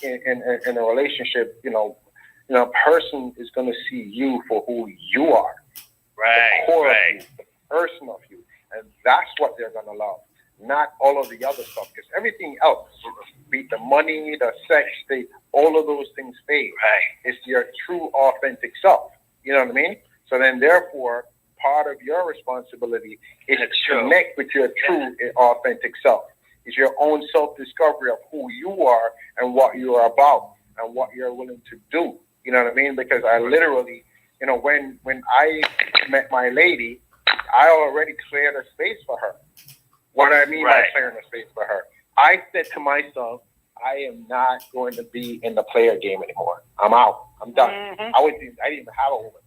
S6: in a relationship, a person is going to see you for who you are,
S3: right?
S6: The core of you, the person of you, and that's what they're going to love. Not all of the other stuff, because everything else, be the money, the sex, all of those things fade.
S3: Right.
S6: It's your true authentic self. You know what I mean? So then, therefore, part of your responsibility is to connect with your true authentic self. It's your own self-discovery of who you are and what you are about and what you're willing to do. You know what I mean? Because I literally, when I met my lady, I already cleared a space for her. What I mean by clearing a space for her, I said to myself, I am not going to be in the player game anymore. I'm out. I'm done. I didn't even have a woman.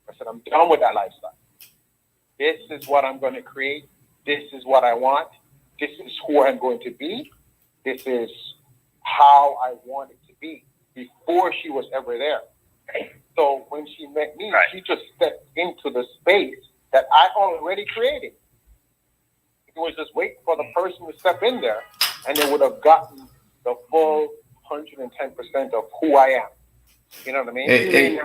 S6: I said, I'm done with that lifestyle. This is what I'm going to create. This is what I want. This is who I'm going to be. This is how I want it to be, before she was ever there. So when she met me, she just stepped into the space that I already created. It was just wait for the person to step in there, and they would have gotten the full 110% of who I am. You know what I mean?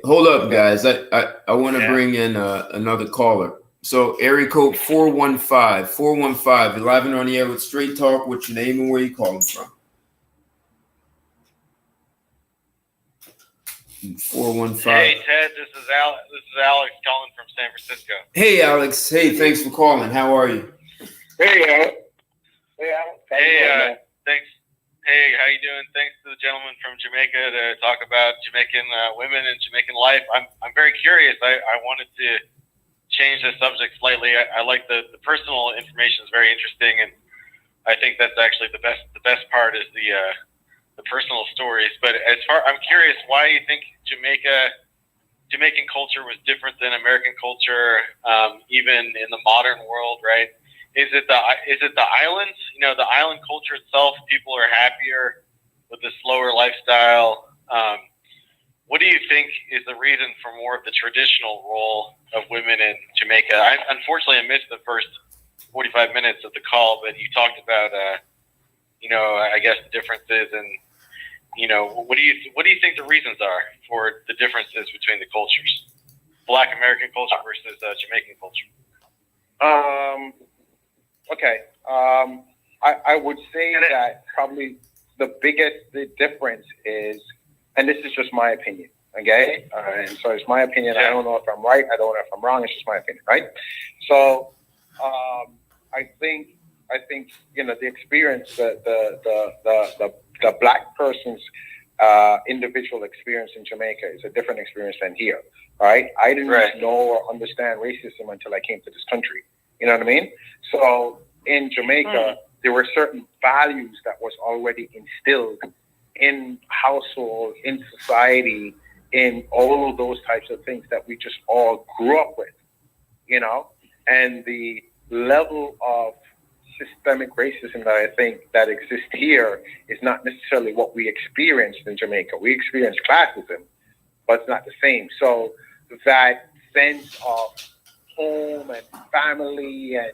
S1: Hold up, guys. I want to bring in another caller. So area code 415, you're live and on the air with Straight Talk. What's your name and where you calling from? 415.
S7: Hey Ted, this is Alex calling from San Francisco.
S1: Hey Alex. Hey, thanks for calling. How are you?
S5: Hey, Alex.
S7: Thanks. Hey, how you doing? Thanks to the gentleman from Jamaica to talk about Jamaican women and Jamaican life. I'm very curious. I wanted to change the subject slightly. I like the personal information is very interesting, and I think that's actually the best part is the personal stories. But I'm curious why you think Jamaican culture was different than American culture, even in the modern world, right? Is it the islands? The island culture itself. People are happier with the slower lifestyle. What do you think is the reason for more of the traditional role of women in Jamaica? Unfortunately, I missed the first 45 minutes of the call, but you talked about, I guess the differences, and what do you think the reasons are for the differences between the cultures, Black American culture versus Jamaican culture?
S6: Okay. I would say that probably the biggest difference is, and this is just my opinion, okay? And so it's my opinion. I don't know if I'm right. I don't know if I'm wrong. It's just my opinion, right? So I think the experience, the Black person's individual experience in Jamaica is a different experience than here, right? I didn't know or understand racism until I came to this country. You know what I mean? So in Jamaica, there were certain values that was already instilled in household, in society, in all of those types of things that we just all grew up with, and the level of systemic racism that I think that exists here is not necessarily what we experienced in Jamaica. We experienced classism, but it's not the same. So that sense of home and family and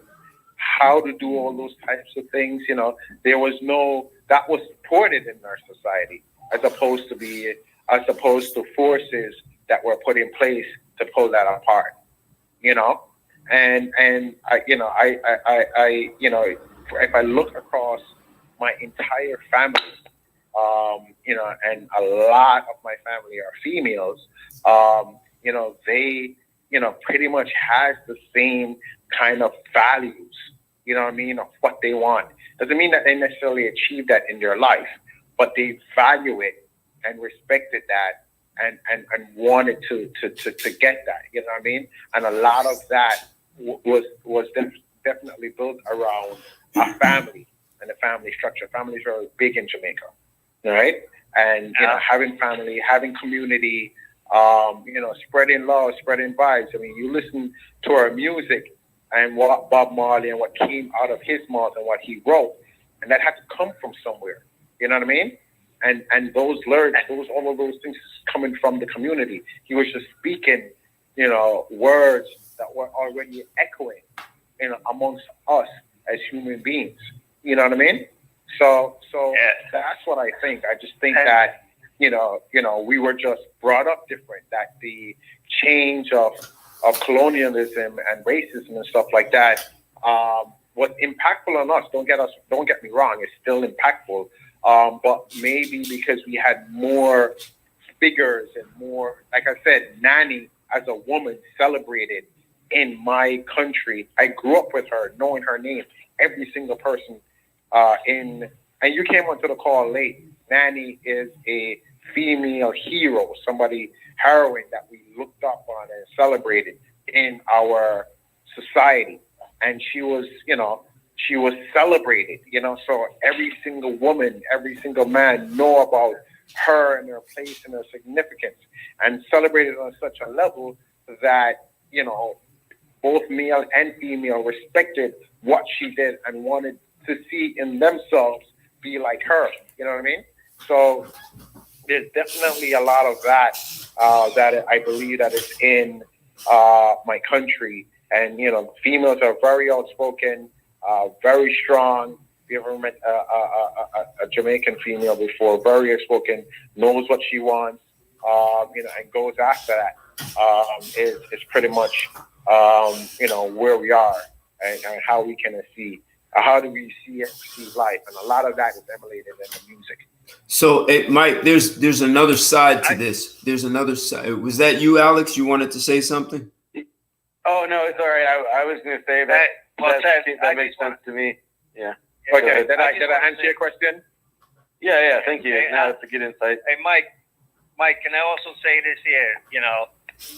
S6: how to do all those types of things, you know, that was supported in our society as opposed to forces that were put in place to pull that apart, you know. And I, you know, I you know, if I look across my entire family, you know, and a lot of my family are females, you know, they, you know, pretty much has the same kind of values, you know what I mean, of what they want. Doesn't mean that they necessarily achieve that in their life, but they value it and respected that and wanted to get that, you know what I mean? And a lot of that was definitely built around a family and the family structure. Family is very big in Jamaica, right? And, you know, having family, having community, you know, spreading love, spreading vibes. I mean, you listen to our music and what Bob Marley and what came out of his mouth and what he wrote, and that had to come from somewhere. You know what I mean? And those lyrics, all of those things coming from the community. He was just speaking, you know, words that were already echoing, you know, amongst us as human beings. You know what I mean? So that's what I think. I just think that, you know, we were just brought up different, that the change of colonialism and racism and stuff like that was impactful on us. Don't get me wrong, it's still impactful. But maybe because we had more figures and more, like I said, Nanny as a woman celebrated in my country. I grew up with her, knowing her name, every single person and you came onto the call late. Nanny is a female hero, heroine that we looked up on and celebrated in our society. And she was, you know, she was celebrated, you know, so every single woman, every single man know about her and her place and her significance, and celebrated on such a level that, you know, both male and female respected what she did and wanted to see in themselves be like her. You know what I mean? So there's definitely a lot of that that I believe that is in my country. And, you know, females are very outspoken, very strong. If you ever met a Jamaican female before, very outspoken, knows what she wants, you know, and goes after that. Is pretty much, you know, where we are and how we can see. How do we see life? And a lot of that is emulated in the music.
S1: So, Mike, there's another side to this. There's another side. Was that you, Alex? You wanted to say something?
S8: Oh, no, it's all right. I was going to say that. That makes sense to me. Yeah.
S6: Okay. Did I answer your question?
S8: Yeah. Thank you. Now that's a good insight.
S3: Hey, Mike, can I also say this here? You know,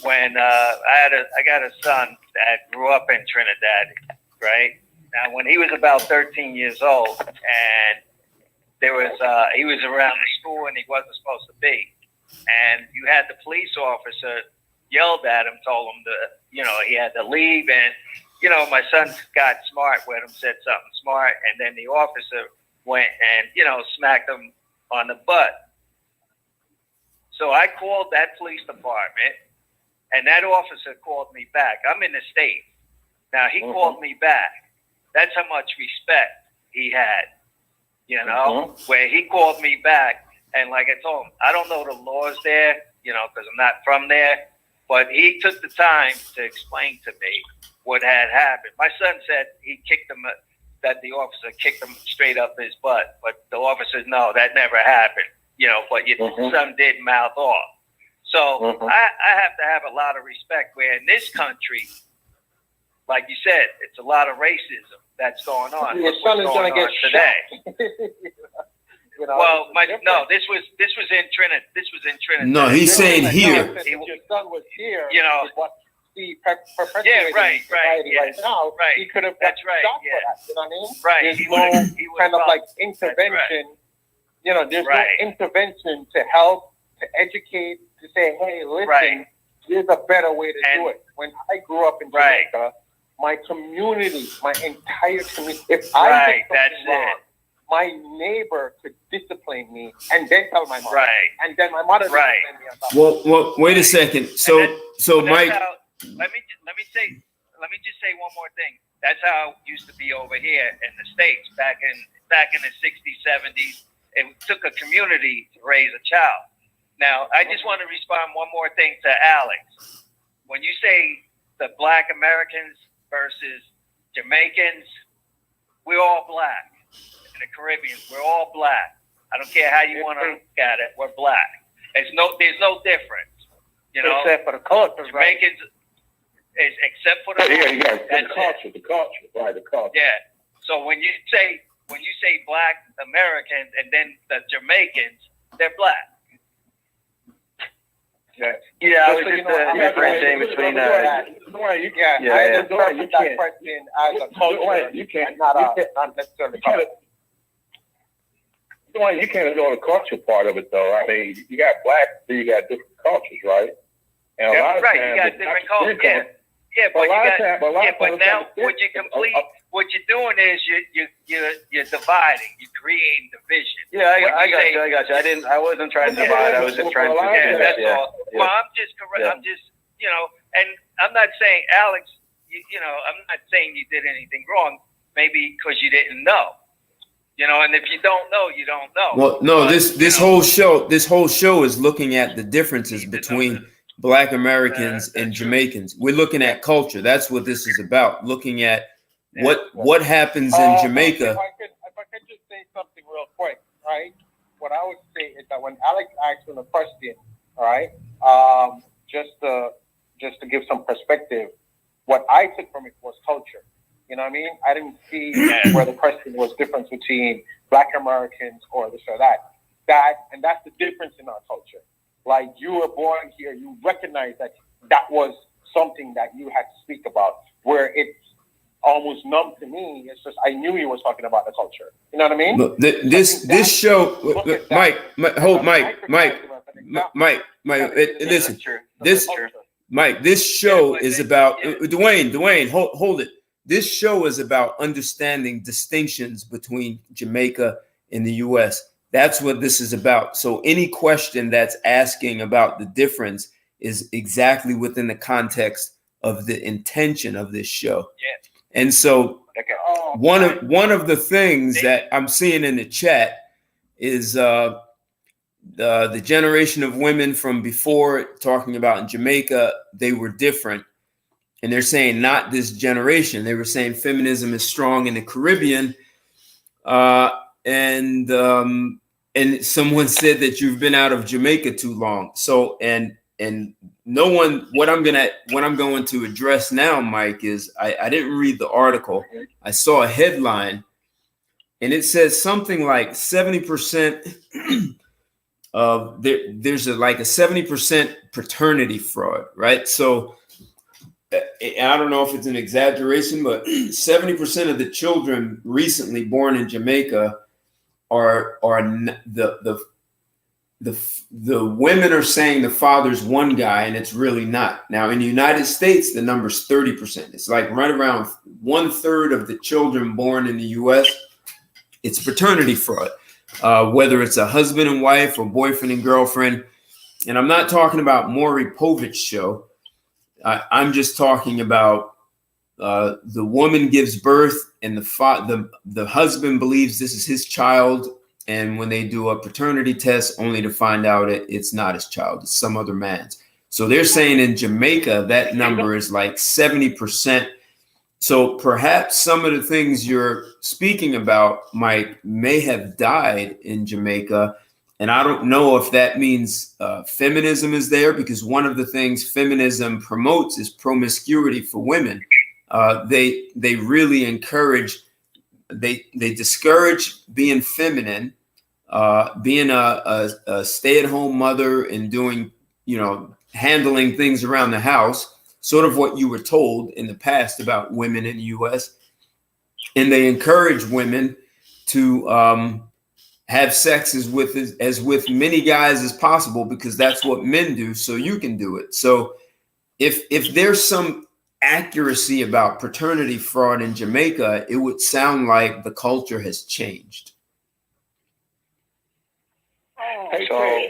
S3: when I got a son that grew up in Trinidad, right? Now, when he was about 13 years old, and he was around the school and he wasn't supposed to be, and you had the police officer yelled at him, told him he had to leave, and my son got smart with him, said something smart, and then the officer went and smacked him on the butt. So I called that police department, and that officer called me back. I'm in the state. Now, he called me back. That's how much respect he had, where he called me back. And like I told him, I don't know the laws there, because I'm not from there. But he took the time to explain to me what had happened. My son said he kicked him, that the officer kicked him straight up his butt. But the officer said, no, that never happened. But your son did mouth off. So I have to have a lot of respect where in this country, like you said, it's a lot of racism that's going on.
S6: Your son is going to get today.
S3: Well, this was in Trinidad. This was in Trinidad.
S1: No, he's saying here.
S6: If your son was here, what he
S3: right
S6: perpetuated right now, he could have got shot for that. You know what I mean?
S3: Right.
S6: There's no kind of like intervention. There's no intervention to help, to educate, to say, hey, listen, there's a better way to do it. When I grew up in Jamaica, my community, my entire community. If I did something wrong, my neighbor could discipline me and then tell my mother.
S3: Right.
S6: And then my mother disciplined me on top of it.
S1: Well, wait a second. So Mike,
S3: let me just say one more thing. That's how it used to be over here in the States back in the 60s, 70s. It took a community to raise a child. Now, I just want to respond one more thing to Alex. When you say the Black Americans versus Jamaicans, we're all Black. In the Caribbean, we're all Black. I don't care how you want to look at it. We're Black. There's no difference. You know,
S6: except for the culture,
S3: Jamaicans, except for the
S5: culture, the culture.
S3: Yeah. So when you say Black Americans and then the Jamaicans, they're Black.
S8: Yeah, I was just differentiating between.
S6: I interpret that question as a culture.
S5: You can't.
S6: Not necessarily.
S5: You can't ignore the culture part of it, though. I mean, you got Black, then you got different cultures, right? And a lot of times,
S3: you got different cultures. Yeah, but now what you're doing is you're dividing, you're creating division.
S8: Yeah, I got you. I wasn't trying to divide. I was just trying to.
S3: That's all. Well, I'm just correct. I'm just, and I'm not saying Alex. I'm not saying you did anything wrong. Maybe because you didn't know. And if you don't know, you don't know.
S1: Well, no, this whole show is looking at the differences between Black Americans and Jamaicans. We're looking at culture. That's what this is about. Looking at what happens in Jamaica.
S6: If I could just say something real quick, right? What I would say is that when Alex asked him a question, all right, just to give some perspective, what I took from it was culture. You know what I mean? I didn't see where the question was difference between Black Americans or this or that. And that's the difference in our culture. Like, you were born here, you recognize that was something that you had to speak about. Where it's almost numb to me, it's just I knew he was talking about the culture. You know what I mean?
S1: Look, this show, Mike, listen. This show is about Dwayne. Hold it. This show is about understanding distinctions between Jamaica and the U.S. That's what this is about. So any question that's asking about the difference is exactly within the context of the intention of this show. Yeah. And so one of the things that I'm seeing in the chat is the generation of women from before, talking about in Jamaica, they were different. And they're saying not this generation. They were saying feminism is strong in the Caribbean. And someone said that you've been out of Jamaica too long. So and no one, what I'm going to address now, Mike, is I didn't read the article. I saw a headline and it says something like 70% of there's like a 70% paternity fraud, right? So I don't know if it's an exaggeration, but 70% of the children recently born in Jamaica are the women are saying the father's one guy, and it's really not. Now in the United States, the number's 30%. It's like right around 1/3 of the children born in the U.S. It's paternity fraud, whether it's a husband and wife or boyfriend and girlfriend. And I'm not talking about Maury Povich's show. I'm just talking about the woman gives birth and the husband believes this is his child. And when they do a paternity test, only to find out it's not his child, it's some other man's. So they're saying in Jamaica, that number is like 70%. So perhaps some of the things you're speaking about, Mike, may have died in Jamaica. And I don't know if that means feminism is there, because one of the things feminism promotes is promiscuity for women. They really encourage, they discourage being feminine, being a stay-at-home mother and doing, handling things around the house, sort of what you were told in the past about women in the U.S. And they encourage women to have sex as with many guys as possible, because that's what men do. So you can do it. So if there's some accuracy about paternity fraud in Jamaica, it would sound like the culture has changed.
S6: So,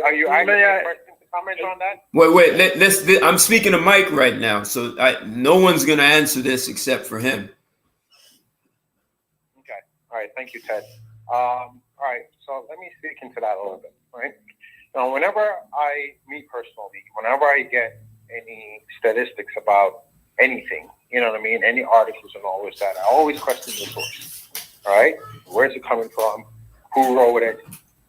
S6: are you asking a question to comment on that?
S1: Wait. I'm speaking to Mike right now, so no one's going to answer this except for him.
S6: Okay. All right. Thank you, Ted. All right. So let me speak into that a little bit. Right. Now, whenever I get any statistics about anything, you know what I mean, any articles and all this that, I always question the source. All right. Where's it coming from? Who wrote it?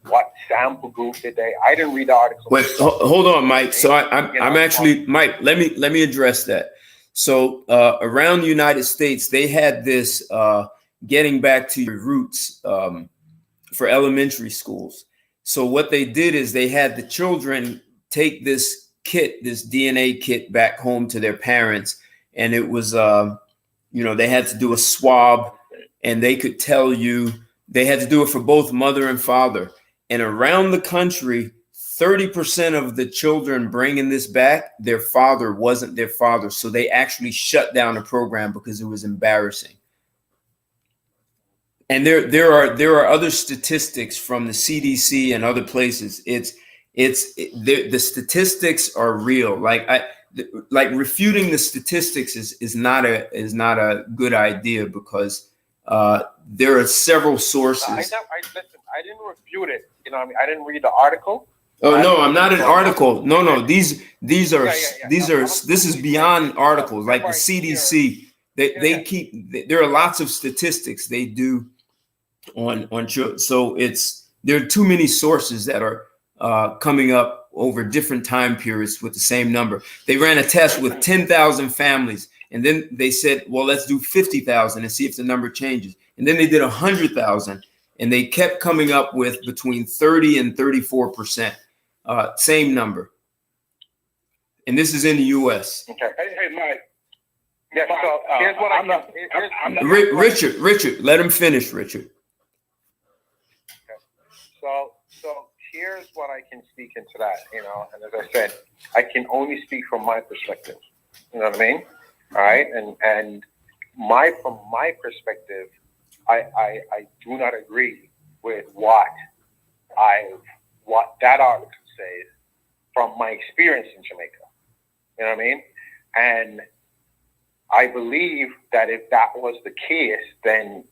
S6: What sample group did they? I didn't read the article.
S1: Wait, hold on, Mike. So I'm actually, Mike. Let me address that. So around the United States, they had this getting back to your roots for elementary schools. So what they did is they had the children take this DNA kit back home to their parents, and it was they had to do a swab, and they could tell you they had to do it for both mother and father. And around the country, 30% of the children bringing this back, their father wasn't their father. So they actually shut down the program because it was embarrassing. And there are other statistics from the CDC and other places. The statistics are real. Like refuting the statistics is not a good idea, because there are several sources.
S6: I didn't refute it. You know what I mean? I didn't read the article.
S1: Oh no, I'm not an article. No. This is beyond articles. Like the CDC, there are lots of statistics they do on children. So there are too many sources that are coming up over different time periods with the same number. They ran a test with 10,000 families, and then they said, well, let's do 50,000 and see if the number changes. And then they did 100,000. And they kept coming up with between 30 and 34%, same number. And this is in the U.S.
S6: Okay. Hey, Mike. Yeah. So here's what I'm not.
S1: Richard, let him finish, Richard.
S6: Okay. So here's what I can speak into that. And as I said, I can only speak from my perspective. You know what I mean? All right. And from my perspective, I do not agree with what that article says from my experience in Jamaica. You know what I mean? And I believe that if that was the case, then,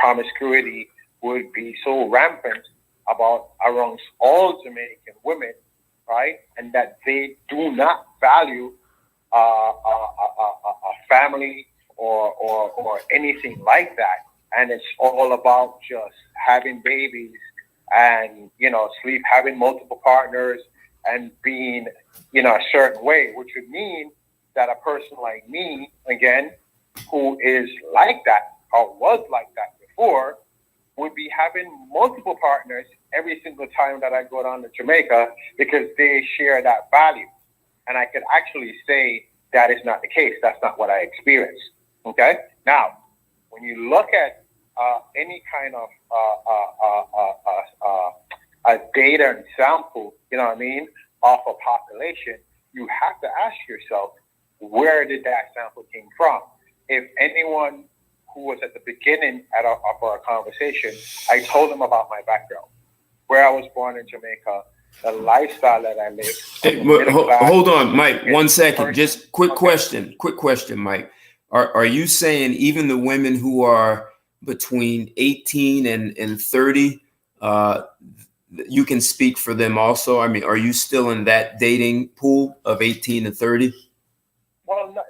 S6: promiscuity would be so rampant amongst all Jamaican women, right? And that they do not value a family or anything like that. And it's all about just having babies and, having multiple partners and being, a certain way, which would mean that a person like me, again, who is like that or was like that before, would be having multiple partners every single time that I go down to Jamaica, because they share that value. And I could actually say that is not the case. That's not what I experienced. Okay? Now, when you look at any kind of data and sample, you know what I mean, off a population, you have to ask yourself, where did that sample came from? If anyone who was at the beginning of our conversation, I told them about my background, where I was born in Jamaica, the lifestyle that I lived.
S1: Hey, hold on, Mike, 1 second. Just quick question, Mike. Are you saying even the women who are between 18 and 30, you can speak for them also? I mean, are you still in that dating pool of 18 to 30?
S6: Well, now,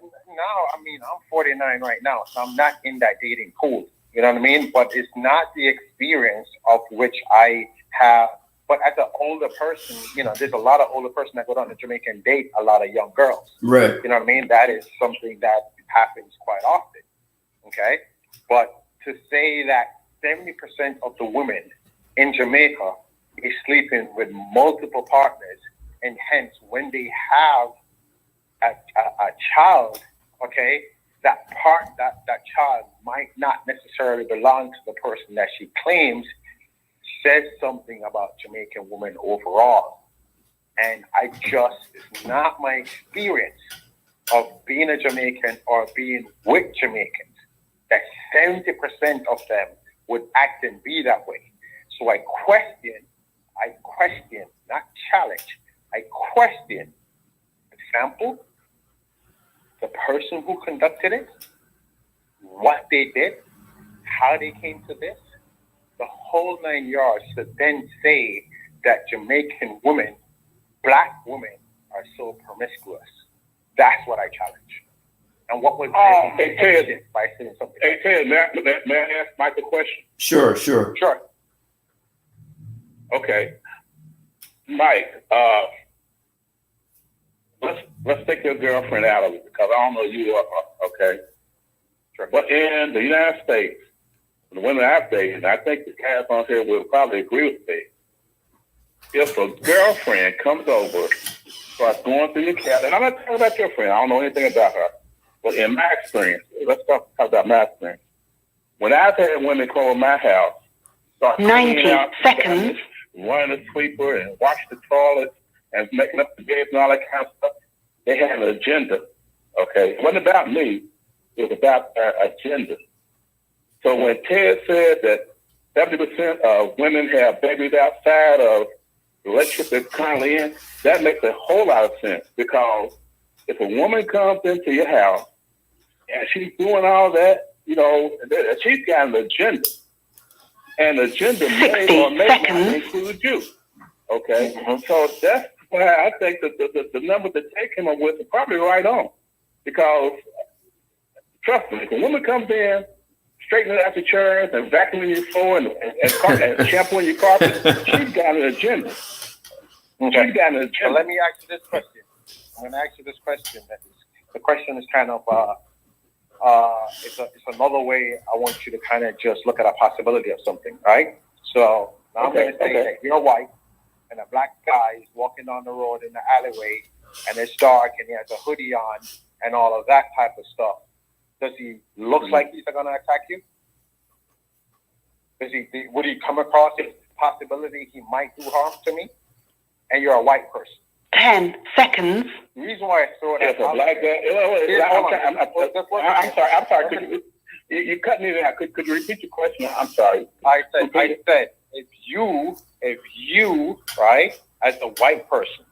S6: I mean, I'm 49 right now, so I'm not in that dating pool. You know what I mean? But it's not the experience of which I have. But as an older person, there's a lot of older person that go down to Jamaica and date a lot of young girls.
S1: Right.
S6: You know what I mean? That is something that happens quite often. Okay? But to say that 70% of the women in Jamaica is sleeping with multiple partners, and hence when they have a child, okay, that child might not necessarily belong to the person that she claims, says something about Jamaican women overall. And it's not my experience of being a Jamaican or being with Jamaicans, that 70% of them would act and be that way. So I question, not challenge, I question, example, the person who conducted it, what they did, how they came to this, the whole 9 yards, to then say that Jamaican women, black women, are so promiscuous. That's what I challenge. And what was
S5: hey, Ted,
S6: by saying something?
S5: Hey, Ted, may I ask Mike a question?
S1: Sure.
S5: Okay. Mike, let's take your girlfriend out of it, because I don't know you are, okay? Sure. But in the United States, the women I've dated, and I think the guys on here will probably agree with me, if a girlfriend comes over, starts going through your cat, and I'm not talking about your friend, I don't know anything about her, but in my experience, let's talk about my experience. When I've had women come over my house, start
S9: 90 seconds,
S5: running the sweeper and wash the toilets and making up the beds and all that kind of stuff, they had an agenda, okay? It wasn't about me, it was about their agenda. So when Ted said that 70% of women have babies outside of the relationship they're currently in, that makes a whole lot of sense, because if a woman comes into your house and she's doing all that, she's got an agenda. And the agenda may or may not include you. Okay? Mm-hmm. So that's why I think that the number that they came up with is probably right on. Because, trust me, if a woman comes in, straightening out the chairs and vacuuming your floor and shampooing your carpet, she's got an agenda.
S6: Okay. She's got an agenda. So let me ask you this question. I'm going to ask you this question. The question is kind of, it's another way I want you to kind of just look at a possibility of something, right? So now I'm going to say that you're white and a black guy is walking down the road in the alleyway and it's dark and he has a hoodie on and all of that type of stuff. Does he look like he's going to attack you? Would he come across a possibility he might do harm to me? And you're a white person.
S9: 10 seconds.
S6: The reason why I throw that out.
S5: I'm sorry. Could you cut me there? Could you repeat your question? I'm sorry.
S6: I said, if you, right, as a white person,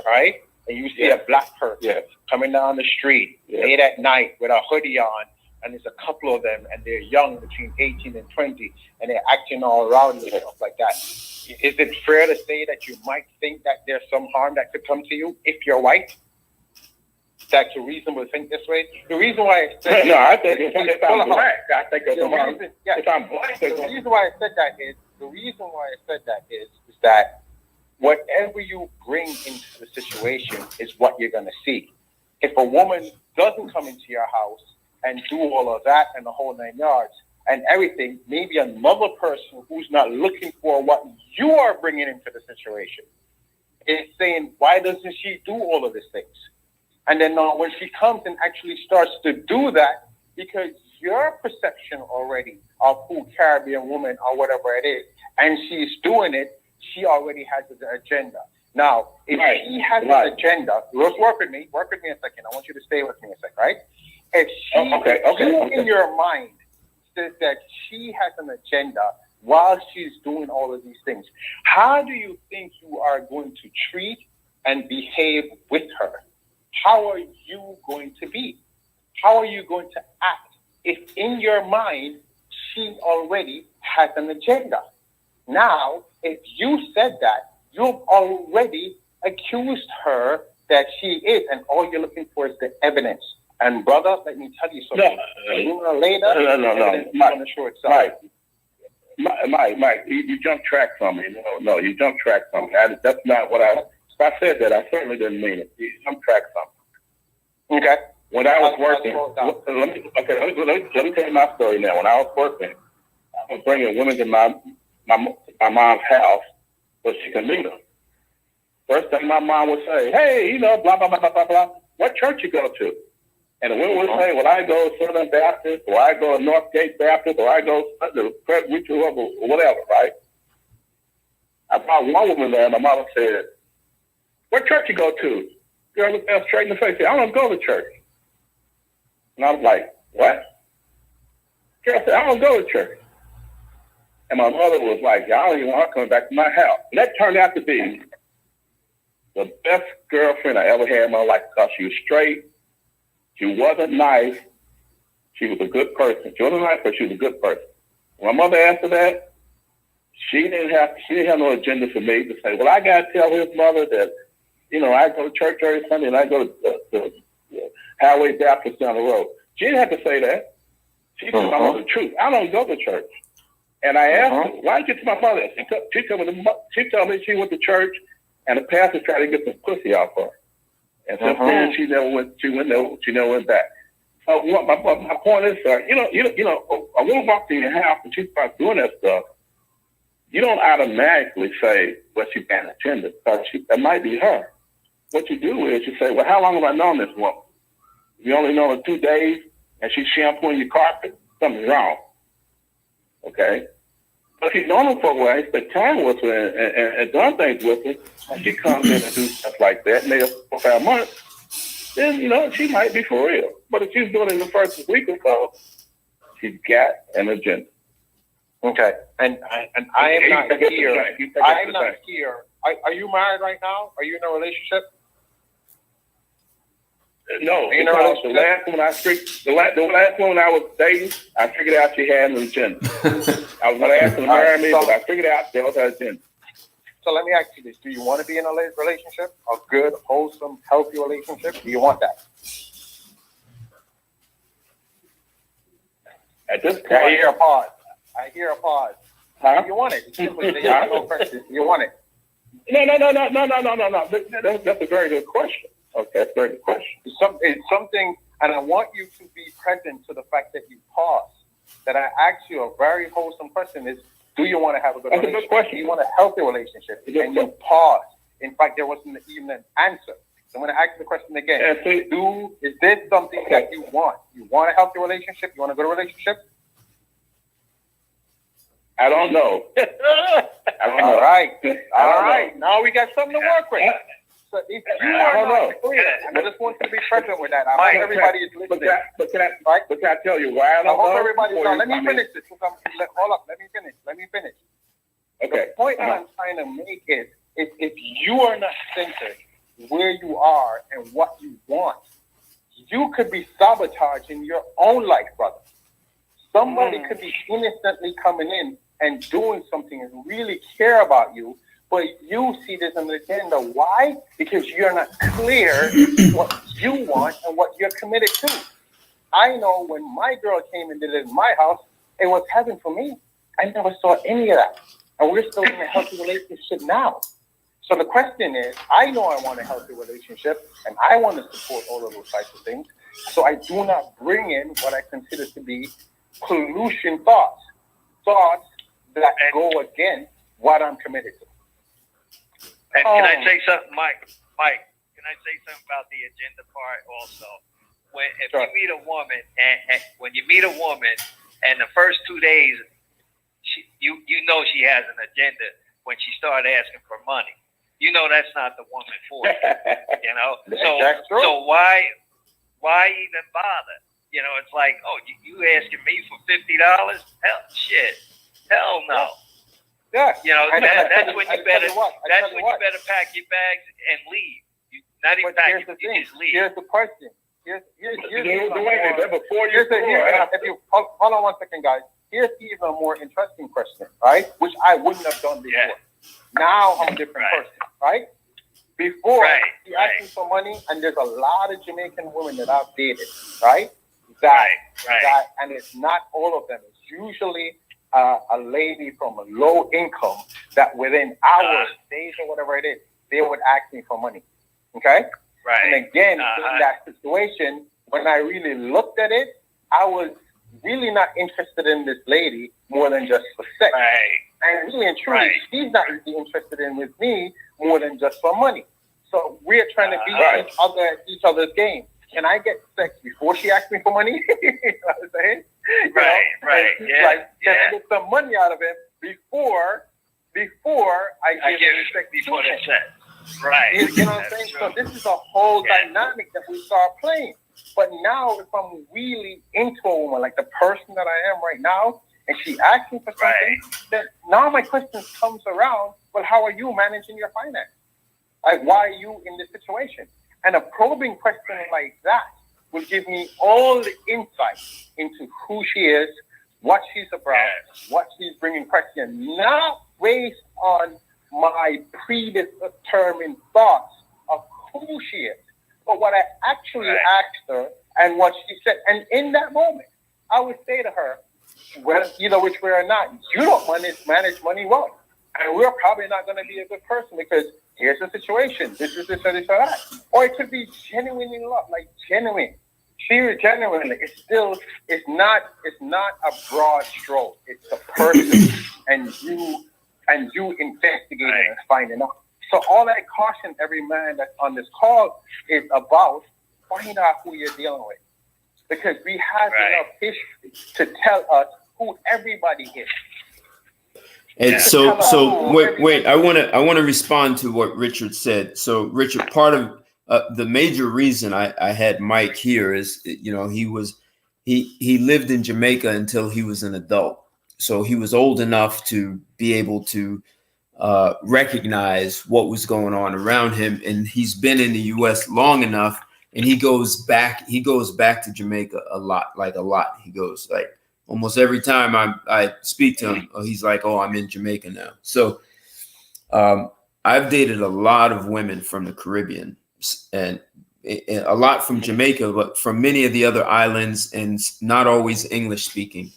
S6: right, and you see a black person coming down the street late at night with a hoodie on, and there's a couple of them, and they're young, between 18 and 20, and they're acting all rowdy and stuff like that. Is it fair to say that you might think that there's some harm that could come to you if you're white? That's a reasonable to think this way. The reason why I said
S5: I think if I'm black, I think there's some harm. If I'm black,
S6: the reason why I said that is that whatever you bring into the situation is what you're going to see. If a woman doesn't come into your house and do all of that and the whole 9 yards and everything, maybe another person who's not looking for what you are bringing into the situation is saying, why doesn't she do all of these things? And then when she comes and actually starts to do that, because your perception already of who Caribbean woman or whatever it is, and she's doing it, she already has an agenda. Now, if she has an agenda, let's work with me a second. I want you to stay with me a second, right? If she, in your mind, says that she has an agenda while she's doing all of these things, how do you think you are going to treat and behave with her? How are you going to be? How are you going to act if in your mind she already has an agenda? Now, if you said that, you've already accused her that she is, and all you're looking for is the evidence. And brother, let me tell you something. Sooner or later,
S5: Mike, you jumped track from me. No, you jumped track from me. That's not what if I said that, I certainly didn't mean it. You jumped track from me. Okay. When I was working, let me tell you my story now. When I was working, I was bringing women to my mom's house so she could meet them. First thing my mom would say, hey, blah, blah, blah, blah, blah, blah. What church you go to? And the women would say, well, I go to Southern Baptist, or I go to Northgate Baptist, or I go to Presbyterian, or whatever, right? I brought one woman there, and my mother said, what church you go to? Girl looked at her straight in the face and said, I don't go to church. And I was like, what? Girl said, I don't go to church. And my mother was like, I don't even want her coming back to my house. And that turned out to be the best girlfriend I ever had in my life because she was straight. She wasn't nice. She was a good person. She wasn't nice, but she was a good person. When my mother asked her that, she didn't have no agenda for me to say, well, I got to tell his mother that, I go to church every Sunday and I go to Highway Baptist down the road. She didn't have to say that. She told my mother the truth. I don't go to church. And I asked her, why did you get to my mother? She told me she went to church and the pastor tried to get some pussy out for her. And since then, she never went back. So my point is, sir, a woman walks in your house and she starts doing that stuff. You don't automatically say, well, she's got an agenda, because that might be her. What you do is you say, well, how long have I known this woman? You only know her 2 days and she's shampooing your carpet? Something's wrong. Okay? But if you've known her for a while, spent time with her and done things with her, and she comes in and do stuff like that, maybe 4 or 5 months, then, she might be for real. But if she's doing it in the first week or so, she's got an agenda.
S6: Okay. And I am not here. I am not here. Are you married right now? Are you in a relationship?
S5: No. The last woman I was dating, I figured out she had an agenda. I was going to ask her to marry me, but I figured out there was her agenda.
S6: So let me ask you this. Do you want to be in a relationship? A good, wholesome, healthy relationship? Do you want that?
S5: At this point,
S6: I hear a pause. Huh? You want it? It's simply the yes or no question. You want it? No.
S5: That's a very good question. Okay, that's a very good question.
S6: It's something, and I want you to be present to the fact that you pause. That I asked you a very wholesome question is, do you want to have a good relationship?
S5: That's a good question.
S6: Do you want a healthy relationship? And you pause. In fact, there wasn't even an answer. So I'm going to ask the question again. Is this something that you want? You want a healthy relationship? You want a good relationship?
S5: I don't know.
S6: All right. Now we got something to work with. So if you are not clear, I just want you to be present with that. I hope everybody is listening.
S5: But can I tell you why I don't know?
S6: I hope everybody's on. Let me finish this. Hold up. Let me finish.
S5: Okay.
S6: The point that I'm trying to make is if you are not centered where you are and what you want, you could be sabotaging your own life, brother. Somebody could be innocently coming in and doing something and really care about you, but you see this as an agenda. Why? Because you're not clear what you want and what you're committed to. I know when my girl came and did it in my house, it was heaven for me. I never saw any of that. And we're still in a healthy relationship now. So the question is, I know I want a healthy relationship and I want to support all of those types of things. So I do not bring in what I consider to be pollution thoughts that go against what I'm committed to.
S3: And can I say something, Mike? Can I say something about the agenda part also? If you meet a woman, and when you meet a woman, and the first 2 days, you know she has an agenda when she started asking for money. You know that's not the woman for you. So why even bother? It's like, oh, you asking me for $50? Hell no.
S6: Yeah.
S3: That's when you better. That's when you better pack your bags and leave. Not even pack. You just leave.
S6: Here's the question. Here's hold on 1 second, guys. Here's even a more interesting question, right? Which I wouldn't have done before. Yeah. Now I'm a different person, right? Before, he asked me for money, and there's a lot of Jamaican women that I've dated, right? That, and it's not all of them. It's usually a lady from a low income that within hours, days, or whatever it is, they would ask me for money. Okay?
S3: Right.
S6: And again, in that situation, when I really looked at it, I was really not interested in this lady more than just for sex.
S3: Right.
S6: And really and truly, she's not really interested in with me more than just for money. So we're trying to be each other's game. Can I get sex before she asks me for money? You know what I'm saying?
S3: Right.
S6: Can I get some money out of him before I give him sex
S3: before the sex? Right.
S6: You know what I'm saying? True. So this is a whole dynamic that we start playing. But now, if I'm really into a woman, like the person that I am right now, and she asks me for something, then now my question comes around, well, how are you managing your finance? Like, why are you in this situation? And a probing question like that will give me all the insight into who she is, what she's about, what she's bringing question, not based on my predetermined thoughts of who she is, but what I actually asked her and what she said. And in that moment, I would say to her, well, either which way or not, you don't manage money well. And we're probably not going to be a good person because here's the situation. This is this or this or that. Or it could be genuine in love, like genuine. Genuinely, it's not a broad stroke. It's a person and you investigating and finding out. So all I caution every man that's on this call is about finding out who you're dealing with. Because we have enough history to tell us who everybody is.
S1: And so wait. I want to respond to what Richard said. So Richard, part of the major reason I had Mike here is, you know, he lived in Jamaica until he was an adult. So he was old enough to be able to recognize what was going on around him, and he's been in the U.S. long enough. And he goes back to Jamaica a lot. He goes like almost every time I speak to him, he's like, oh, I'm in Jamaica now. So I've dated a lot of women from the Caribbean and a lot from Jamaica, but from many of the other islands and not always English speaking.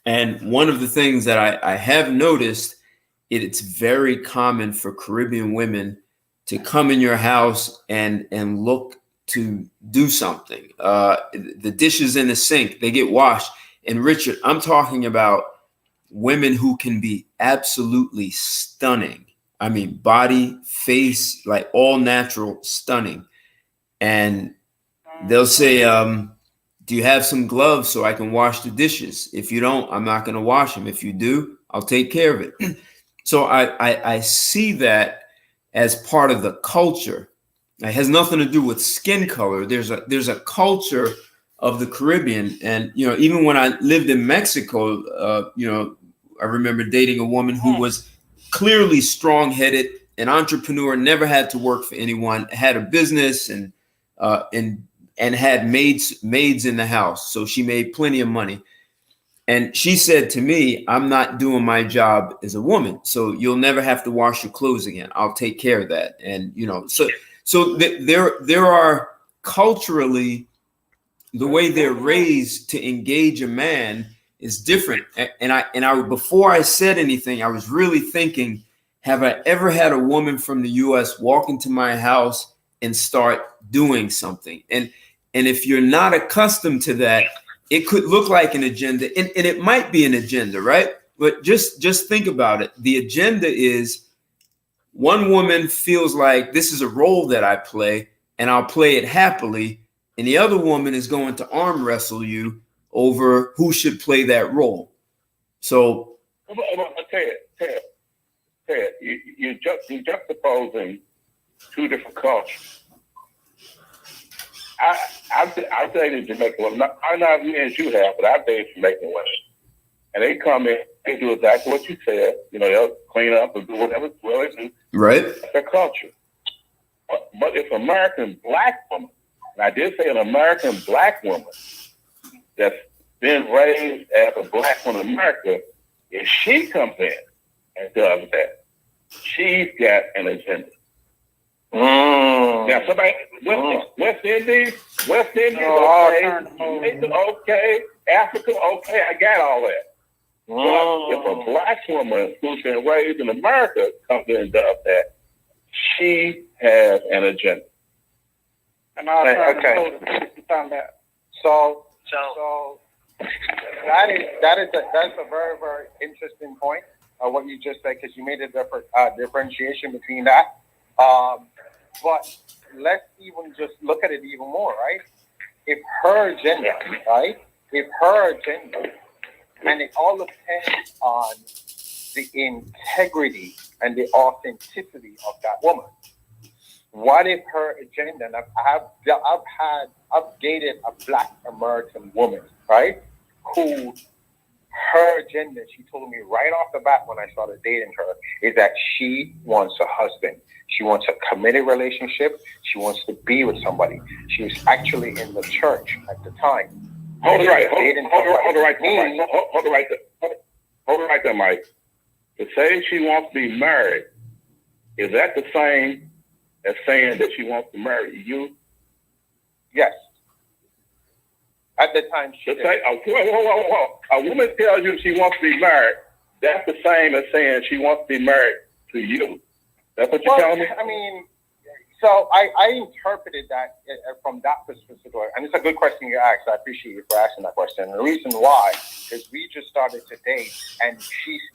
S1: And one of the things that I have noticed, it's very common for Caribbean women to come in your house and look to do something. The dishes in the sink, they get washed. And Richard, I'm talking about women who can be absolutely stunning. I mean, body, face, like all natural, stunning. And they'll say, do you have some gloves so I can wash the dishes? If you don't, I'm not going to wash them. If you do, I'll take care of it. So I see that as part of the culture. It has nothing to do with skin color. There's a culture of the Caribbean. And, you know, even when I lived in Mexico, you know, I remember dating a woman who was clearly strong-headed, an entrepreneur, never had to work for anyone, had a business and had maids in the house. So she made plenty of money. And she said to me, I'm not doing my job as a woman, so you'll never have to wash your clothes again. I'll take care of that. And, you know, so there are culturally, the way they're raised to engage a man is different. And I before I said anything, I was really thinking, have I ever had a woman from the US walk into my house and start doing something? And if you're not accustomed to that, it could look like an agenda, and it might be an agenda, right? But just think about it. The agenda is one woman feels like this is a role that I play, and I'll play it happily, and the other woman is going to arm wrestle you over who should play that role. So,
S5: Ted, you're juxtaposing two different cultures. I've dated Jamaican women. Not as many as you have, but I've dated Jamaican women. And they come in, they do exactly what you said. You know, they'll clean up and do whatever they do.
S1: Right.
S5: That's their culture. But if American black woman, and I did say an American black woman that's been raised as a black woman in America, if she comes in and does that, she's got an agenda. Now, somebody, West Indies, okay, Africa, okay, I got all that. But if a black woman who's been raised in America comes in and does that, she has an agenda.
S4: And I'll on that. So that's a very, very interesting point. What you just said, because you made a differentiation between that. But let's even just look at it even more, right? If her agenda, and it all depends on the integrity and the authenticity of that woman.
S6: What if her agenda? And I've dated a Black American woman, right? Who her agenda, she told me right off the bat when I started dating her, is that she wants a husband. She wants a committed relationship. She wants to be with somebody. She was actually in the church at the time.
S5: Hold it right there, Mike. To say she wants to be married, is that the same as saying that she wants to marry you?
S6: Yes. At the time, she did.
S5: A woman tells you she wants to be married. That's the same as saying she wants to be married to you. That's what you're telling me?
S6: I mean, so I interpreted that from that perspective, and it's a good question you asked. I appreciate you for asking that question. And the reason why is we just started to date, and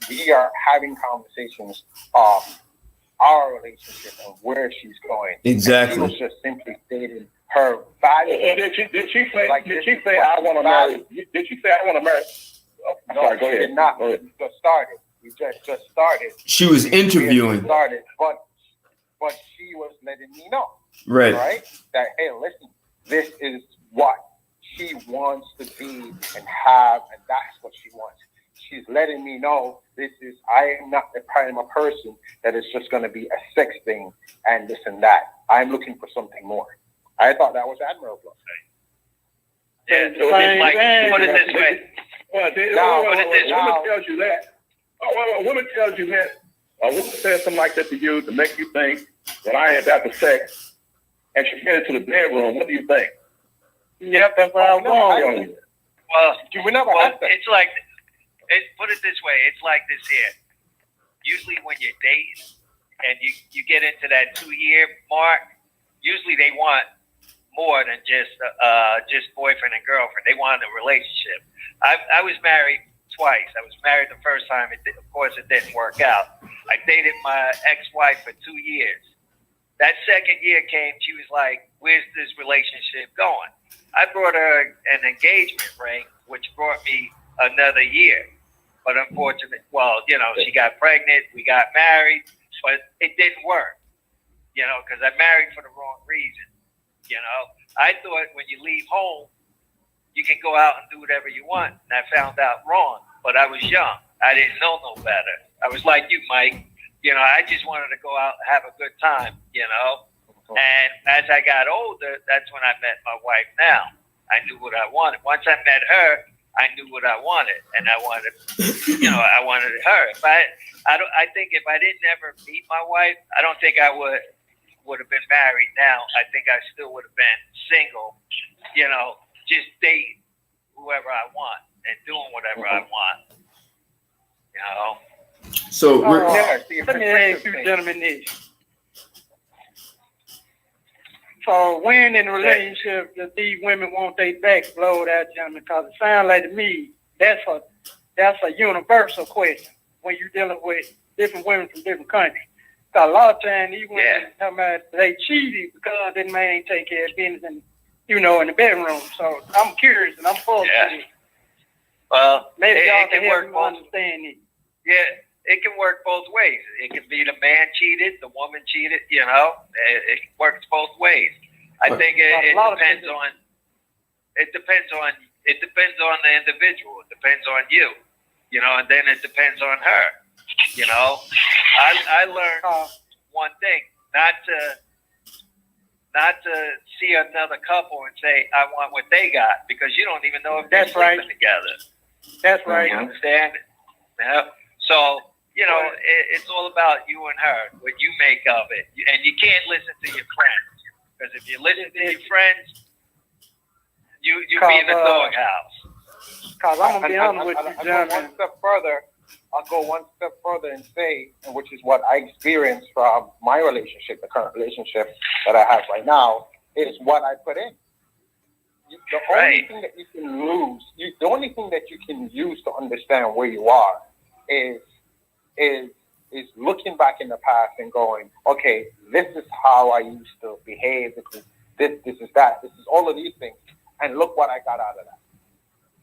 S6: we are having conversations of our relationship and where she's going.
S1: Exactly.
S6: She was just simply stating her value.
S5: Did she say I want to marry? Did she say I want to marry? Oh,
S6: no,
S5: sorry, go ahead.
S6: She did not.
S5: Go ahead.
S6: We just started. We just started.
S1: She was interviewing.
S6: Started, but she was letting me know.
S1: Right.
S6: Right? That, hey, listen, this is what she wants to be and have, and that's what she wants. She's letting me know I am not the kind of person that is just going to be a sex thing and this and that. I'm looking for something more. I thought that was admirable.
S3: Yeah, put it this way.
S5: Woman tells you that. A woman tells you that. A woman says something like that to you to make you think that I ain't after sex, and she gets into the bedroom. What do you think?
S4: Yep, that's what I want.
S3: Well, it's like, put it this way. It's like this here. Usually when you're dating and you get into that 2-year mark, usually they want more than just boyfriend and girlfriend. They want a relationship. I was married twice. I was married the first time. Of course, it didn't work out. I dated my ex-wife for 2 years. That second year came, she was like, where's this relationship going? I brought her an engagement ring, which brought me another year. But unfortunately, she got pregnant, we got married, but it didn't work, because I married for the wrong reason. I thought when you leave home, you can go out and do whatever you want. And I found out wrong, but I was young. I didn't know no better. I was like you, Mike. I just wanted to go out and have a good time, And as I got older, that's when I met my wife now. I knew what I wanted. Once I met her, I knew what I wanted, and I wanted, I wanted her. I think if I didn't ever meet my wife, I don't think I would have been married now. I think I still would have been single, just dating whoever I want and doing whatever I want,
S1: So
S4: let me ask you gentlemen this. So when in a relationship do these women want their backs blowed out, gentlemen? Because it sounds like to me that's a universal question when you're dealing with different women from different countries. Because a lot of times these women talking about they cheated because that man ain't take care of business and in the bedroom. So I'm curious and I'm full of it.
S3: Well,
S4: maybe y'all
S3: can work
S4: help me understand it.
S3: Yeah. It can work both ways. It can be the man cheated, the woman cheated. It works both ways. I think it depends on the individual. It depends on you, and then it depends on her. I learned one thing: not to see another couple and say I want what they got, because you don't even know if they're sleeping together.
S4: That's right.
S3: You understand? Yeah. So. It's all about you and her, what you make of it. And you can't listen to your friends. Because if you listen to your friends, you be in the doghouse.
S4: Because I'm going to be honest with you, gentlemen.
S6: I'll go one step further and say, and which is what I experienced from my relationship, the current relationship that I have right now, is what I put in. The only thing that you can lose, the only thing that you can use to understand where you are is looking back in the past and going, okay, this is how I used to behave. This is that. This is all of these things. And look what I got out of that.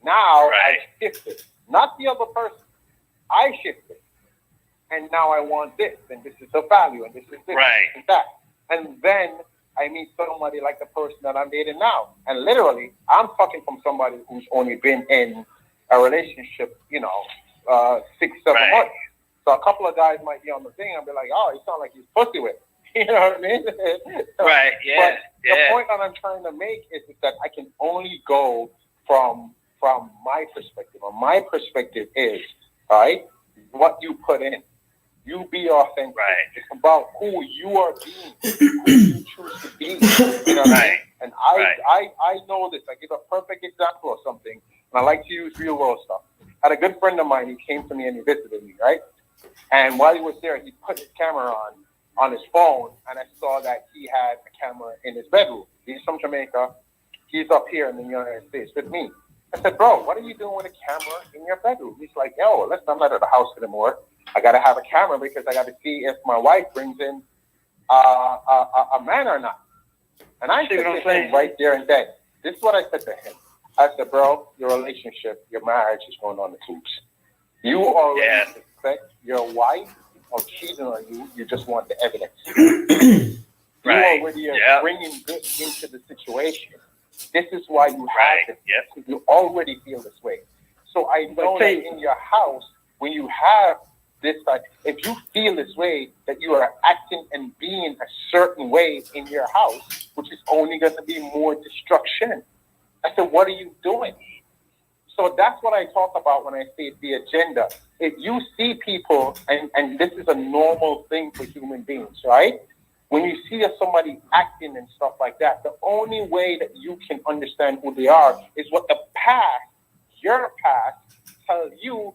S6: Now I shifted. Not the other person. I shifted. And now I want this. And this is the value. And this is this.
S3: Right.
S6: And that. and then I meet somebody like the person that I'm dating now. And literally, I'm fucking from somebody who's only been in a relationship, 6-7 months. So a couple of guys might be on the thing and be like, oh, you sound like he's pussy with. You know what I mean?
S3: Right, yeah.
S6: But the point that I'm trying to make is that I can only go from my perspective. And my perspective is, all right, what you put in. You be authentic.
S3: Right.
S6: It's about who you are being, who you choose to be. You know what I mean? And I know this. I give a perfect example of something, and I like to use real world stuff. I had a good friend of mine. He came to me and he visited me, right? And while he was there, he put his camera on his phone, and I saw that he had a camera in his bedroom. He's from Jamaica. He's up here in the United States with me. I said, bro, what are you doing with a camera in your bedroom? He's like, yo, listen, I'm not at the house anymore. I got to have a camera because I got to see if my wife brings in a man or not. And I said to him right there and then, this is what I said to him. I said, bro, your relationship, your marriage is going on the tubes. You already suspect your wife of cheating on you. You just want the evidence. You already are bringing this into the situation. This is why you have this. Yep. You already feel this way. So I know that in your house, when you have this, if you feel this way, that you are acting and being a certain way in your house, which is only going to be more destruction. I said, what are you doing? So that's what I talk about when I say the agenda. If you see people, and this is a normal thing for human beings, right? When you see somebody acting and stuff like that, the only way that you can understand who they are is what the past, your past, tells you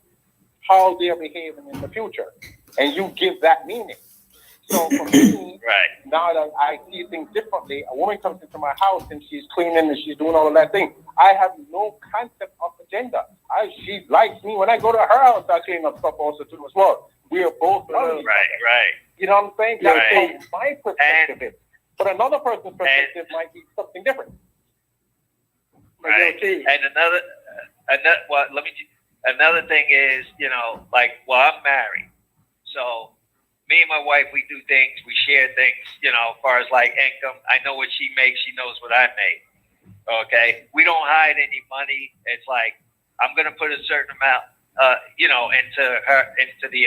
S6: how they're behaving in the future. And you give that meaning. So for me, now that I see things differently, a woman comes into my house and she's cleaning and she's doing all of that thing. I have no concept of agenda. She likes me. When I go to her house, I clean up stuff also too as well. We are both right. You know what I'm saying? That's how my perspective is. But another person's perspective might be something different.
S3: Right. And another thing is, I'm married. So me and my wife, we do things, we share things, as far as like income. I know what she makes, she knows what I make. Okay. We don't hide any money. It's like, I'm going to put a certain amount, into the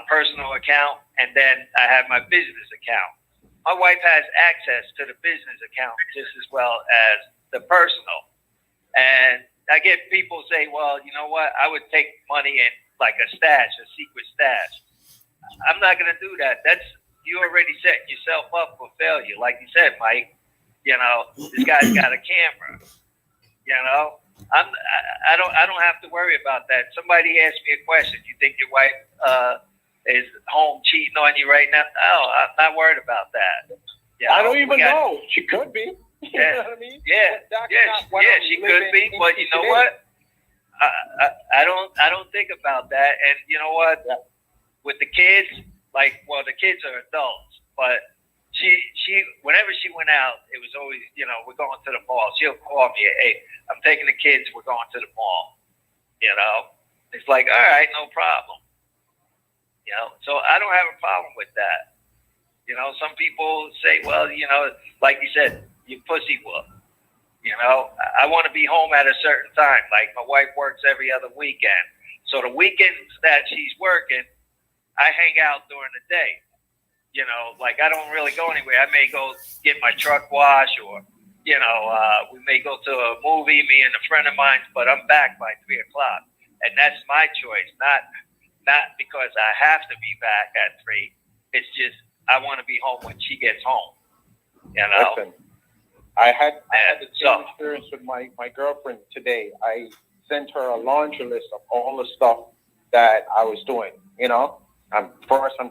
S3: personal account, and then I have my business account. My wife has access to the business account just as well as the personal. And I get people say, well, you know what? I would take money in like a stash, a secret stash. I'm not going to do that. You already setting yourself up for failure. Like you said, Mike, this guy's got a camera, I don't have to worry about that. Somebody asked me a question. You think your wife is home cheating on you right now? No, I'm not worried about that.
S6: I don't even know. She could be. You know what I mean?
S3: She could be. But you know what? I don't think about that. And you know what? With the kids, the kids are adults, but she whenever she went out, it was always, we're going to the mall. She'll call me, hey, I'm taking the kids, we're going to the mall. It's like, all right, no problem. So I don't have a problem with that. Some people say, well, like you said, you pussy whoop. I want to be home at a certain time. Like my wife works every other weekend. So the weekends that she's working, I hang out during the day. I don't really go anywhere. I may go get my truck washed, or, we may go to a movie, me and a friend of mine, but I'm back by 3 o'clock. And that's my choice, not because I have to be back at 3. It's just, I want to be home when she gets home.
S6: Listen, I had the same experience with my girlfriend today. I sent her a laundry list of all the stuff that I was doing. I'm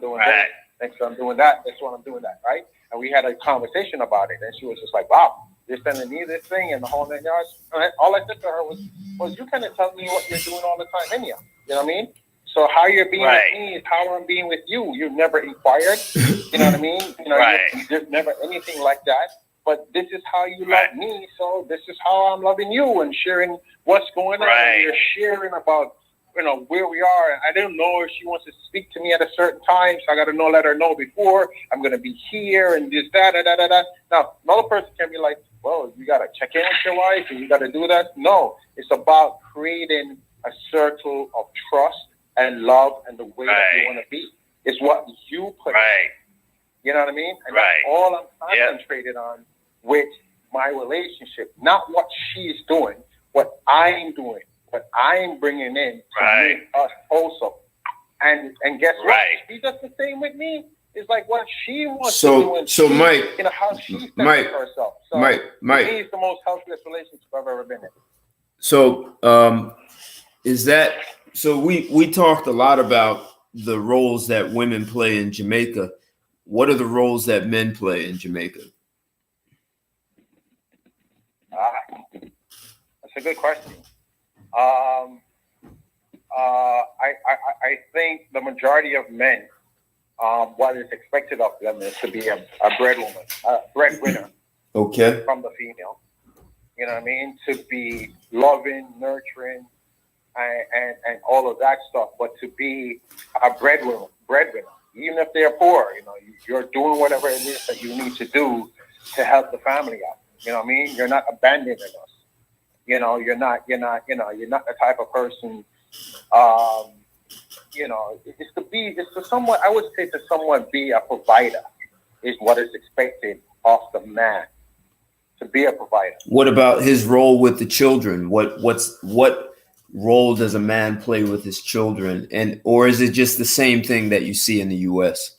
S6: doing that. Next I'm doing that. Next one I'm doing that. Right? And we had a conversation about it, and she was just like, "Wow, you're sending me this thing and the whole 9 yards." All I said to her was, "Well, you kind of tell me what you're doing all the time, anyhow." You know what I mean? So how you're being with me is how I'm being with you. You've never inquired. You know what I mean? There's never anything like that. But this is how you love me, so this is how I'm loving you and sharing what's going on. And you're sharing about where we are. I don't know if she wants to speak to me at a certain time, so I got to let her know before I'm going to be here and this, da, da, da, da, da. Now, another person can be like, well, you got to check in with your wife and you got to do that. No, it's about creating a circle of trust and love and the way that you want to be. It's what you put in. You know what I mean? And that's all I'm concentrated on with my relationship, not what she's doing, what I'm doing, what I'm bringing in to make us also. And guess what? She does the same with me. It's like what she wants to do.
S1: So Mike,
S6: how she thinks of herself. So
S1: Mike,
S6: it's the most healthiest relationship I've ever been in.
S1: So so we talked a lot about the roles that women play in Jamaica. What are the roles that men play in Jamaica?
S6: That's a good question. I think the majority of men, what is expected of them is to be a breadwinner.
S1: Okay.
S6: From the female. You know what I mean? To be loving, nurturing, and all of that stuff, but to be a breadwinner. Even if they're poor, you're doing whatever it is that you need to do to help the family out. You know what I mean? You're not abandoning us. You're not the type of person. It's to somewhat. I would say to someone be a provider is what is expected of the man. To be a provider.
S1: What about his role with the children? What role does a man play with his children, or is it just the same thing that you see in the U.S.?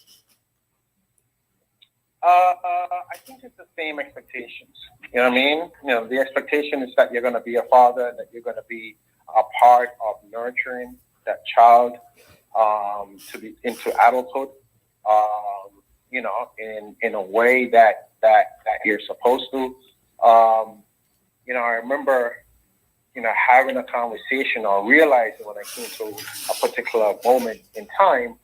S6: I think it's the same expectations. You know what I mean? The expectation is that you're going to be a father, that you're going to be a part of nurturing that child to be into adulthood. In a way that you're supposed to. I remember, having a conversation or realizing when I came to a particular moment in time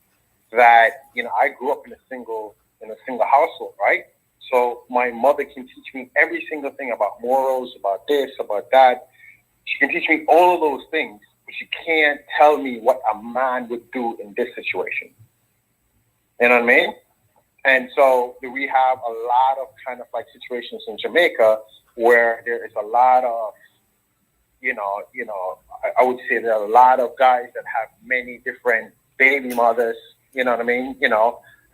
S6: that, I grew up in a single household, right? So my mother can teach me every single thing about morals, about this, about that. She can teach me all of those things, but she can't tell me what a man would do in this situation. You know what I mean? And so we have a lot of kind of like situations in Jamaica where there is a lot of, I would say there are a lot of guys that have many different baby mothers, you know what I mean?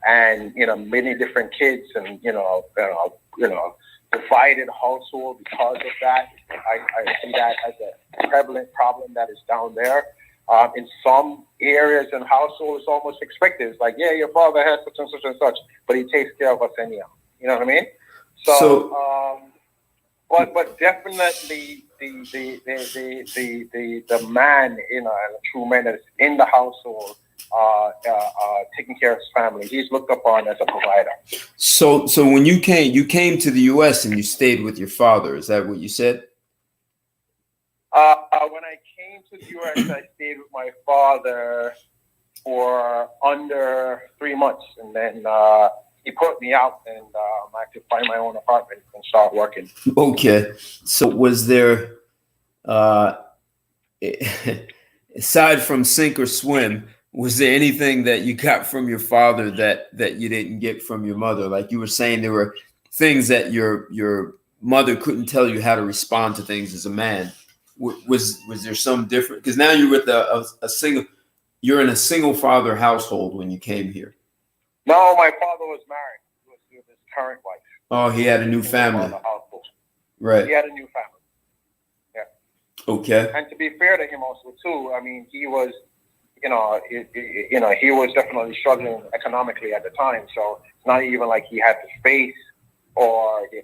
S6: And, many different kids and, divided household because of that. I see that as a prevalent problem that is down there. In some areas and households, it's almost expected. It's like, yeah, your father has such and such and such, but he takes care of us anyhow. You know what I mean? But definitely the man, and a true man that is in the household, taking care of his family, he's looked upon as a provider.
S1: So when you came to the U.S. and you stayed with your father, is that what you said?
S6: When I came to the U.S., I stayed with my father for under 3 months, and then he put me out, and I had to find my own apartment and start working.
S1: Okay. So was there, aside from sink or swim, was there anything that you got from your father that you didn't get from your mother? Like you were saying, there were things that your mother couldn't tell you how to respond to things as a man. Was there some different? Because now you're with you're in a single father household when you came here.
S6: No, my father was married with his current wife.
S1: Oh, he had a new family. Right.
S6: He had a new family. Yeah.
S1: Okay.
S6: And to be fair to him also too, I mean, he was, he was definitely struggling economically at the time. So it's not even like he had the space or the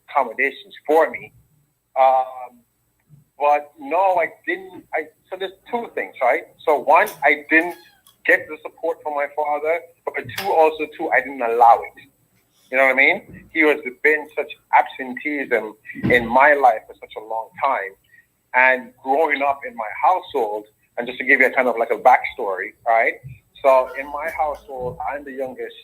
S6: accommodations for me. But no, I didn't. So there's two things, right? So one, I didn't get the support from my father, but two, I didn't allow it. You know what I mean? He has been such absenteeism in my life for such a long time. And growing up in my household, and just to give you a kind of like a backstory, right? So in my household, I'm the youngest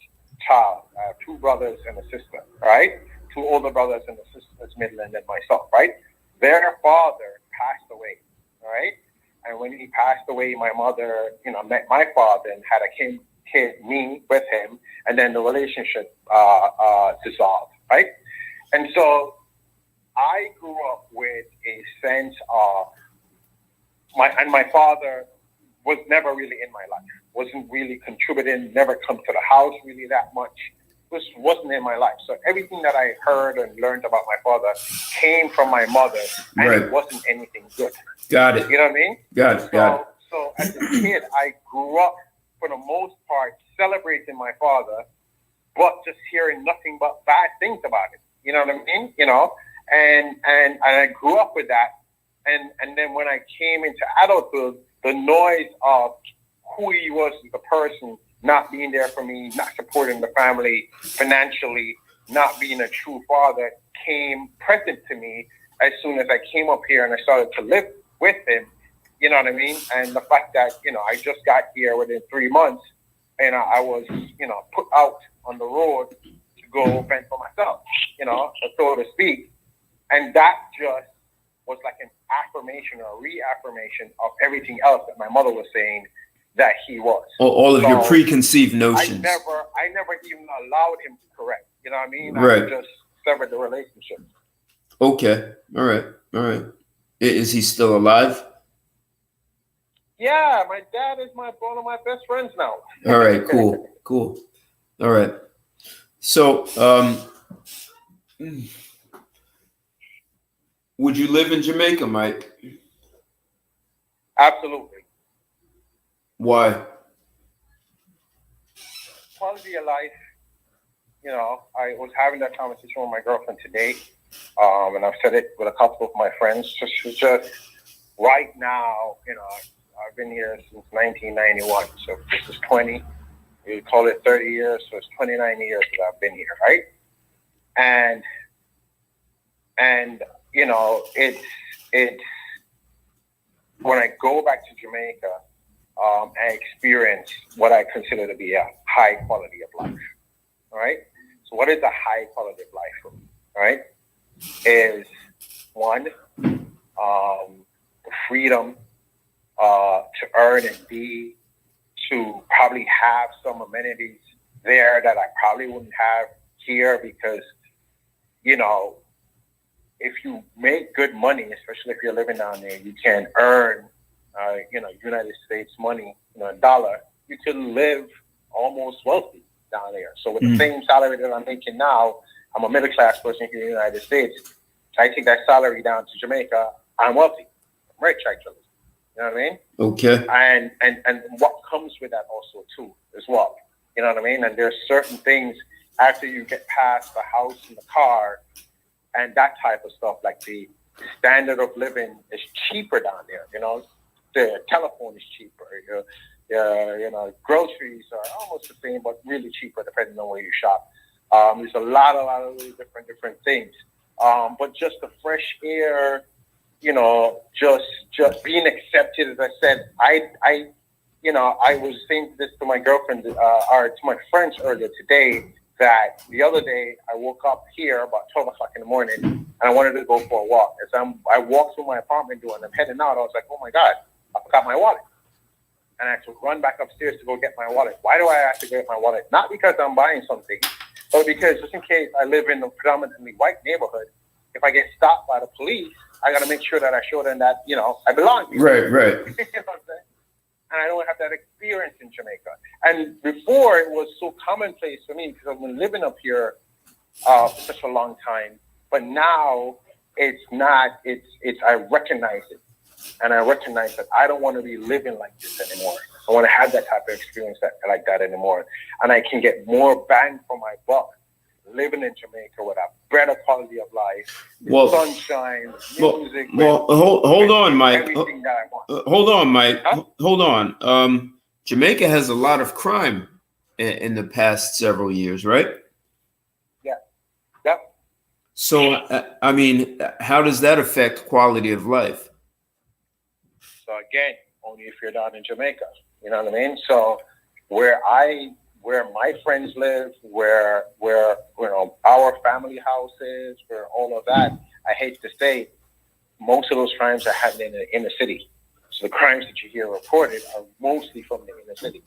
S6: child. I have two brothers and a sister, right? Two older brothers and a sister that's middle, and then myself, right? Their father passed away, right? And when he passed away, my mother, met my father and had a kid, me with him, and then the relationship dissolved, right? And so I grew up with a sense of my father was never really in my life, wasn't really contributing, never come to the house really that much, wasn't in my life. So everything that I heard and learned about my father came from my mother, and
S1: Right.
S6: it wasn't anything good.
S1: Got it.
S6: You know what I mean?
S1: Got it.
S6: So as a kid, I grew up, for the most part, celebrating my father, but just hearing nothing but bad things about it. You know what I mean? And I grew up with that. And then when I came into adulthood, the noise of who he was as a person, not being there for me, not supporting the family financially, not being a true father, came present to me as soon as I came up here and I started to live with him. You know what I mean? And the fact that, I just got here within 3 months and I was, put out on the road to go fend for myself, so to speak. And that just was like an affirmation or reaffirmation of everything else that my mother was saying that he was.
S1: All of your preconceived notions.
S6: I never even allowed him to correct. You know what I mean?
S1: Right.
S6: I just severed the relationship.
S1: Okay. All right. Is he still alive?
S6: Yeah, my dad is one of my best friends now.
S1: All right, cool. All right. So, would you live in Jamaica, Mike?
S6: Absolutely.
S1: Why?
S6: Quality of life. I was having that conversation with my girlfriend today, and I've said it with a couple of my friends. Just right now, I've been here since 1991, so this is 20. You call it 30 years, so it's 29 years that I've been here, right? And it's when I go back to Jamaica, I experience what I consider to be a high quality of life. All right. So what is a high quality of life for me? All right, is one, the freedom to earn and be, to probably have some amenities there that I probably wouldn't have here because, if you make good money, especially if you're living down there, you can earn, United States money, a dollar, you can live almost wealthy down there. So with the same salary that I'm making now, I'm a middle class person here in the United States. I take that salary down to Jamaica, I'm wealthy. I'm rich, actually. You know what I mean?
S1: Okay.
S6: And what comes with that also too, as well. You know what I mean? And there's certain things after you get past the house and the car and that type of stuff, like the standard of living is cheaper down there. The telephone is cheaper. Groceries are almost the same, but really cheaper depending on where you shop. There's a lot of really different things. But just the fresh air, just being accepted. As I said, I was saying this to my girlfriend or to my friends earlier today, that the other day I woke up here about 12 o'clock in the morning and I wanted to go for a walk. As I walked through my apartment door and I'm heading out, I was like, oh my God, I forgot my wallet. And I had to run back upstairs to go get my wallet. Why do I have to get my wallet? Not because I'm buying something, but because just in case I live in a predominantly white neighborhood, if I get stopped by the police, I got to make sure that I show them that, I belong here.
S1: Right.
S6: You know what I'm saying? And I don't have that experience in Jamaica. And before, it was so commonplace for me because I've been living up here for such a long time. But now it's not. I recognize it, and I recognize that I don't want to be living like this anymore. I want to have that type of experience like that anymore, and I can get more bang for my buck living in Jamaica with a better quality of life, sunshine, music.
S1: Hold on, Mike.
S6: Everything that I want.
S1: Hold on, Mike. Huh? Hold on. Jamaica has a lot of crime in the past several years, right?
S6: Yeah. Yep.
S1: So, how does that affect quality of life?
S6: So again, only if you're down in Jamaica. You know what I mean? So where my friends live, where our family house is, where all of that, I hate to say, most of those crimes are happening in the inner city. So the crimes that you hear reported are mostly from the inner city,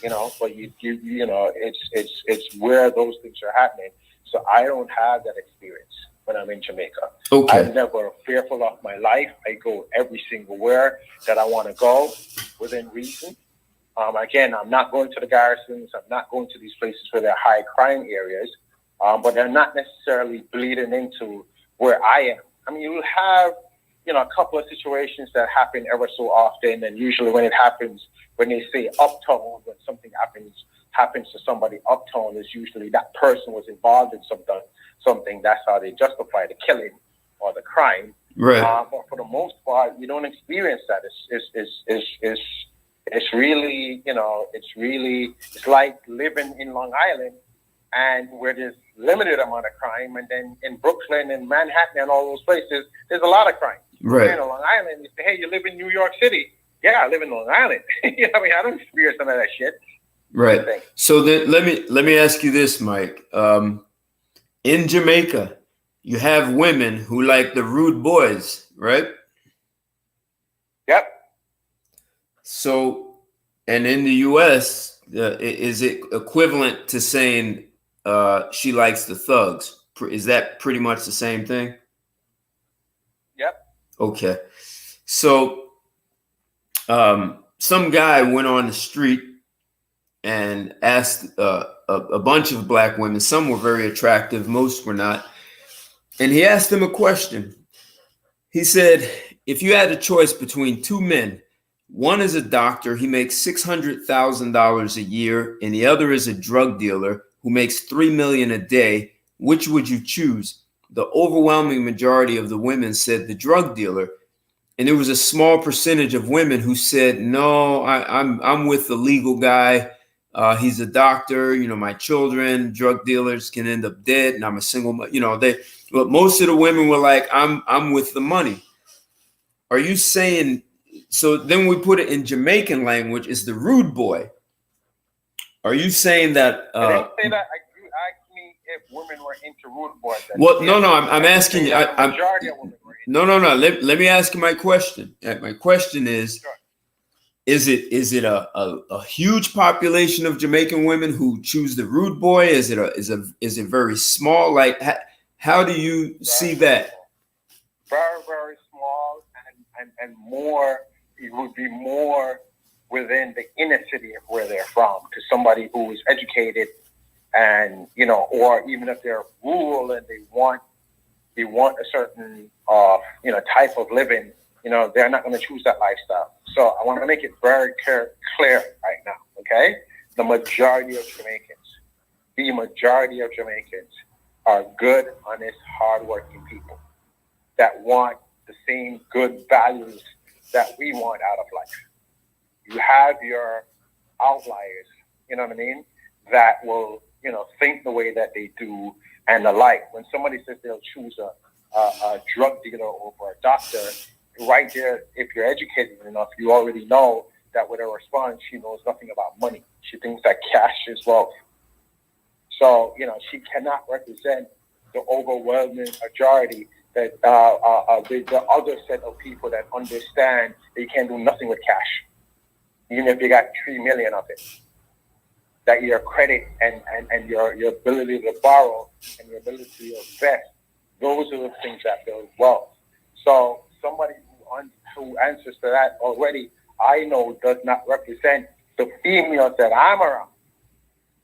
S6: you know. But you know, it's where those things are happening. So I don't have that experience when I'm in Jamaica.
S1: Okay.
S6: I'm never fearful of my life. I go every single where that I want to go within reason. Again, I'm not going to the garrisons. I'm not going to these places where they're high crime areas, but they're not necessarily bleeding into where I am. I mean, you have, you know, a couple of situations that happen ever so often, and usually when it happens, when they say uptown, when something happens to somebody uptown, is usually that person was involved in something. That's how they justify the killing or the crime.
S1: Right.
S6: But for the most part, you don't experience that. It's really, you know, it's like living in Long Island, and where there's limited amount of crime, and then in Brooklyn and Manhattan and all those places, there's a lot of crime.
S1: Right.
S6: In Long Island, you say, hey, you live in New York City. Yeah, I live in Long Island. You know, I mean, I don't experience some of that shit.
S1: Right. So then let me ask you this, Mike. In Jamaica, you have women who like the rude boys, right?
S6: Yep.
S1: So, and in the U.S., is it equivalent to saying she likes the thugs? Is that pretty much the same thing?
S6: Yep.
S1: Okay. So, some guy went on the street and asked a bunch of black women. Some were very attractive, most were not. And he asked them a question. He said, if you had a choice between two men, one is a doctor, he makes $600,000 a year, and the other is a drug dealer who makes $3 million a day, which would you choose? The overwhelming majority of the women said the drug dealer, and there was a small percentage of women who said, no, I'm with the legal guy. He's a doctor. You know, my children, drug dealers can end up dead, and I'm a single. You know, but most of the women were like, I'm with the money. Are you saying? So then we put it in Jamaican language. Is the rude boy? Are you saying that?
S6: I didn't say that. You asked me if women were into rude boys.
S1: Well, no. I'm asking you.
S6: Majority of women were into
S1: no. Let me ask you my question. My question is. Sure. Is it a huge population of Jamaican women who choose the rude boy? Is it very small? Like how do you see that?
S6: Very, very small, and more. It would be more within the inner city of where they're from, to somebody who is educated, and you know, or even if they're rural and they want a certain you know, type of living. You know, they're not going to choose that lifestyle. So I want to make it very clear right now, okay? The majority of Jamaicans are good, honest, hardworking people that want the same good values that we want out of life. You have your outliers, you know what I mean, that will, you know, think the way that they do and the like. When somebody says they'll choose a drug dealer over a doctor, right there, if you're educated enough, you already know that with her response, she knows nothing about money. She thinks that cash is wealth. So, you know, she cannot represent the overwhelming majority that the other set of people that understand that you can't do nothing with cash, even if you got 3 million of it. That your credit and your ability to borrow and your ability to invest, those are the things that build wealth. So somebody who answers to that already, I know, does not represent the females that I'm around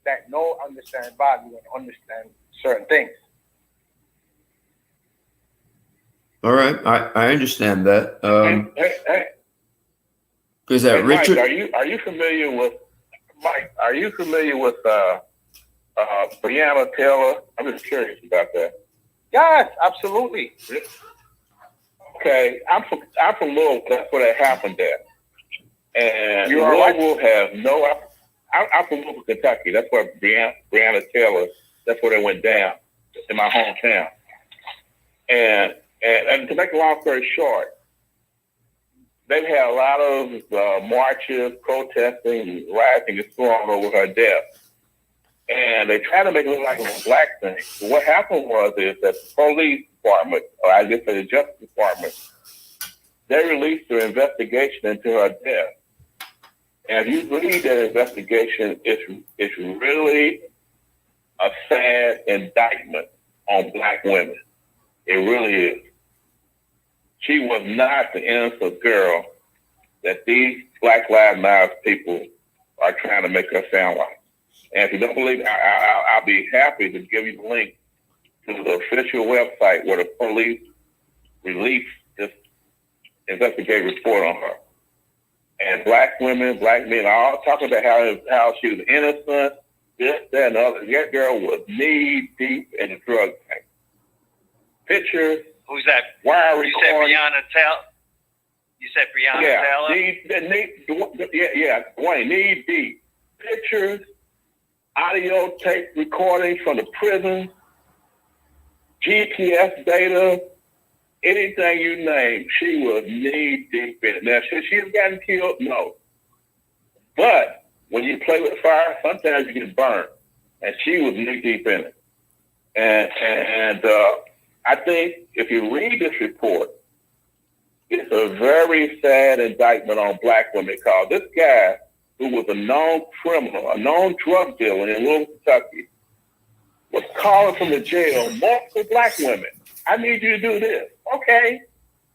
S6: that know, understand value, and understand certain things.
S1: All right, I understand that. Because
S5: Hey,
S1: Richard,
S5: Mike, are you familiar with Mike? Are you familiar with Breonna Taylor? I'm just curious about that.
S6: Yes, absolutely.
S5: Okay, I'm from Louisville. That's where that happened there. And
S6: you are
S5: Louisville has no. I'm from Louisville, Kentucky. That's where Breonna Taylor. That's where they went down in my hometown. And to make a long story short, they've had a lot of marches, protesting, rioting, and so on over her death. And they tried to make it look like it was a black thing. But what happened is that the police department, or I guess the Justice Department, they released their investigation into her death. And if you read that investigation, it's really a sad indictment on black women. It really is. She was not the innocent girl that these Black Lives Matter people are trying to make her sound like. And if you don't believe it, I'll be happy to give you the link to the official website where the police released this investigative report on her. And black women, black men, all talking about how she was innocent, this, that, and the other. That girl was knee deep in the drug tank. Pictures.
S3: Who's that?
S5: Wire
S3: you said Breonna Taylor? You said Breonna Taylor?
S5: Dwayne, knee deep. Pictures, audio tape recordings from the prison, GPS data, anything you name, she was knee deep in it. Now, should she have gotten killed? No. But when you play with fire, sometimes you get burned. And she was knee deep in it. And I think if you read this report, it's a very sad indictment on black women, because this guy, who was a known criminal, a known drug dealer in Louisville, Kentucky, was calling from the jail multiple black women. I need you to do this. Okay.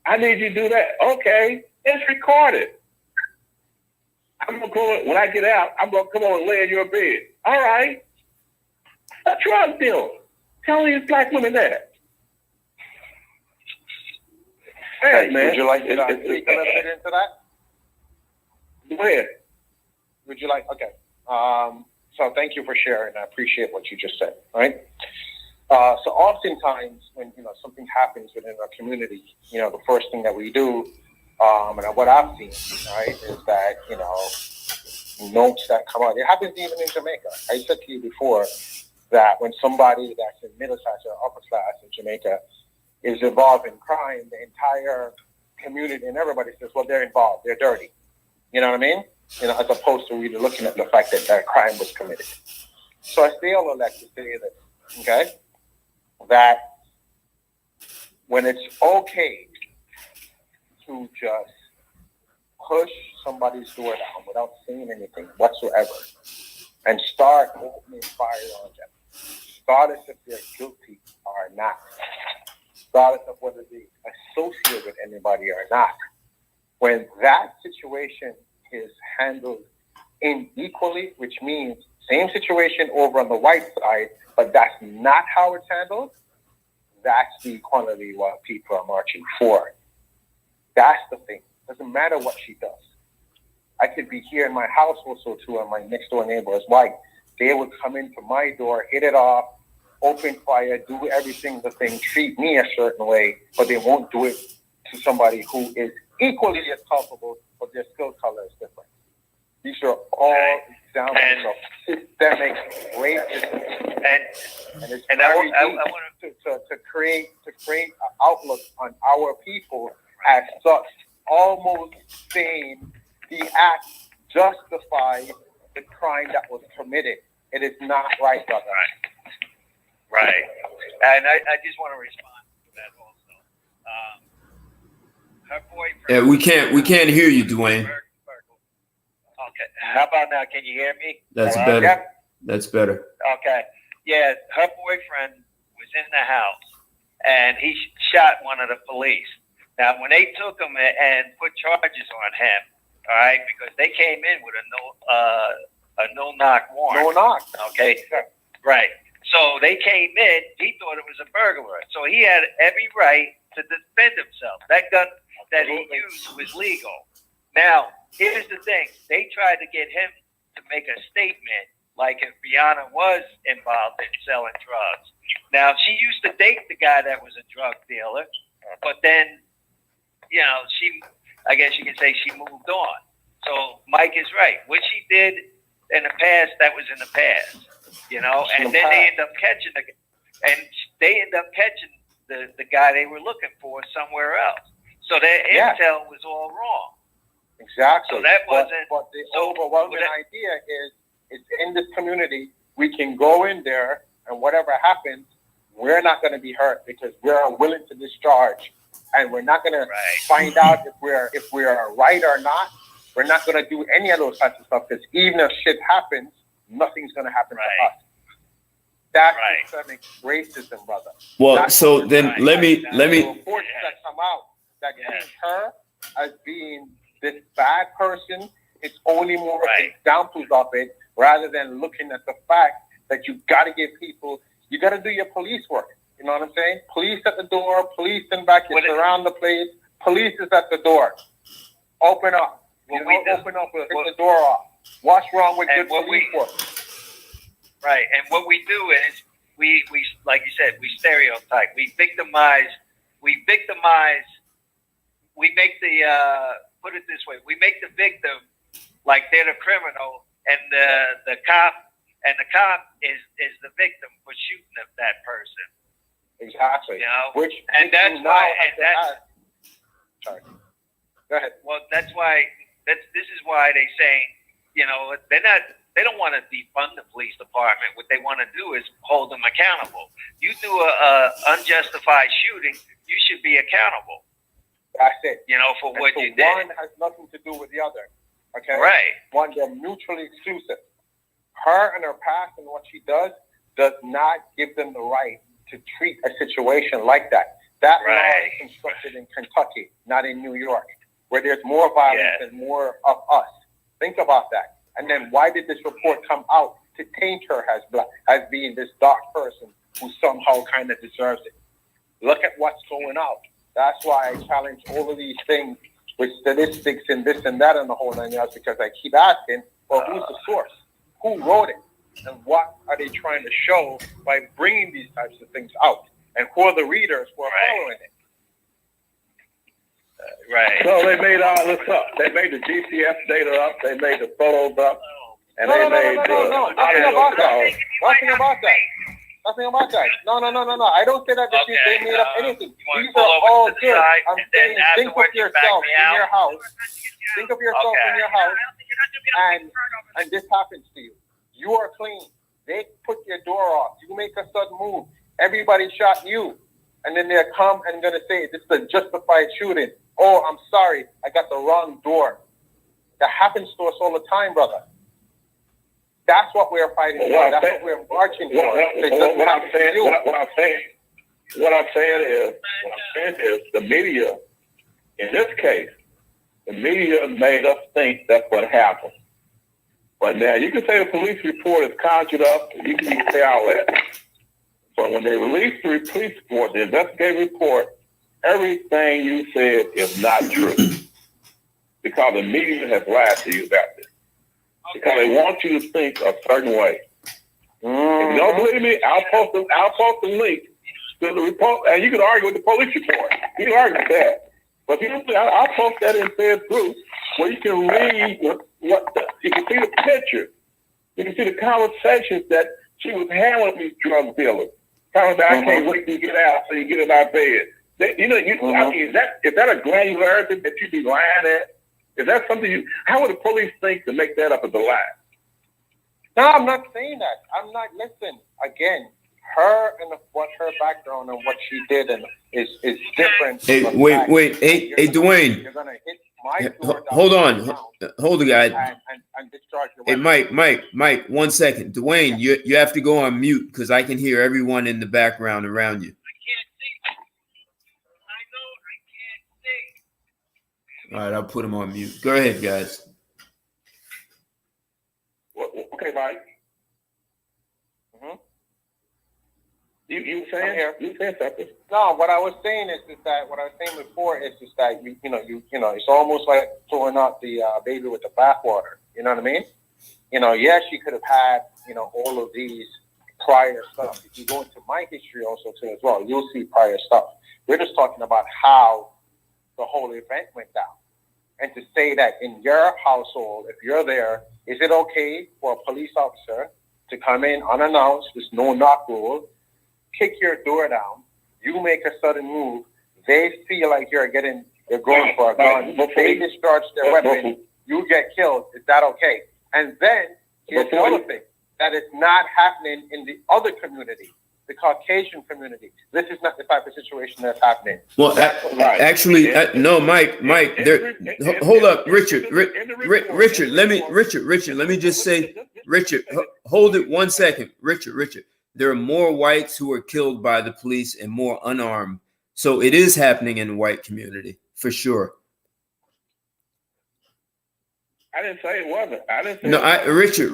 S5: I need you to do that. Okay. It's recorded. I'm going to go, when I get out, I'm going to come on and lay in your bed. All right. A drug dealer. Tell these black women that.
S6: Hey, man. Would you like to speak a little bit into that?
S5: Go ahead.
S6: Would you like? Okay. So thank you for sharing. I appreciate what you just said. Right. So oftentimes when something happens within our community, the first thing that we do, and what I've seen, right, is that notes that come out. It happens even in Jamaica. I said to you before that when somebody that's in middle class or upper class in Jamaica is involved in crime, the entire community and everybody says, well, they're involved, they're dirty. You know what I mean? As opposed to really looking at the fact that that crime was committed. So I still like to say this, okay? That when it's okay to just push somebody's door down without saying anything whatsoever and start opening fire on them, regardless if they're guilty or not, regardless of whether they associate with anybody or not, when that situation is handled unequally, which means same situation over on the white side, but that's not how it's handled, that's the equality what people are marching for. That's the thing. Doesn't matter what she does. I could be here in my house also too, and my next door neighbor is white. They would come into my door, hit it off, open fire, do everything the thing, treat me a certain way, but they won't do it to somebody who is equally as culpable, but their skill color is different. These are all examples of systemic racism, and it's very deep to create an outlook on our people as such, almost saying the act justifies the crime that was committed. It is not right, brother.
S3: Right. And I just want to respond to that also. Her boyfriend.
S1: We can't hear you, Dwayne.
S3: Okay. How about now? Can you hear me?
S1: That's better.
S3: Yeah?
S1: That's better.
S3: Okay. Yeah, her boyfriend was in the house and he shot one of the police. Now, when they took him and put charges on him, all right, because they came in with a no-knock warrant.
S6: No knock.
S3: Okay. Right. So they came in. He thought it was a burglar. So he had every right to defend himself. That gun that he used was legal. Now, here's the thing. They tried to get him to make a statement like if Breonna was involved in selling drugs. Now, she used to date the guy that was a drug dealer, but then, I guess you could say she moved on. So Mike is right. What she did in the past, that was in the past, and then they end up catching the guy they were looking for somewhere else. So their intel was all wrong.
S6: Exactly.
S3: So that wasn't.
S6: But the overwhelming idea is, it's in this community. We can go in there, and whatever happens, we're not going to be hurt because we're willing to discharge and we're not gonna find out if we're right or not. We're not gonna do any of those types of stuff, because even if shit happens, nothing's gonna happen to us. That's systemic racism, brother.
S1: Well,
S6: That's
S1: so then let me.
S6: The reports that come out that paint her as being this bad person, it's only more examples of it, rather than looking at the fact that you got to give people, you got to do your police work. You know what I'm saying? Police at the door, police in back, you surround the place. Police is at the door. Open up. Open up, hit the door off. What's wrong with good police work?
S3: Right, and what we do is we like you said, we stereotype, we victimize, we make the put it this way, we make the victim like they're the criminal, and the cop is the victim for shooting at that person.
S6: Exactly.
S3: You know,
S6: and that's why. Sorry. Go ahead.
S3: Well, that's why. This is why they say, you know, they don't want to defund the police department. What they want to do is hold them accountable. You do a unjustified shooting, you should be accountable.
S6: That's it.
S3: You know, for what you did.
S6: One has nothing to do with the other. Okay.
S3: Right.
S6: One, they're mutually exclusive. Her and her past and what she does not give them the right to treat a situation like that. That law is constructed in Kentucky, not in New York, where there's more violence and more of us. Think about that. And then why did this report come out to taint her as being this dark person who somehow kind of deserves it? Look at what's going out. That's why I challenge all of these things with statistics and this and that and the whole 9 yards, because I keep asking, well, who's the source? Who wrote it? And what are they trying to show by bringing these types of things out? And who are the readers who are following it?
S5: So they made all this up. They made the GPS data up. They made the photos up. And
S6: Nothing about that. No. I don't say that they made up anything. These are all good. I'm saying, think of yourself in your house. Think of yourself in your house, and this happens to you. You are clean. They put your door off. You make a sudden move. Everybody shot you. And then they'll come and going to say, this is a justified shooting. Oh, I'm sorry. I got the wrong door. That happens to us all the time, brother. That's what we're fighting for. That's what we're marching for.
S5: What I'm saying is the media, in this case, the media made us think that's what happened. But now you can say the police report is conjured up. You can say all that. But when they released the police report, the investigative report, everything you said is not true. Because the media has lied to you about this. Because they want you to think a certain way. If you don't believe me, I'll post a link to the report, and you can argue with the police report. You can argue with that. But you know, I'll post that in Fed Group where you can read you can see the picture. You can see the conversations that she was having with these drug dealers. Telling them, I can't wait to get out so you get in our bed. I mean, is that a granularity that you be lying at? Is that something how would the police think to make that up as a lie?
S6: No, I'm not saying that. I'm not, listen, again, her and what her background and what she did is different.
S1: Hey, wait. Hey, Dwayne.
S6: You're going to hit my door.
S1: Hold on. Hold it, guy.
S6: And discharge your
S1: Hey, Mike, 1 second. Dwayne, you have to go on mute because I can hear everyone in the background around you. All right, I'll put him on mute. Go ahead, guys.
S5: Okay, Mike. You saying something?
S6: No, what I was saying is that what I was saying before is just that you know it's almost like throwing out the baby with the bathwater. You know what I mean? Yes, she could have had all of these prior stuff. If you go into my history also too as well, you'll see prior stuff. We're just talking about how the whole event went down. And to say that in your household, if you're there, is it okay for a police officer to come in unannounced, there's no knock rule, kick your door down, you make a sudden move, they feel like you're going for a gun, they discharge their weapon, you get killed, is that okay? And then here's the other thing, that is not happening in the other community. the Caucasian community. This is not the type of situation that's happening.
S1: Well, actually, no, Mike, there. Hold up, Richard. Let me just say, Richard, hold it 1 second, Richard. There are more whites who are killed by the police and more unarmed. So it is happening in the white community for sure.
S5: I didn't say it wasn't. I didn't say
S1: no,
S5: it
S1: Richard,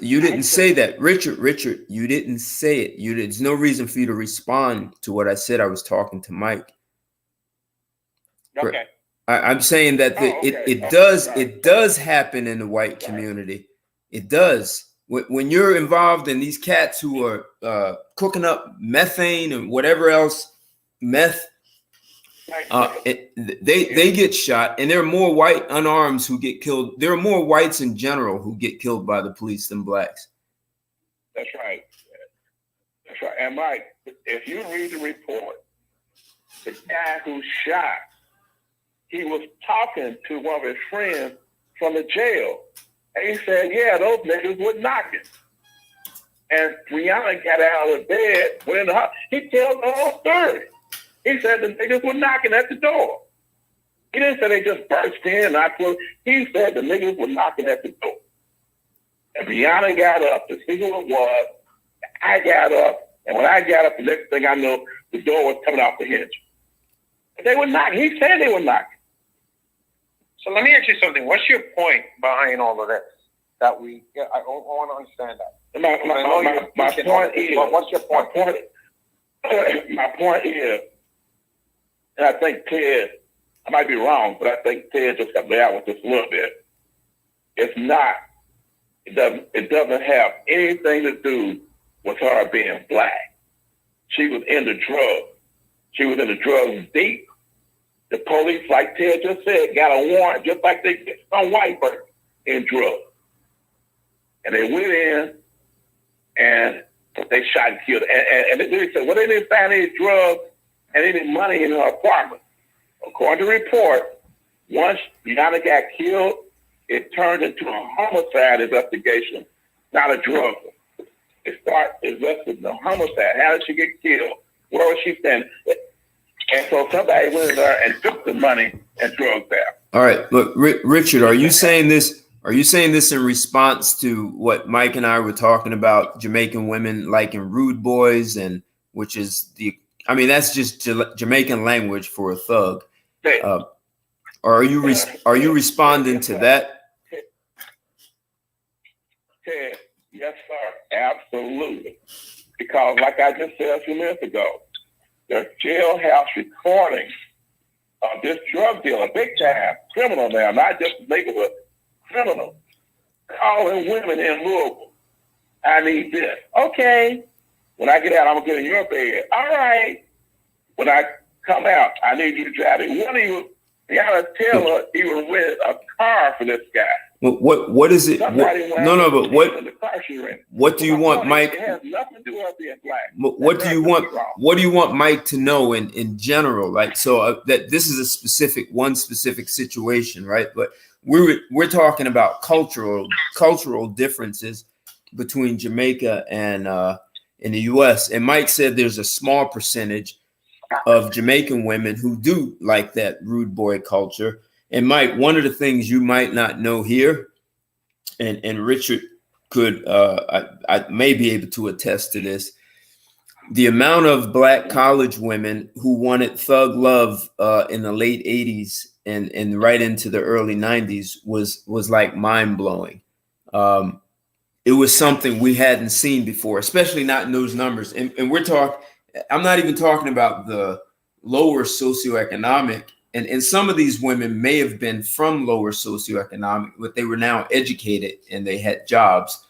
S1: you didn't say that. Richard, you didn't say it. There's no reason for you to respond to what I said. I was talking to Mike.
S6: Okay.
S1: I'm saying that it does happen in the white community. It does. When you're involved in these cats who are cooking up methane and whatever else, meth, they get shot, and there are more white unarmed who get killed. There are more whites in general who get killed by the police than blacks.
S5: That's right. And Mike, if you read the report, the guy who shot, he was talking to one of his friends from the jail. And he said, yeah, those niggas were knocking. And Brianna got out of the bed, went in the house. He tells the whole story. He said the niggas were knocking at the door. He didn't say they just burst in. He said the niggas were knocking at the door. And Brianna got up to see who it was. I got up. And when I got up, the next thing I know, the door was coming off the hinge. But they were knocking. He said they were knocking.
S6: So let me ask you something. What's your point behind all of this? I want to understand that.
S5: My point is,
S6: what's your point?
S5: My point is, and I think Ted, I might be wrong, but I think Ted just got me out with this a little bit. It doesn't have anything to do with her being black. She was in the drugs. She was in the drugs deep. The police, like Ted just said, got a warrant just like they did on white person in drugs. And they went in and they shot and killed her. And they said, well, they didn't find any drugs and any money in her apartment. According to the report, once Brianna got killed, it turned into a homicide investigation, not a drug. It started investigating the homicide. How did she get killed? Where was she standing? And so somebody went in there and took the money and drugs out.
S1: All right, look, Richard, are you saying this? Are you saying this in response to what Mike and I were talking about, Jamaican women liking rude boys, and which is that's just Jamaican language for a thug? Or are you responding to that?
S5: Yes, sir, absolutely. Because like I just said a few minutes ago, the jailhouse recording of this drug dealer, big time criminal now, not just a neighborhood criminal, calling women in Louisville, I need this. Okay. When I get out, I'm going to get in your bed. All right. When I come out, I need you to drive it. One of you got to tell her he was with a car for this guy.
S1: Well, what is it? But what do you want, Mike?
S5: It has nothing to do with being black.
S1: What do you want? What do you want Mike to know in general? Like, so that this is a one specific situation, right? But we're talking about cultural differences between Jamaica and in the U.S. And Mike said there's a small percentage of Jamaican women who do like that rude boy culture. And Mike, one of the things you might not know here, and Richard could, I may be able to attest to this, the amount of black college women who wanted thug love in the late 80s and right into the early 90s was like mind blowing. It was something we hadn't seen before, especially not in those numbers. And I'm not even talking about the lower socioeconomic. And some of these women may have been from lower socioeconomic, but they were now educated and they had jobs.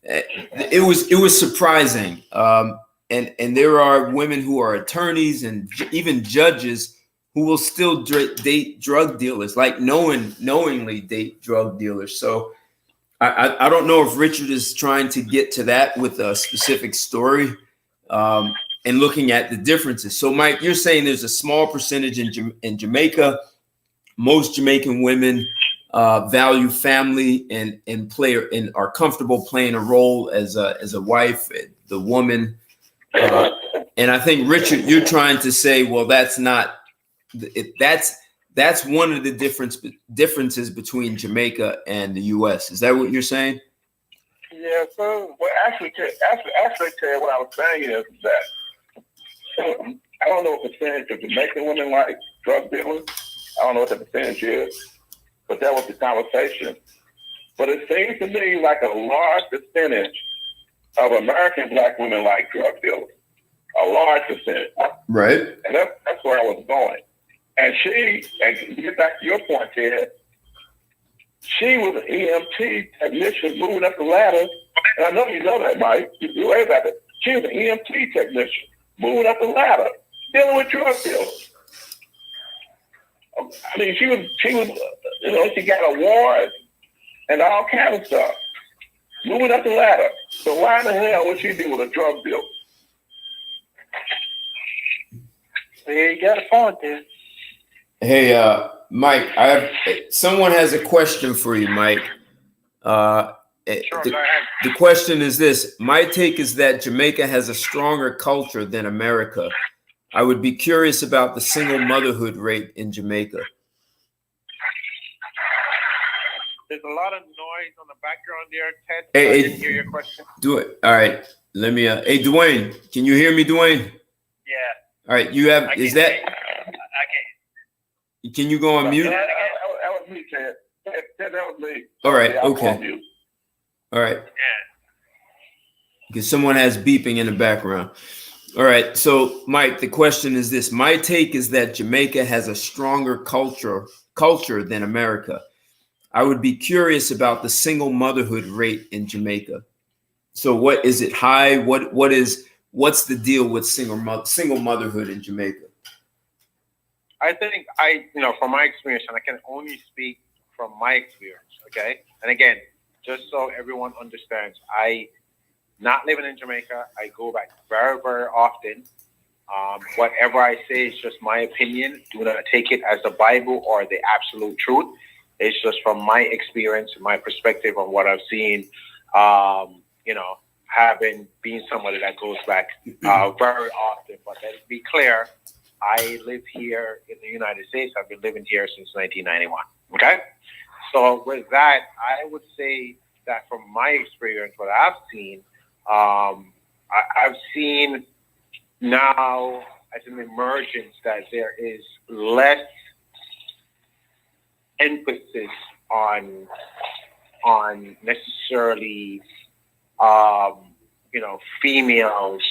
S1: It was surprising. And there are women who are attorneys and even judges who will still date drug dealers, like knowingly date drug dealers. So I don't know if Richard is trying to get to that with a specific story. And looking at the differences. So, Mike, you're saying there's a small percentage in Jamaica. Most Jamaican women value family and are comfortable playing a role as a wife, the woman. And I think, Richard, you're trying to say, well, that's not that's one of the differences between Jamaica and the U.S. Is that what you're saying?
S5: Yeah, so well, actually, tell you what I was saying is that I don't know what percentage of Jamaican women like drug dealers. I don't know what the percentage is, but that was the conversation. But it seems to me like a large percentage of American black women like drug dealers. A large percentage.
S1: Right.
S5: And that's where I was going. And to get back to your point, Ted, she was an EMT technician moving up the ladder. And I know you know that, Mike. You read about it. She was an EMT technician moving up the ladder, dealing with drug dealers. I mean, she was, she got awards and all kinds of stuff, moving up the ladder. So why in the hell would she do with a drug dealer?
S4: Yeah, you got a point there.
S1: Hey, Mike, someone has a question for you, Mike.
S6: Sure, go ahead.
S1: The question is this: my take is that Jamaica has a stronger culture than America. I would be curious about the single motherhood rate in Jamaica.
S6: There's a lot of noise on the background there, Ted.
S1: Hey,
S6: I didn't hear your question.
S1: Do it. All right. Let me. Hey, Dwayne, can you hear me, Dwayne?
S3: Yeah.
S1: All right. You have.
S3: I
S1: Is
S3: can't.
S1: that? Can you go on mute?
S5: That was me, Ted. That was me.
S1: All right.
S5: Yeah,
S1: Okay. All right.
S3: Yeah.
S1: Because someone has beeping in the background. All right. So, Mike, the question is this: my take is that Jamaica has a stronger culture than America. I would be curious about the single motherhood rate in Jamaica. So, what is it high? What's the deal with single motherhood in Jamaica?
S6: I think from my experience, and I can only speak from my experience, okay? And again, just so everyone understands, I not living in Jamaica, I go back very, very often. Whatever I say is just my opinion. Do not take it as the Bible or the absolute truth. It's just from my experience, my perspective on what I've seen, having been somebody that goes back very often. But let's be clear, I live here in the United States. I've been living here since 1991. Okay? So with that, I would say that from my experience, what I've seen, I've seen now as an emergence that there is less emphasis on necessarily, females,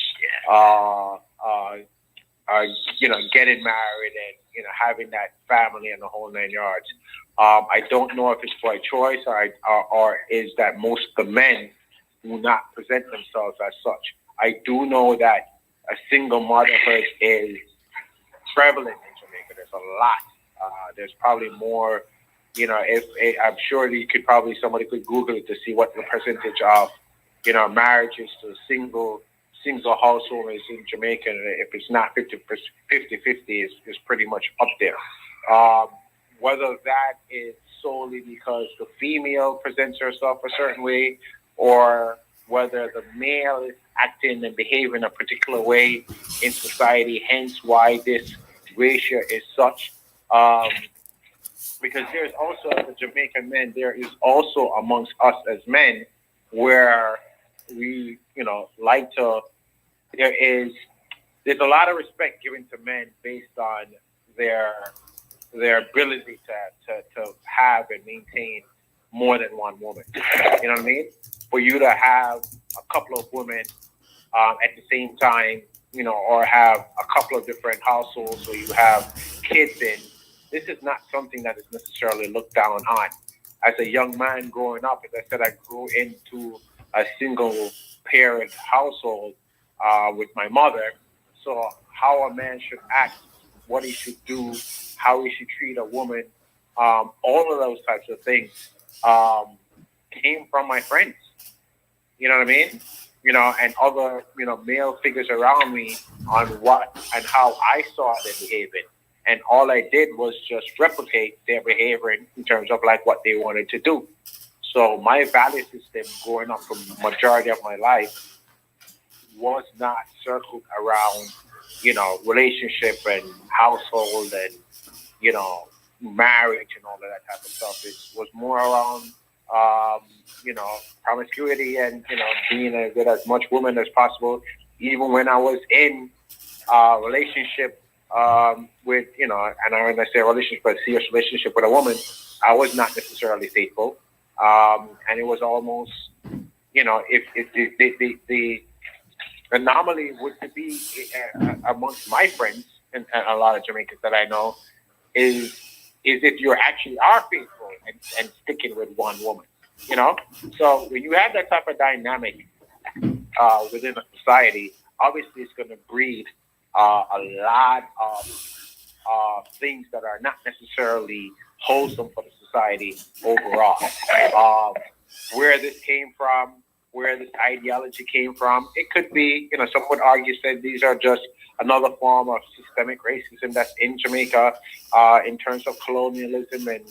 S6: getting married and having that family and the whole 9 yards. I don't know if it's by choice or is that most of the men do not present themselves as such. I do know that a single motherhood is prevalent in Jamaica. There's a lot. There's probably more. I'm sure somebody could Google it to see what the percentage of marriages to single household is in Jamaica. And if it's not 50-50, is pretty much up there. Whether that is solely because the female presents herself a certain way, or whether the male is acting and behaving a particular way in society, hence why this ratio is such. Because there's also, as a Jamaican men, there is also amongst us as men where we, there's a lot of respect given to men based on their ability to have and maintain more than one woman. You know what I mean? For you to have a couple of women at the same time, or have a couple of different households where you have kids in, this is not something that is necessarily looked down on. As a young man growing up, as I said, I grew into a single parent household with my mother. So how a man should act, what he should do, how he should treat a woman, all of those types of things came from my friends. You know what I mean? And other, male figures around me on what and how I saw them behaving. And all I did was just replicate their behavior in terms of like what they wanted to do. So my value system growing up for the majority of my life was not circled around, relationship and household and, marriage and all of that type of stuff. It was more around, promiscuity and, being with as much women as possible. Even when I was in a relationship with, and when I say relationship, a serious relationship with a woman, I was not necessarily faithful. And it was almost, if the anomaly would be amongst my friends and a lot of Jamaicans that I know is if you actually are faithful and sticking with one woman, So when you have that type of dynamic within a society, obviously it's going to breed a lot of things that are not necessarily wholesome for the society overall. Where this came from, where this ideology came from, it could be, some would argue that these are just another form of systemic racism that's in Jamaica in terms of colonialism and,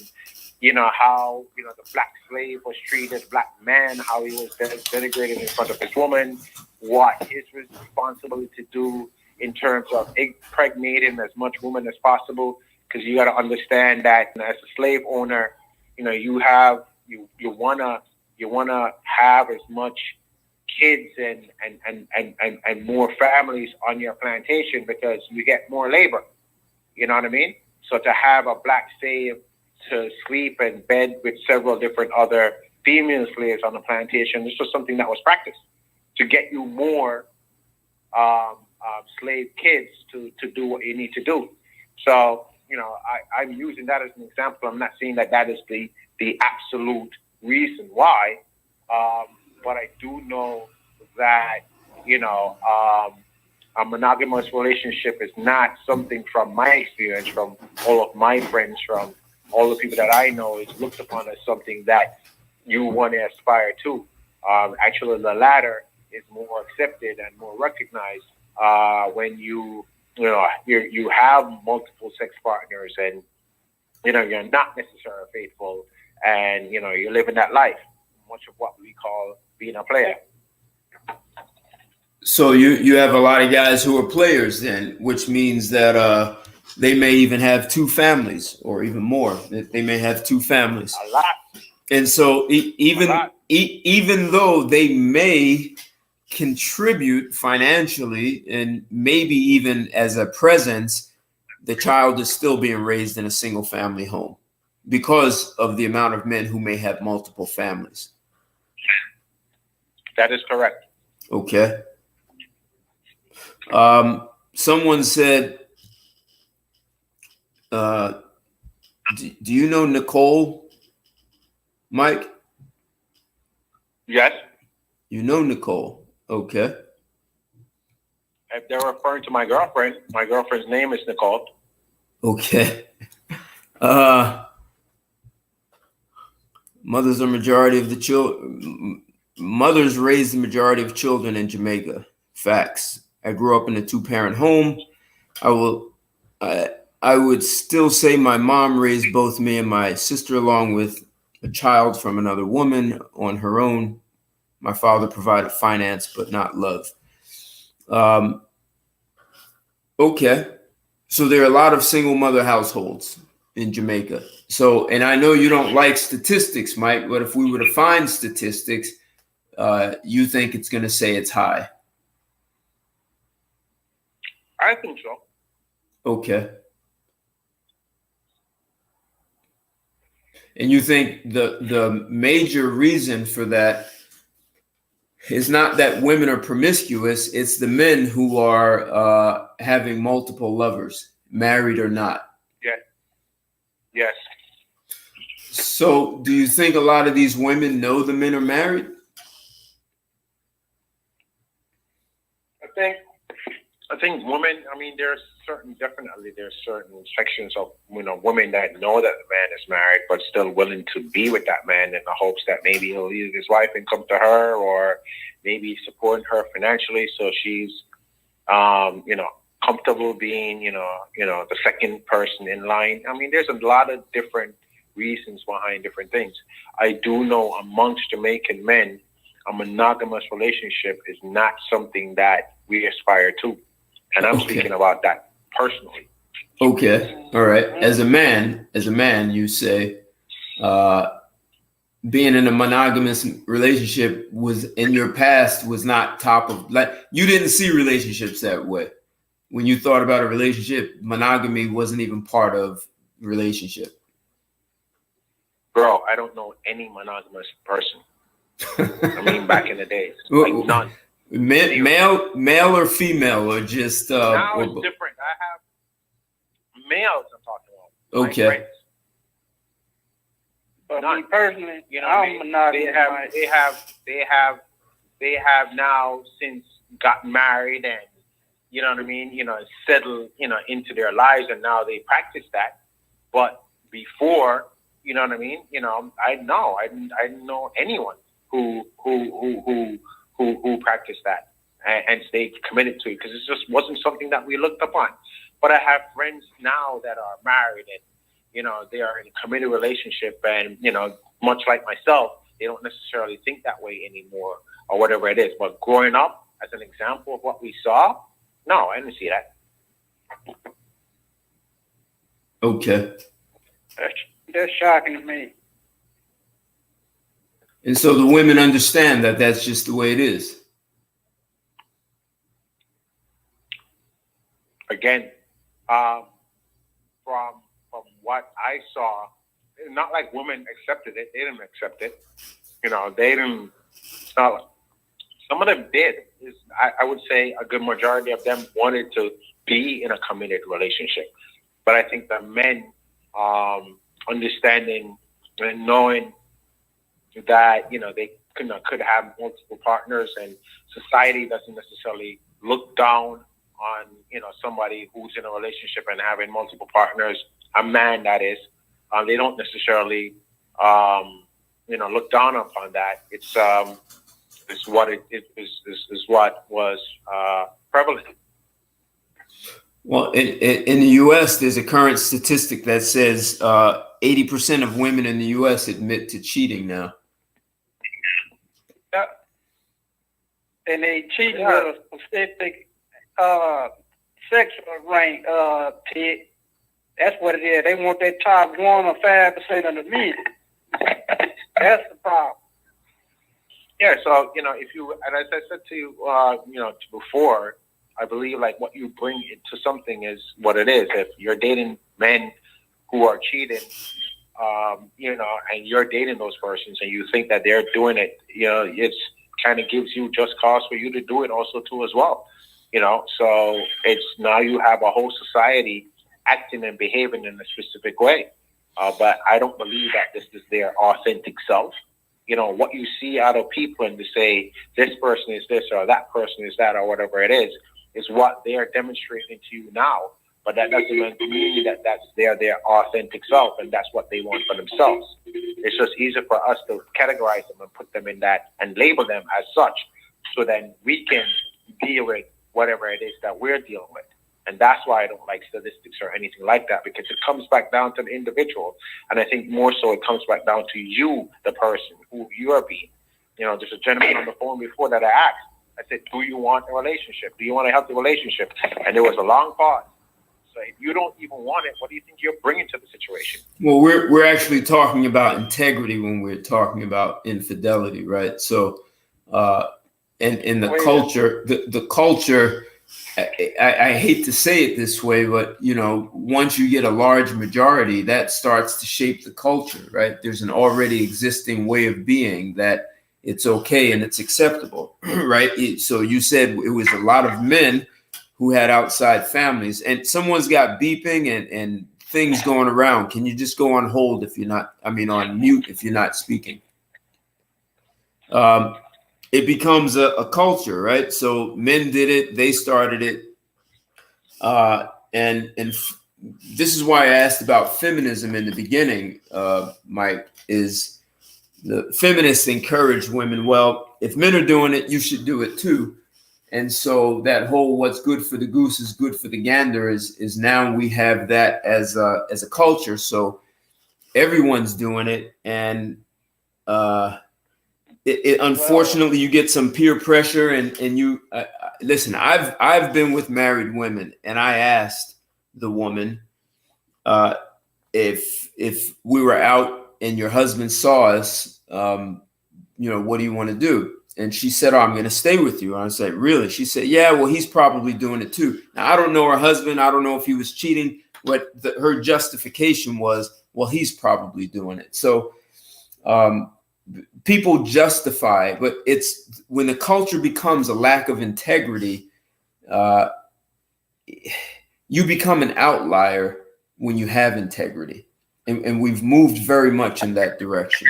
S6: how, the black slave was treated, black man, how he was denigrated in front of his woman, what his responsibility to do in terms of impregnating as much women as possible. Because you got to understand that as a slave owner, you wanna have as much kids and more families on your plantation because you get more labor. You know what I mean? So to have a black slave to sleep and bed with several different other female slaves on the plantation, this was something that was practiced to get you more slave kids to do what you need to do. So, I'm using that as an example. I'm not saying that is the absolute reason why, but I do know that, a monogamous relationship is not something from my experience, from all of my friends, from all the people that I know, is looked upon as something that you want to aspire to. Actually, the latter is more accepted and more recognized when you have multiple sex partners and, you're not necessarily faithful and, you're living that life, much of what we call being a player.
S1: So you have a lot of guys who are players then, which means that they may even have two families or even more. They may have two families.
S6: A lot.
S1: And so even though they may contribute financially and maybe even as a presence, the child is still being raised in a single family home because of the amount of men who may have multiple families.
S6: That is correct.
S1: Okay. Someone said, do you know Nicole, Mike?
S6: Yes.
S1: You know Nicole. Okay.
S6: If they're referring to my girlfriend's name is Nicole.
S1: Okay. Mothers raise the majority of children in Jamaica. Facts. I grew up in a 2-parent home. I would still say my mom raised both me and my sister along with a child from another woman on her own. My father provided finance, but not love. Okay. So there are a lot of single mother households in Jamaica. So, and I know you don't like statistics, Mike, but if we were to find statistics, you think it's going to say it's high?
S6: I think so.
S1: Okay. And you think the major reason for that is not that women are promiscuous, it's the men who are having multiple lovers, married or not.
S6: Yeah. Yes.
S1: So do you think a lot of these women know the men are married?
S6: I think women, there's certain sections of, women that know that the man is married, but still willing to be with that man in the hopes that maybe he'll leave his wife and come to her, or maybe supporting her financially. So she's, comfortable being, the second person in line. I mean, there's a lot of different reasons behind different things. I do know amongst Jamaican men, a monogamous relationship is not something that we aspire to. And I'm speaking about that personally.
S1: Okay. All right. As a man, you say, being in a monogamous relationship was in your past was not top of, like, you didn't see relationships that way. When you thought about a relationship, monogamy wasn't even part of relationship.
S6: Bro, I don't know any monogamous person. I mean, back in the days, like none.
S1: Male or female, or just
S6: now it's different. I have males I'm talking about.
S1: Okay.
S4: But me personally,
S6: I'm monogamous. They have now since gotten married and settled into their lives, and now they practice that. But before, you know what I mean? I didn't know anyone who practiced that and stayed committed to it, because it just wasn't something that we looked upon. But I have friends now that are married and, they are in a committed relationship, and, much like myself, they don't necessarily think that way anymore or whatever it is. But growing up, as an example of what we saw, no, I didn't see that.
S1: Okay.
S4: That's shocking to me.
S1: And so the women understand that that's just the way it is.
S6: Again, from what I saw, not like women accepted it. They didn't accept it. They didn't. Some of them did. I would say a good majority of them wanted to be in a committed relationship. But I think the men, understanding and knowing that, they could have multiple partners, and society doesn't necessarily look down on, somebody who's in a relationship and having multiple partners, a man that is. They don't necessarily, look down upon that. It's what is what was prevalent.
S1: Well, in the U.S., there's a current statistic that says 80% of women in the U.S. admit to cheating now.
S4: Yeah. And they cheat with a specific sexual rank, Ted. That's what it is. They want that top 1 or 5% of the meat. That's the problem.
S6: Yeah, so, if you, and as I said to you, before, I believe like what you bring into something is what it is. If you're dating men who are cheating, and you're dating those persons and you think that they're doing it, it's kind of gives you just cause for you to do it also too as well. So it's now you have a whole society acting and behaving in a specific way. But I don't believe that this is their authentic self. What you see out of people and to say this person is this or that person is that or whatever it is what they are demonstrating to you now. But that doesn't mean that that's their authentic self and that's what they want for themselves. It's just easier for us to categorize them and put them in that and label them as such, so then we can deal with whatever it is that we're dealing with. And that's why I don't like statistics or anything like that, because it comes back down to the individual. And I think more so it comes back down to you, the person, who you are being. There's a gentleman on the phone before that I asked. I said, do you want a relationship? Do you want a healthy relationship? And there was a long pause. So if you don't even want it, what do you think you're bringing to the situation?
S1: Well, we're actually talking about integrity when we're talking about infidelity, right? So in the culture, the culture, I hate to say it this way, but once you get a large majority, that starts to shape the culture, right? There's an already existing way of being that it's okay and it's acceptable, right? So you said it was a lot of men who had outside families, and someone's got beeping and things going around. Can you just go on hold if you're not, on mute if you're not speaking? It becomes a culture, right? So men did it, they started it. And this is why I asked about feminism in the beginning, Mike, is the feminists encourage women. Well, if men are doing it, you should do it too. And so that whole "what's good for the goose is good for the gander" is now we have that as a culture. So everyone's doing it, and unfortunately you get some peer pressure, and you listen. I've been with married women, and I asked the woman if we were out and your husband saw us, what do you want to do? And she said, "Oh, I'm going to stay with you." And I said, "Really?" She said, "Yeah, well, he's probably doing it too." Now, I don't know her husband. I don't know if he was cheating. What her justification was, well, he's probably doing it. So people justify, but it's when the culture becomes a lack of integrity, you become an outlier when you have integrity. And we've moved very much in that direction.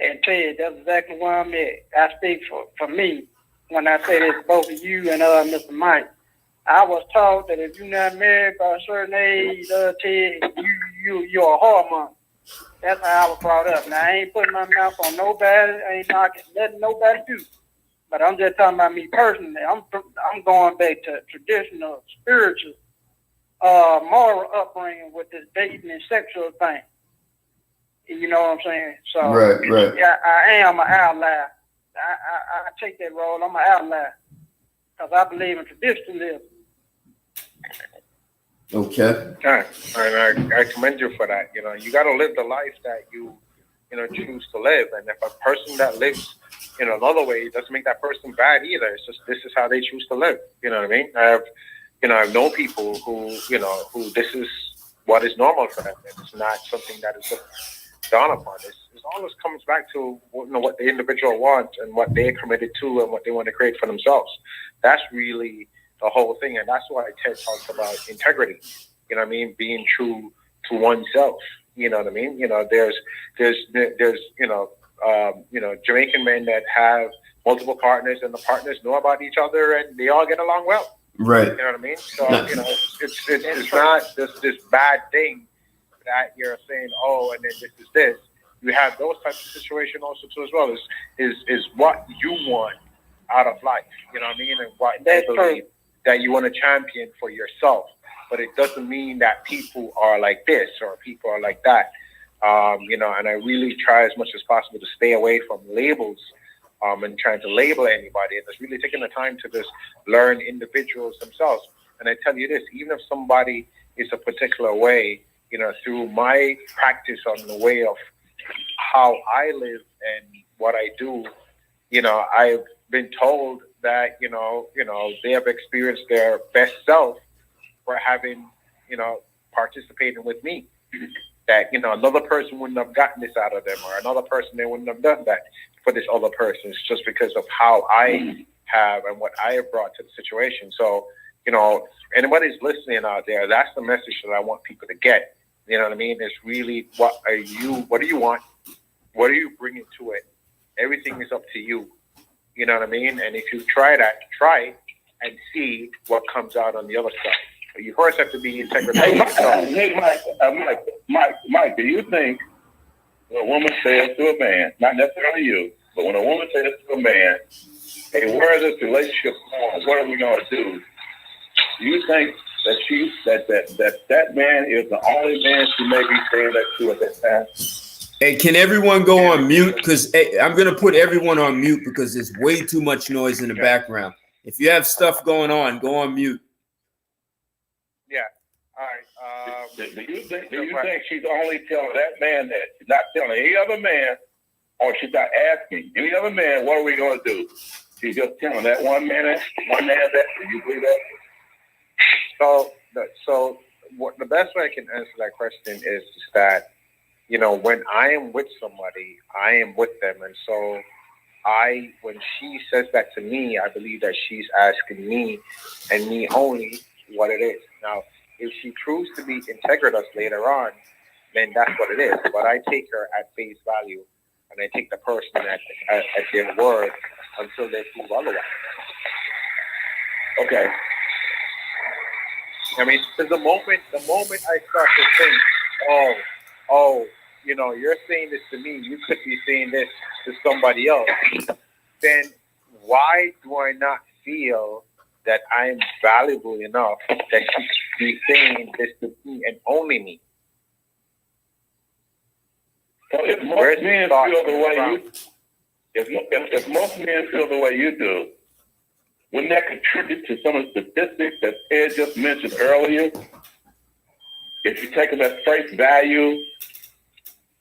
S4: And Ted, that's exactly where I'm at. I speak for me when I say this, both of you and Mr. Mike. I was taught that if you're not married by a certain age, Ted, you're a whoremonger. That's how I was brought up. Now, I ain't putting my mouth on nobody. I ain't knocking nothing nobody do. But I'm just talking about me personally. I'm going back to traditional, spiritual, moral upbringing with this dating and sexual thing. You know what I'm saying? So
S1: right.
S4: Yeah, I am an outlier. I take that role. I'm an outlier because I believe in traditionalism.
S1: Okay.
S6: And I commend you for that. You got to live the life that you choose to live. And if a person that lives in another way, it doesn't make that person bad either. It's just this is how they choose to live. You know what I mean? I've known people who this is what is normal for them. It's not something that is dawn upon. It always comes back to what the individual wants and what they're committed to and what they want to create for themselves. That's really the whole thing, and that's why Ted talks about integrity. You know what I mean? Being true to oneself. You know what I mean? There's Jamaican men that have multiple partners, and the partners know about each other, and they all get along well.
S1: Right.
S6: You know what I mean? So it's not this bad thing that you're saying, oh, and then this is this. You have those types of situations also too as well. Is what you want out of life. You know what I mean? And what you believe that you want to champion for yourself. But it doesn't mean that people are like this or people are like that. And I really try as much as possible to stay away from labels and trying to label anybody. And just really taking the time to just learn individuals themselves. And I tell you this, even if somebody is a particular way, through my practice on the way of how I live and what I do, I've been told that, they have experienced their best self for having, participating with me. That, another person wouldn't have gotten this out of them, or another person, they wouldn't have done that for this other person. It's just because of how I have and what I have brought to the situation. So, anybody's listening out there, that's the message that I want people to get. You know what I mean? It's really, what do you want? What are you bringing to it? Everything is up to you. You know what I mean? And if you try and see what comes out on the other side. But you first have to be integral.
S5: Mike, do you think when a woman says to a man, not necessarily you, but when a woman says to a man, hey, where is this relationship going? What are we going to do? Do you think that that man is the only man she may be saying that to at that time?
S1: Hey, can everyone go on mute? Because I'm going to put everyone on mute because there's way too much noise in the background. If you have stuff going on, go on mute.
S6: Yeah. All right.
S5: Do you think she's only telling that man that? She's not telling any other man, or she's not asking any other man, what are we going to do? She's just telling that one man that. Do you believe that?
S6: So what the best way I can answer that question is that, when I am with somebody, I am with them. And so when she says that to me, I believe that she's asking me and me only what it is. Now, if she proves to be integratus later on, then that's what it is. But I take her at face value, and I take the person at their word until they prove otherwise.
S5: Okay.
S6: I mean, because the moment I start to think, you're saying this to me, you could be saying this to somebody else, then why do I not feel that I'm valuable enough that she should be saying this to me and only me?
S5: So if most men feel the way you, if most men feel the way you do, wouldn't that contribute to some of the statistics that Ed just mentioned earlier? If you take them at face value,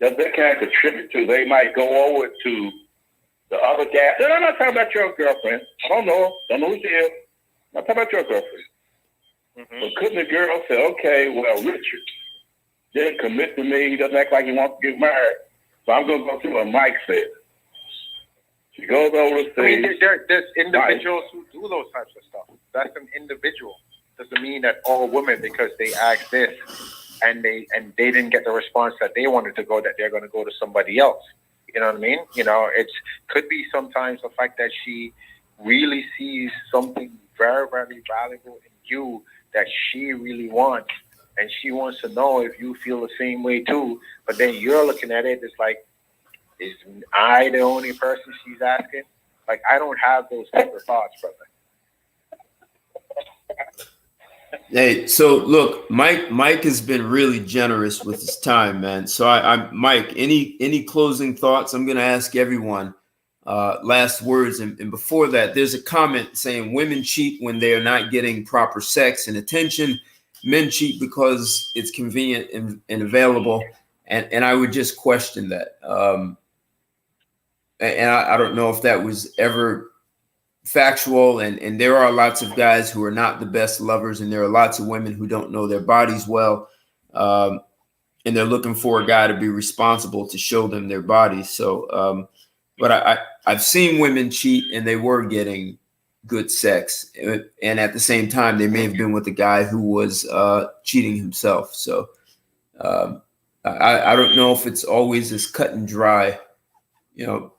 S5: does that kind of contribute to they might go over to the other guy? And I'm not talking about your girlfriend. I don't know her. Don't know who she is. I'm not talking about your girlfriend. Mm-hmm. But couldn't the girl say, okay, well, Richard didn't commit to me. He doesn't act like he wants to get married. So I'm going to go through what Mike said. She goes over to say,
S6: there's individuals who do those types of stuff. That's an individual. Doesn't mean that all women, because they asked this and they didn't get the response that they wanted to go, that they're going to go to somebody else. You know what I mean? You know, it could be sometimes the fact that she really sees something very, very valuable in you that she really wants, and she wants to know if you feel the same way too. But then you're looking at it, it's like, is I the only person she's asking? Like, I don't have those type of thoughts, brother.
S1: Hey, so look, Mike has been really generous with his time, man. So I'm Mike, any closing thoughts? I'm going to ask everyone last words. And before that, there's a comment saying women cheat when they are not getting proper sex and attention. Men cheat because it's convenient and available. And I would just question that. And I don't know if that was ever factual, and there are lots of guys who are not the best lovers, and there are lots of women who don't know their bodies well, and they're looking for a guy to be responsible to show them their bodies. So but I've seen women cheat and they were getting good sex, and at the same time they may have been with a guy who was cheating himself. So I don't know if it's always as cut and dry. You know,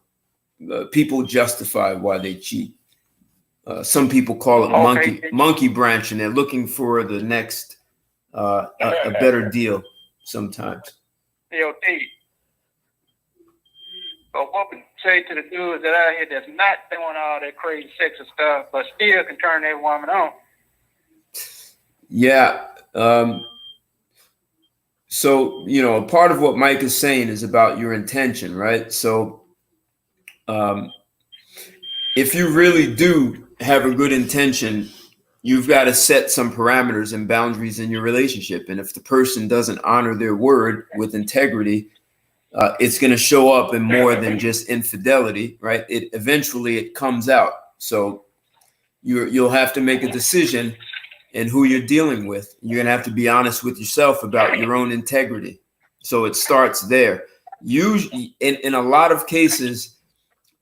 S1: people justify why they cheat. Some people call it monkey branch, and they're looking for the next a better deal sometimes.
S4: Yo, T. A woman say to the dudes that out here that's not doing all that crazy sexy stuff, but still can turn that woman on.
S1: Yeah. So, you know, part of what Mike is saying is about your intention, right? So if you really do have a good intention, you've got to set some parameters and boundaries in your relationship. And if the person doesn't honor their word with integrity, it's going to show up in more than just infidelity, right? Eventually it comes out. So you'll have to make a decision in who you're dealing with. You're going to have to be honest with yourself about your own integrity. So it starts there. Usually, in a lot of cases,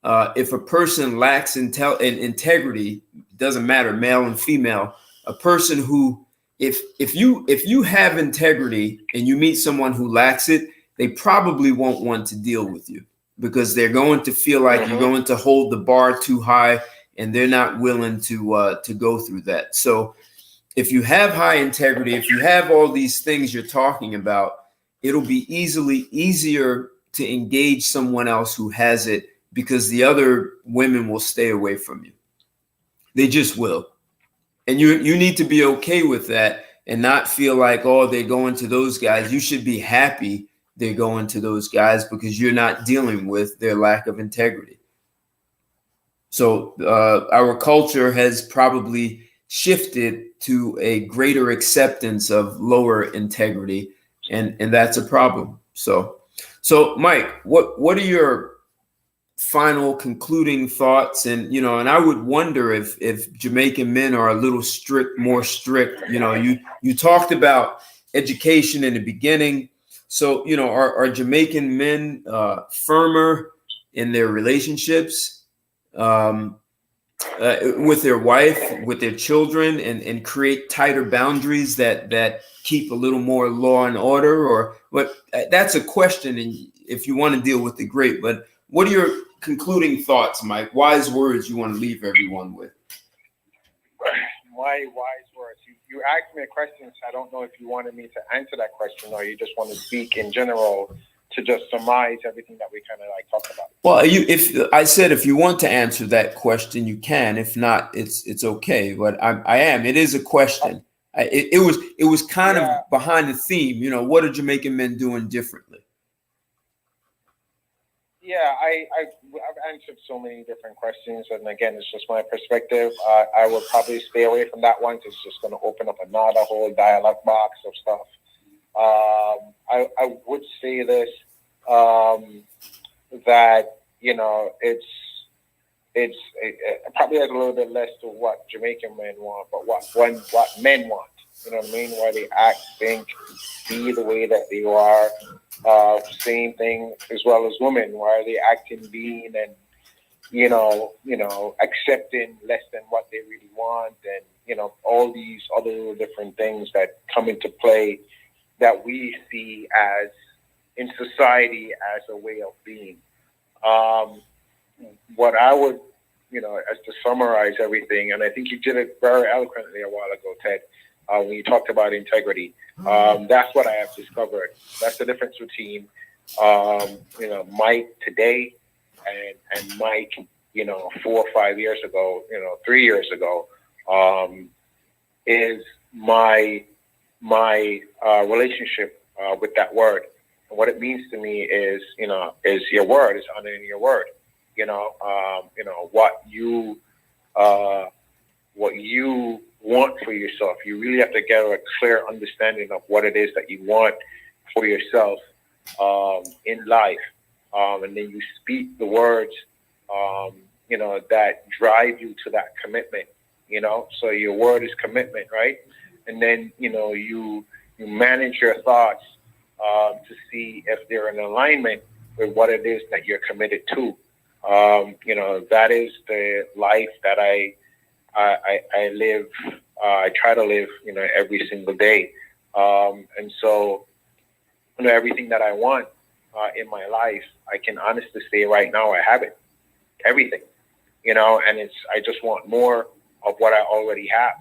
S1: if a person lacks integrity, doesn't matter, male and female, a person who, if you have integrity and you meet someone who lacks it, they probably won't want to deal with you because they're going to feel like you're going to hold the bar too high, and they're not willing to go through that. So if you have high integrity, if you have all these things you're talking about, it'll be easier to engage someone else who has it, because the other women will stay away from you. They just will. And you need to be okay with that and not feel like, oh, they're going to those guys. You should be happy they're going to those guys because you're not dealing with their lack of integrity. So our culture has probably shifted to a greater acceptance of lower integrity, and that's a problem. So Mike, what are your final concluding thoughts? And and I would wonder if Jamaican men are a little more strict. You talked about education in the beginning. So are Jamaican men firmer in their relationships with their wife, with their children, and create tighter boundaries that keep a little more law and order? Or but that's a question, and if you want to deal with it, great. But what are your concluding thoughts, Mike? Wise words you want to leave everyone with?
S6: Why wise words? You asked me a question, so I don't know if you wanted me to answer that question or you just want to speak in general to just surmise everything that we kind of like talked about.
S1: Well, if you want to answer that question, you can. If not, it's okay. But it is a question. It was kind of behind the theme. You know, what are Jamaican men doing differently?
S6: Yeah, I've answered so many different questions, and again, it's just my perspective. I will probably stay away from that one. It's just going to open up another whole dialogue box of stuff. I would say this, that, you know, it probably has a little bit less to what Jamaican men want, but what men want. You know what I mean? Why they act, think, be the way that they are. Same thing as well as women. Why are they acting, being, and you know, accepting less than what they really want, and you know, all these other little different things that come into play that we see as in society as a way of being. What I would, you know, as to summarize everything, and I think you did it very eloquently a while ago, Ted, when you talked about integrity. That's what I have discovered. That's the difference between, you know, Mike today and Mike, you know, 4 or 5 years ago, you know, 3 years ago, is my relationship with that word. And what it means to me is, you know, is your word, is honoring your word. You know, what you want for yourself. You really have to get a clear understanding of what it is that you want for yourself in life, and then you speak the words, you know, that drive you to that commitment. You know, so your word is commitment, right? And then, you know, you manage your thoughts to see if they're in alignment with what it is that you're committed to. You know, that is the life that I live. I try to live, you know, every single day. And so, you know, everything that I want in my life, I can honestly say right now I have it. Everything, you know, and I just want more of what I already have.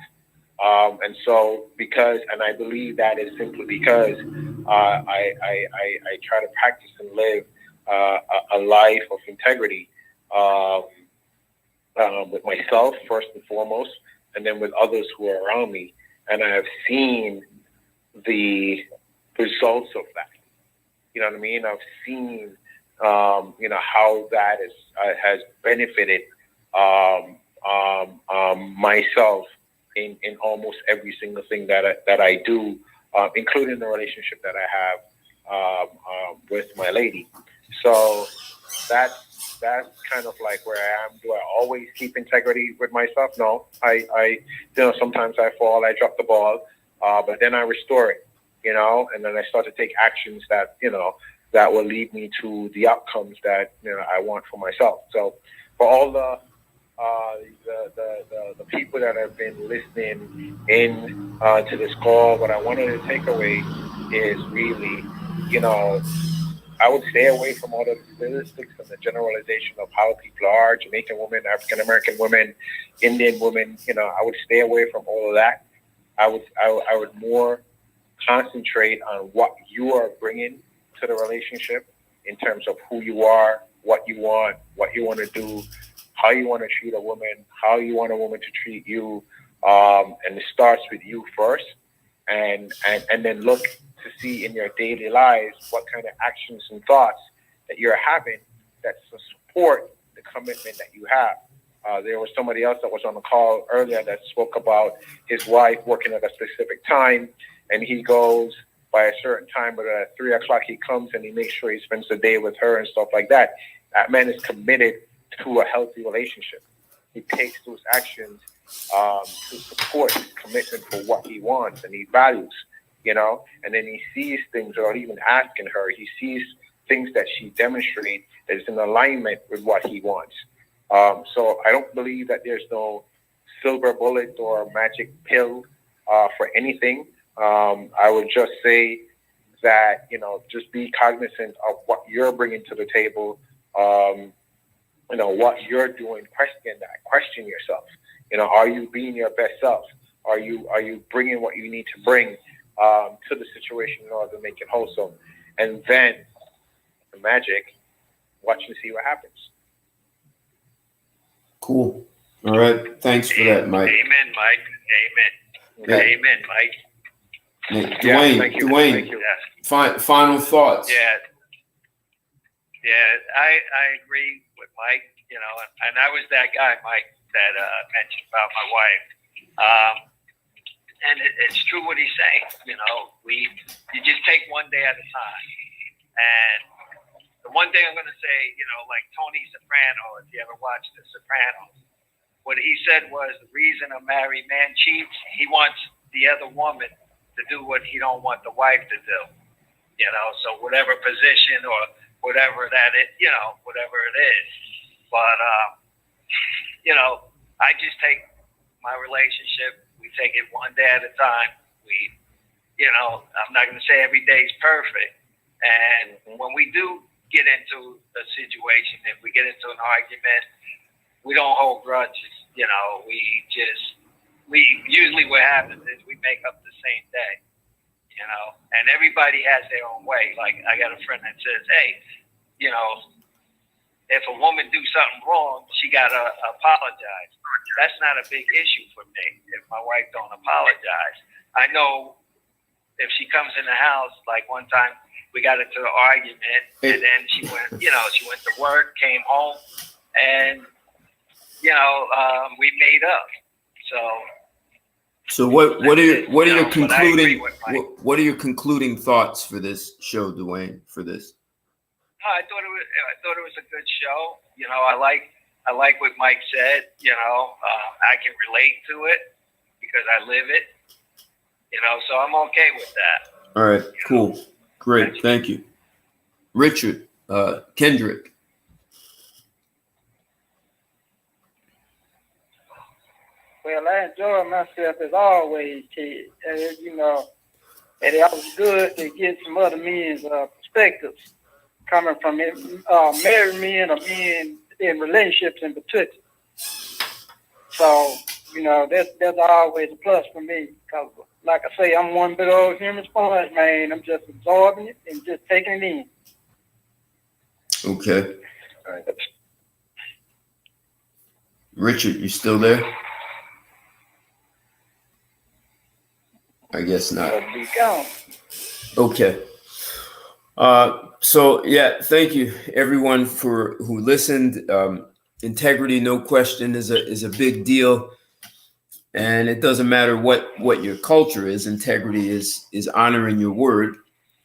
S6: And so and I believe that is simply because I try to practice and live a life of integrity with myself first and foremost, and then with others who are around me. And I have seen the results of that. You know what I mean? I've seen, you know, how that has benefited myself in almost every single thing that I do, including the relationship that I have with my lady. So that's kind of like where I am. Do I always keep integrity with myself? No. I you know, sometimes I fall, I drop the ball, but then I restore it, you know, and then I start to take actions that, you know, that will lead me to the outcomes that, you know, I want for myself. So for all the people that have been listening in to this call, what I wanted to take away is really, you know, I would stay away from all the statistics and the generalization of how people are, Jamaican women, African American women, Indian women. You know, I would stay away from all of that. I would more concentrate on what you are bringing to the relationship in terms of who you are, what you want to do, how you want to treat a woman, how you want a woman to treat you, and it starts with you first, and then look to see in your daily lives what kind of actions and thoughts that you're having that support the commitment that you have. There was somebody else that was on the call earlier that spoke about his wife working at a specific time, and he goes by a certain time, but at 3 o'clock he comes and he makes sure he spends the day with her and stuff like that. That man is committed to a healthy relationship. He takes those actions to support his commitment for what he wants and he values, you know, and then he sees things without even asking her. He sees things that she demonstrates that is in alignment with what he wants. So I don't believe that there's no silver bullet or magic pill for anything. I would just say that, you know, just be cognizant of what you're bringing to the table. You know, what you're doing, question yourself. You know, are you being your best self? Are you bringing what you need to bring to the situation in order to make it wholesome? And then the magic, watch and see what happens.
S1: Cool. All right. Thanks for that, Mike.
S3: Amen, Mike. Amen.
S1: Yeah.
S3: Amen, Mike.
S1: Dwayne,
S6: thank you.
S1: Dwayne,
S6: Thank you.
S1: final thoughts.
S3: Yeah. I agree with Mike, and I was that guy, Mike, that mentioned about my wife. And it's true what he's saying. You just take one day at a time. And the one thing I'm going to say, like Tony Soprano, if you ever watched The Sopranos, what he said was the reason a married man cheats, he wants the other woman to do what he don't want the wife to do. So whatever position or whatever that is, whatever it is. But, I just take my relationship, we take it one day at a time. I'm not going to say every day is perfect. And when we do get into a situation, if we get into an argument, we don't hold grudges. We usually what happens is we make up the same day, and everybody has their own way. Like I got a friend that says, hey, if a woman do something wrong, she got to apologize. That's not a big issue for me if my wife don't apologize. I know if she comes in the house, like one time we got into an argument, and then she went to work, came home, and, we made up. So
S1: what are your concluding thoughts for this show, Dwayne, for this?
S3: I thought it was a good show. I like what Mike said. I can relate to it because I live it. So I'm okay with that.
S1: All right, cool, great, thank you, Richard, Kendrick.
S4: Well, I enjoy myself as always, kid. And it was good to get some other men's perspectives coming from married men or men in relationships in particular. So, that's always a plus for me. Because, like I say, I'm one big old human sponge, man. I'm just absorbing it and just taking it in.
S1: Okay.
S6: All right.
S1: Richard, you still there? I guess not.
S4: Be gone.
S1: Okay. So yeah, thank you everyone who listened. Integrity, no question, is a big deal, and it doesn't matter what your culture is. Integrity is honoring your word,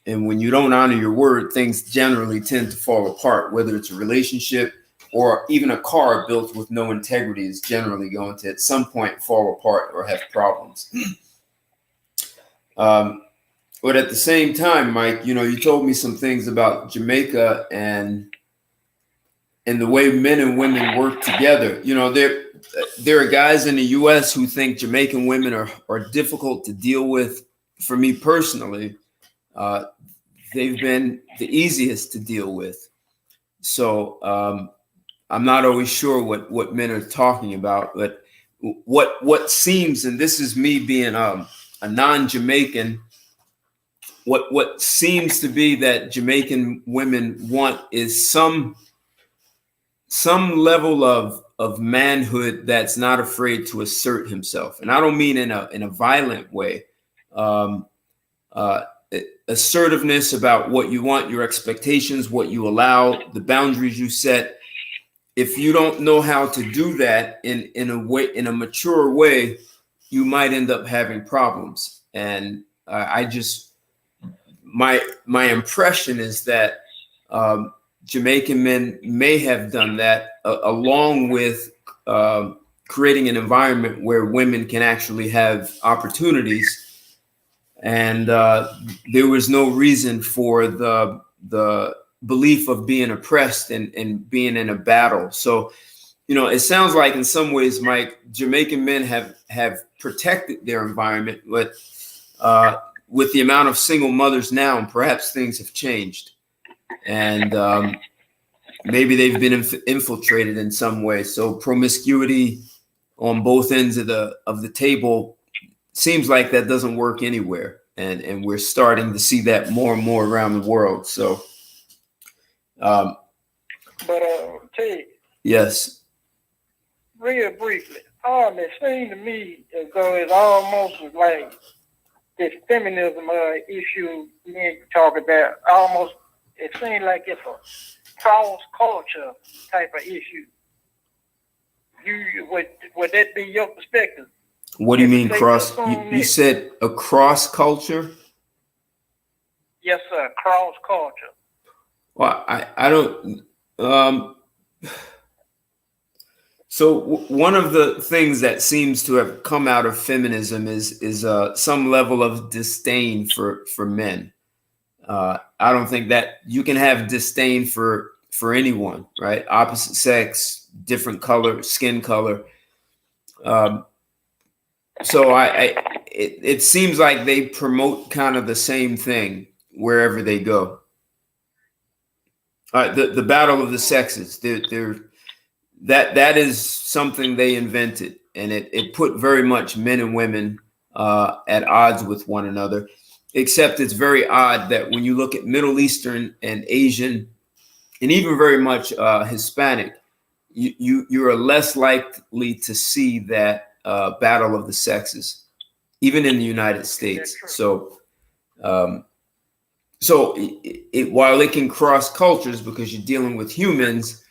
S1: and when you don't honor your word, things generally tend to fall apart. Whether it's a relationship or even a car built with no integrity is generally going to at some point fall apart or have problems. But at the same time, Mike, you told me some things about Jamaica and the way men and women work together. There are guys in the U.S. who think Jamaican women are difficult to deal with. For me personally, they've been the easiest to deal with. So I'm not always sure what men are talking about, but what seems, and this is me being a non-Jamaican, what seems to be that Jamaican women want is some level of manhood that's not afraid to assert himself. And I don't mean in a violent way. Assertiveness about what you want, your expectations, what you allow, the boundaries you set. If you don't know how to do that in a mature way, you might end up having problems. And my impression is that Jamaican men may have done that along with creating an environment where women can actually have opportunities. And there was no reason for the belief of being oppressed and being in a battle. So, it sounds like in some ways, Mike, Jamaican men have protected their environment, but with the amount of single mothers now, perhaps things have changed. And maybe they've been infiltrated in some way. So promiscuity on both ends of the table seems like that doesn't work anywhere. And we're starting to see that more and more around the world. So
S4: Ted.
S1: Yes.
S4: Real briefly, it seemed to me as though it's almost like this feminism issue you talk about. Almost, it seems like it's a cross culture type of issue. Would that be your perspective?
S1: What do you mean cross? You said across culture?
S4: Yes, sir. Cross culture.
S1: Well, I don't. So one of the things that seems to have come out of feminism is some level of disdain for men. I don't think that you can have disdain for anyone, right? Opposite sex, different color, skin color. So it seems like they promote kind of the same thing wherever they go. The battle of the sexes. That is something they invented, and it put very much men and women at odds with one another. Except it's very odd that when you look at Middle Eastern and Asian, and even very much Hispanic, you are less likely to see that battle of the sexes, even in the United States. So, while it can cross cultures because you're dealing with humans,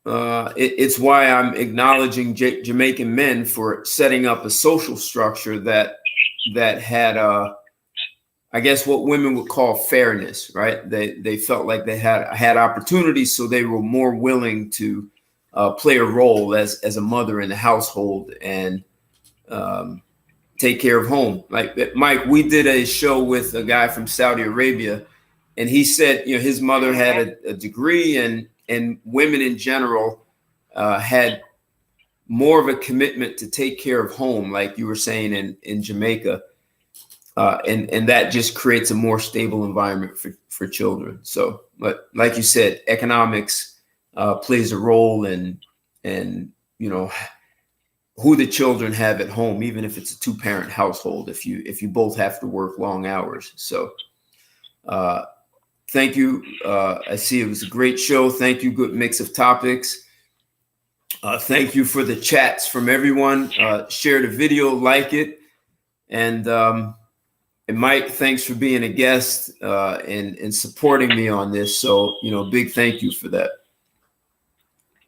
S1: it's why I'm acknowledging Jamaican men for setting up a social structure that had, I guess, what women would call fairness, right? They felt like they had opportunities, so they were more willing to play a role as a mother in the household and take care of home. Like Mike, we did a show with a guy from Saudi Arabia, and he said, his mother had a degree, and women in general had more of a commitment to take care of home, like you were saying in Jamaica. And that just creates a more stable environment for children. So, but like you said, economics plays a role in who the children have at home, even if it's a 2-parent household, if you both have to work long hours. So thank you. I see it was a great show. Thank you. Good mix of topics. Thank you for the chats from everyone. Share the video, like it. And Mike, thanks for being a guest and supporting me on this. So, big thank you for that.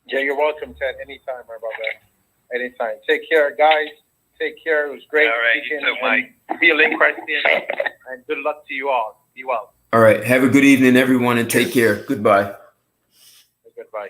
S6: Yeah, you're welcome, Ted. Anytime, my brother. Anytime. Take care, guys. Take care. It was great.
S3: All right, you too, Mike.
S6: Feeling Christian, and good luck to you all. Be well.
S1: All right. Have a good evening, everyone, and take care. Goodbye.
S6: Goodbye.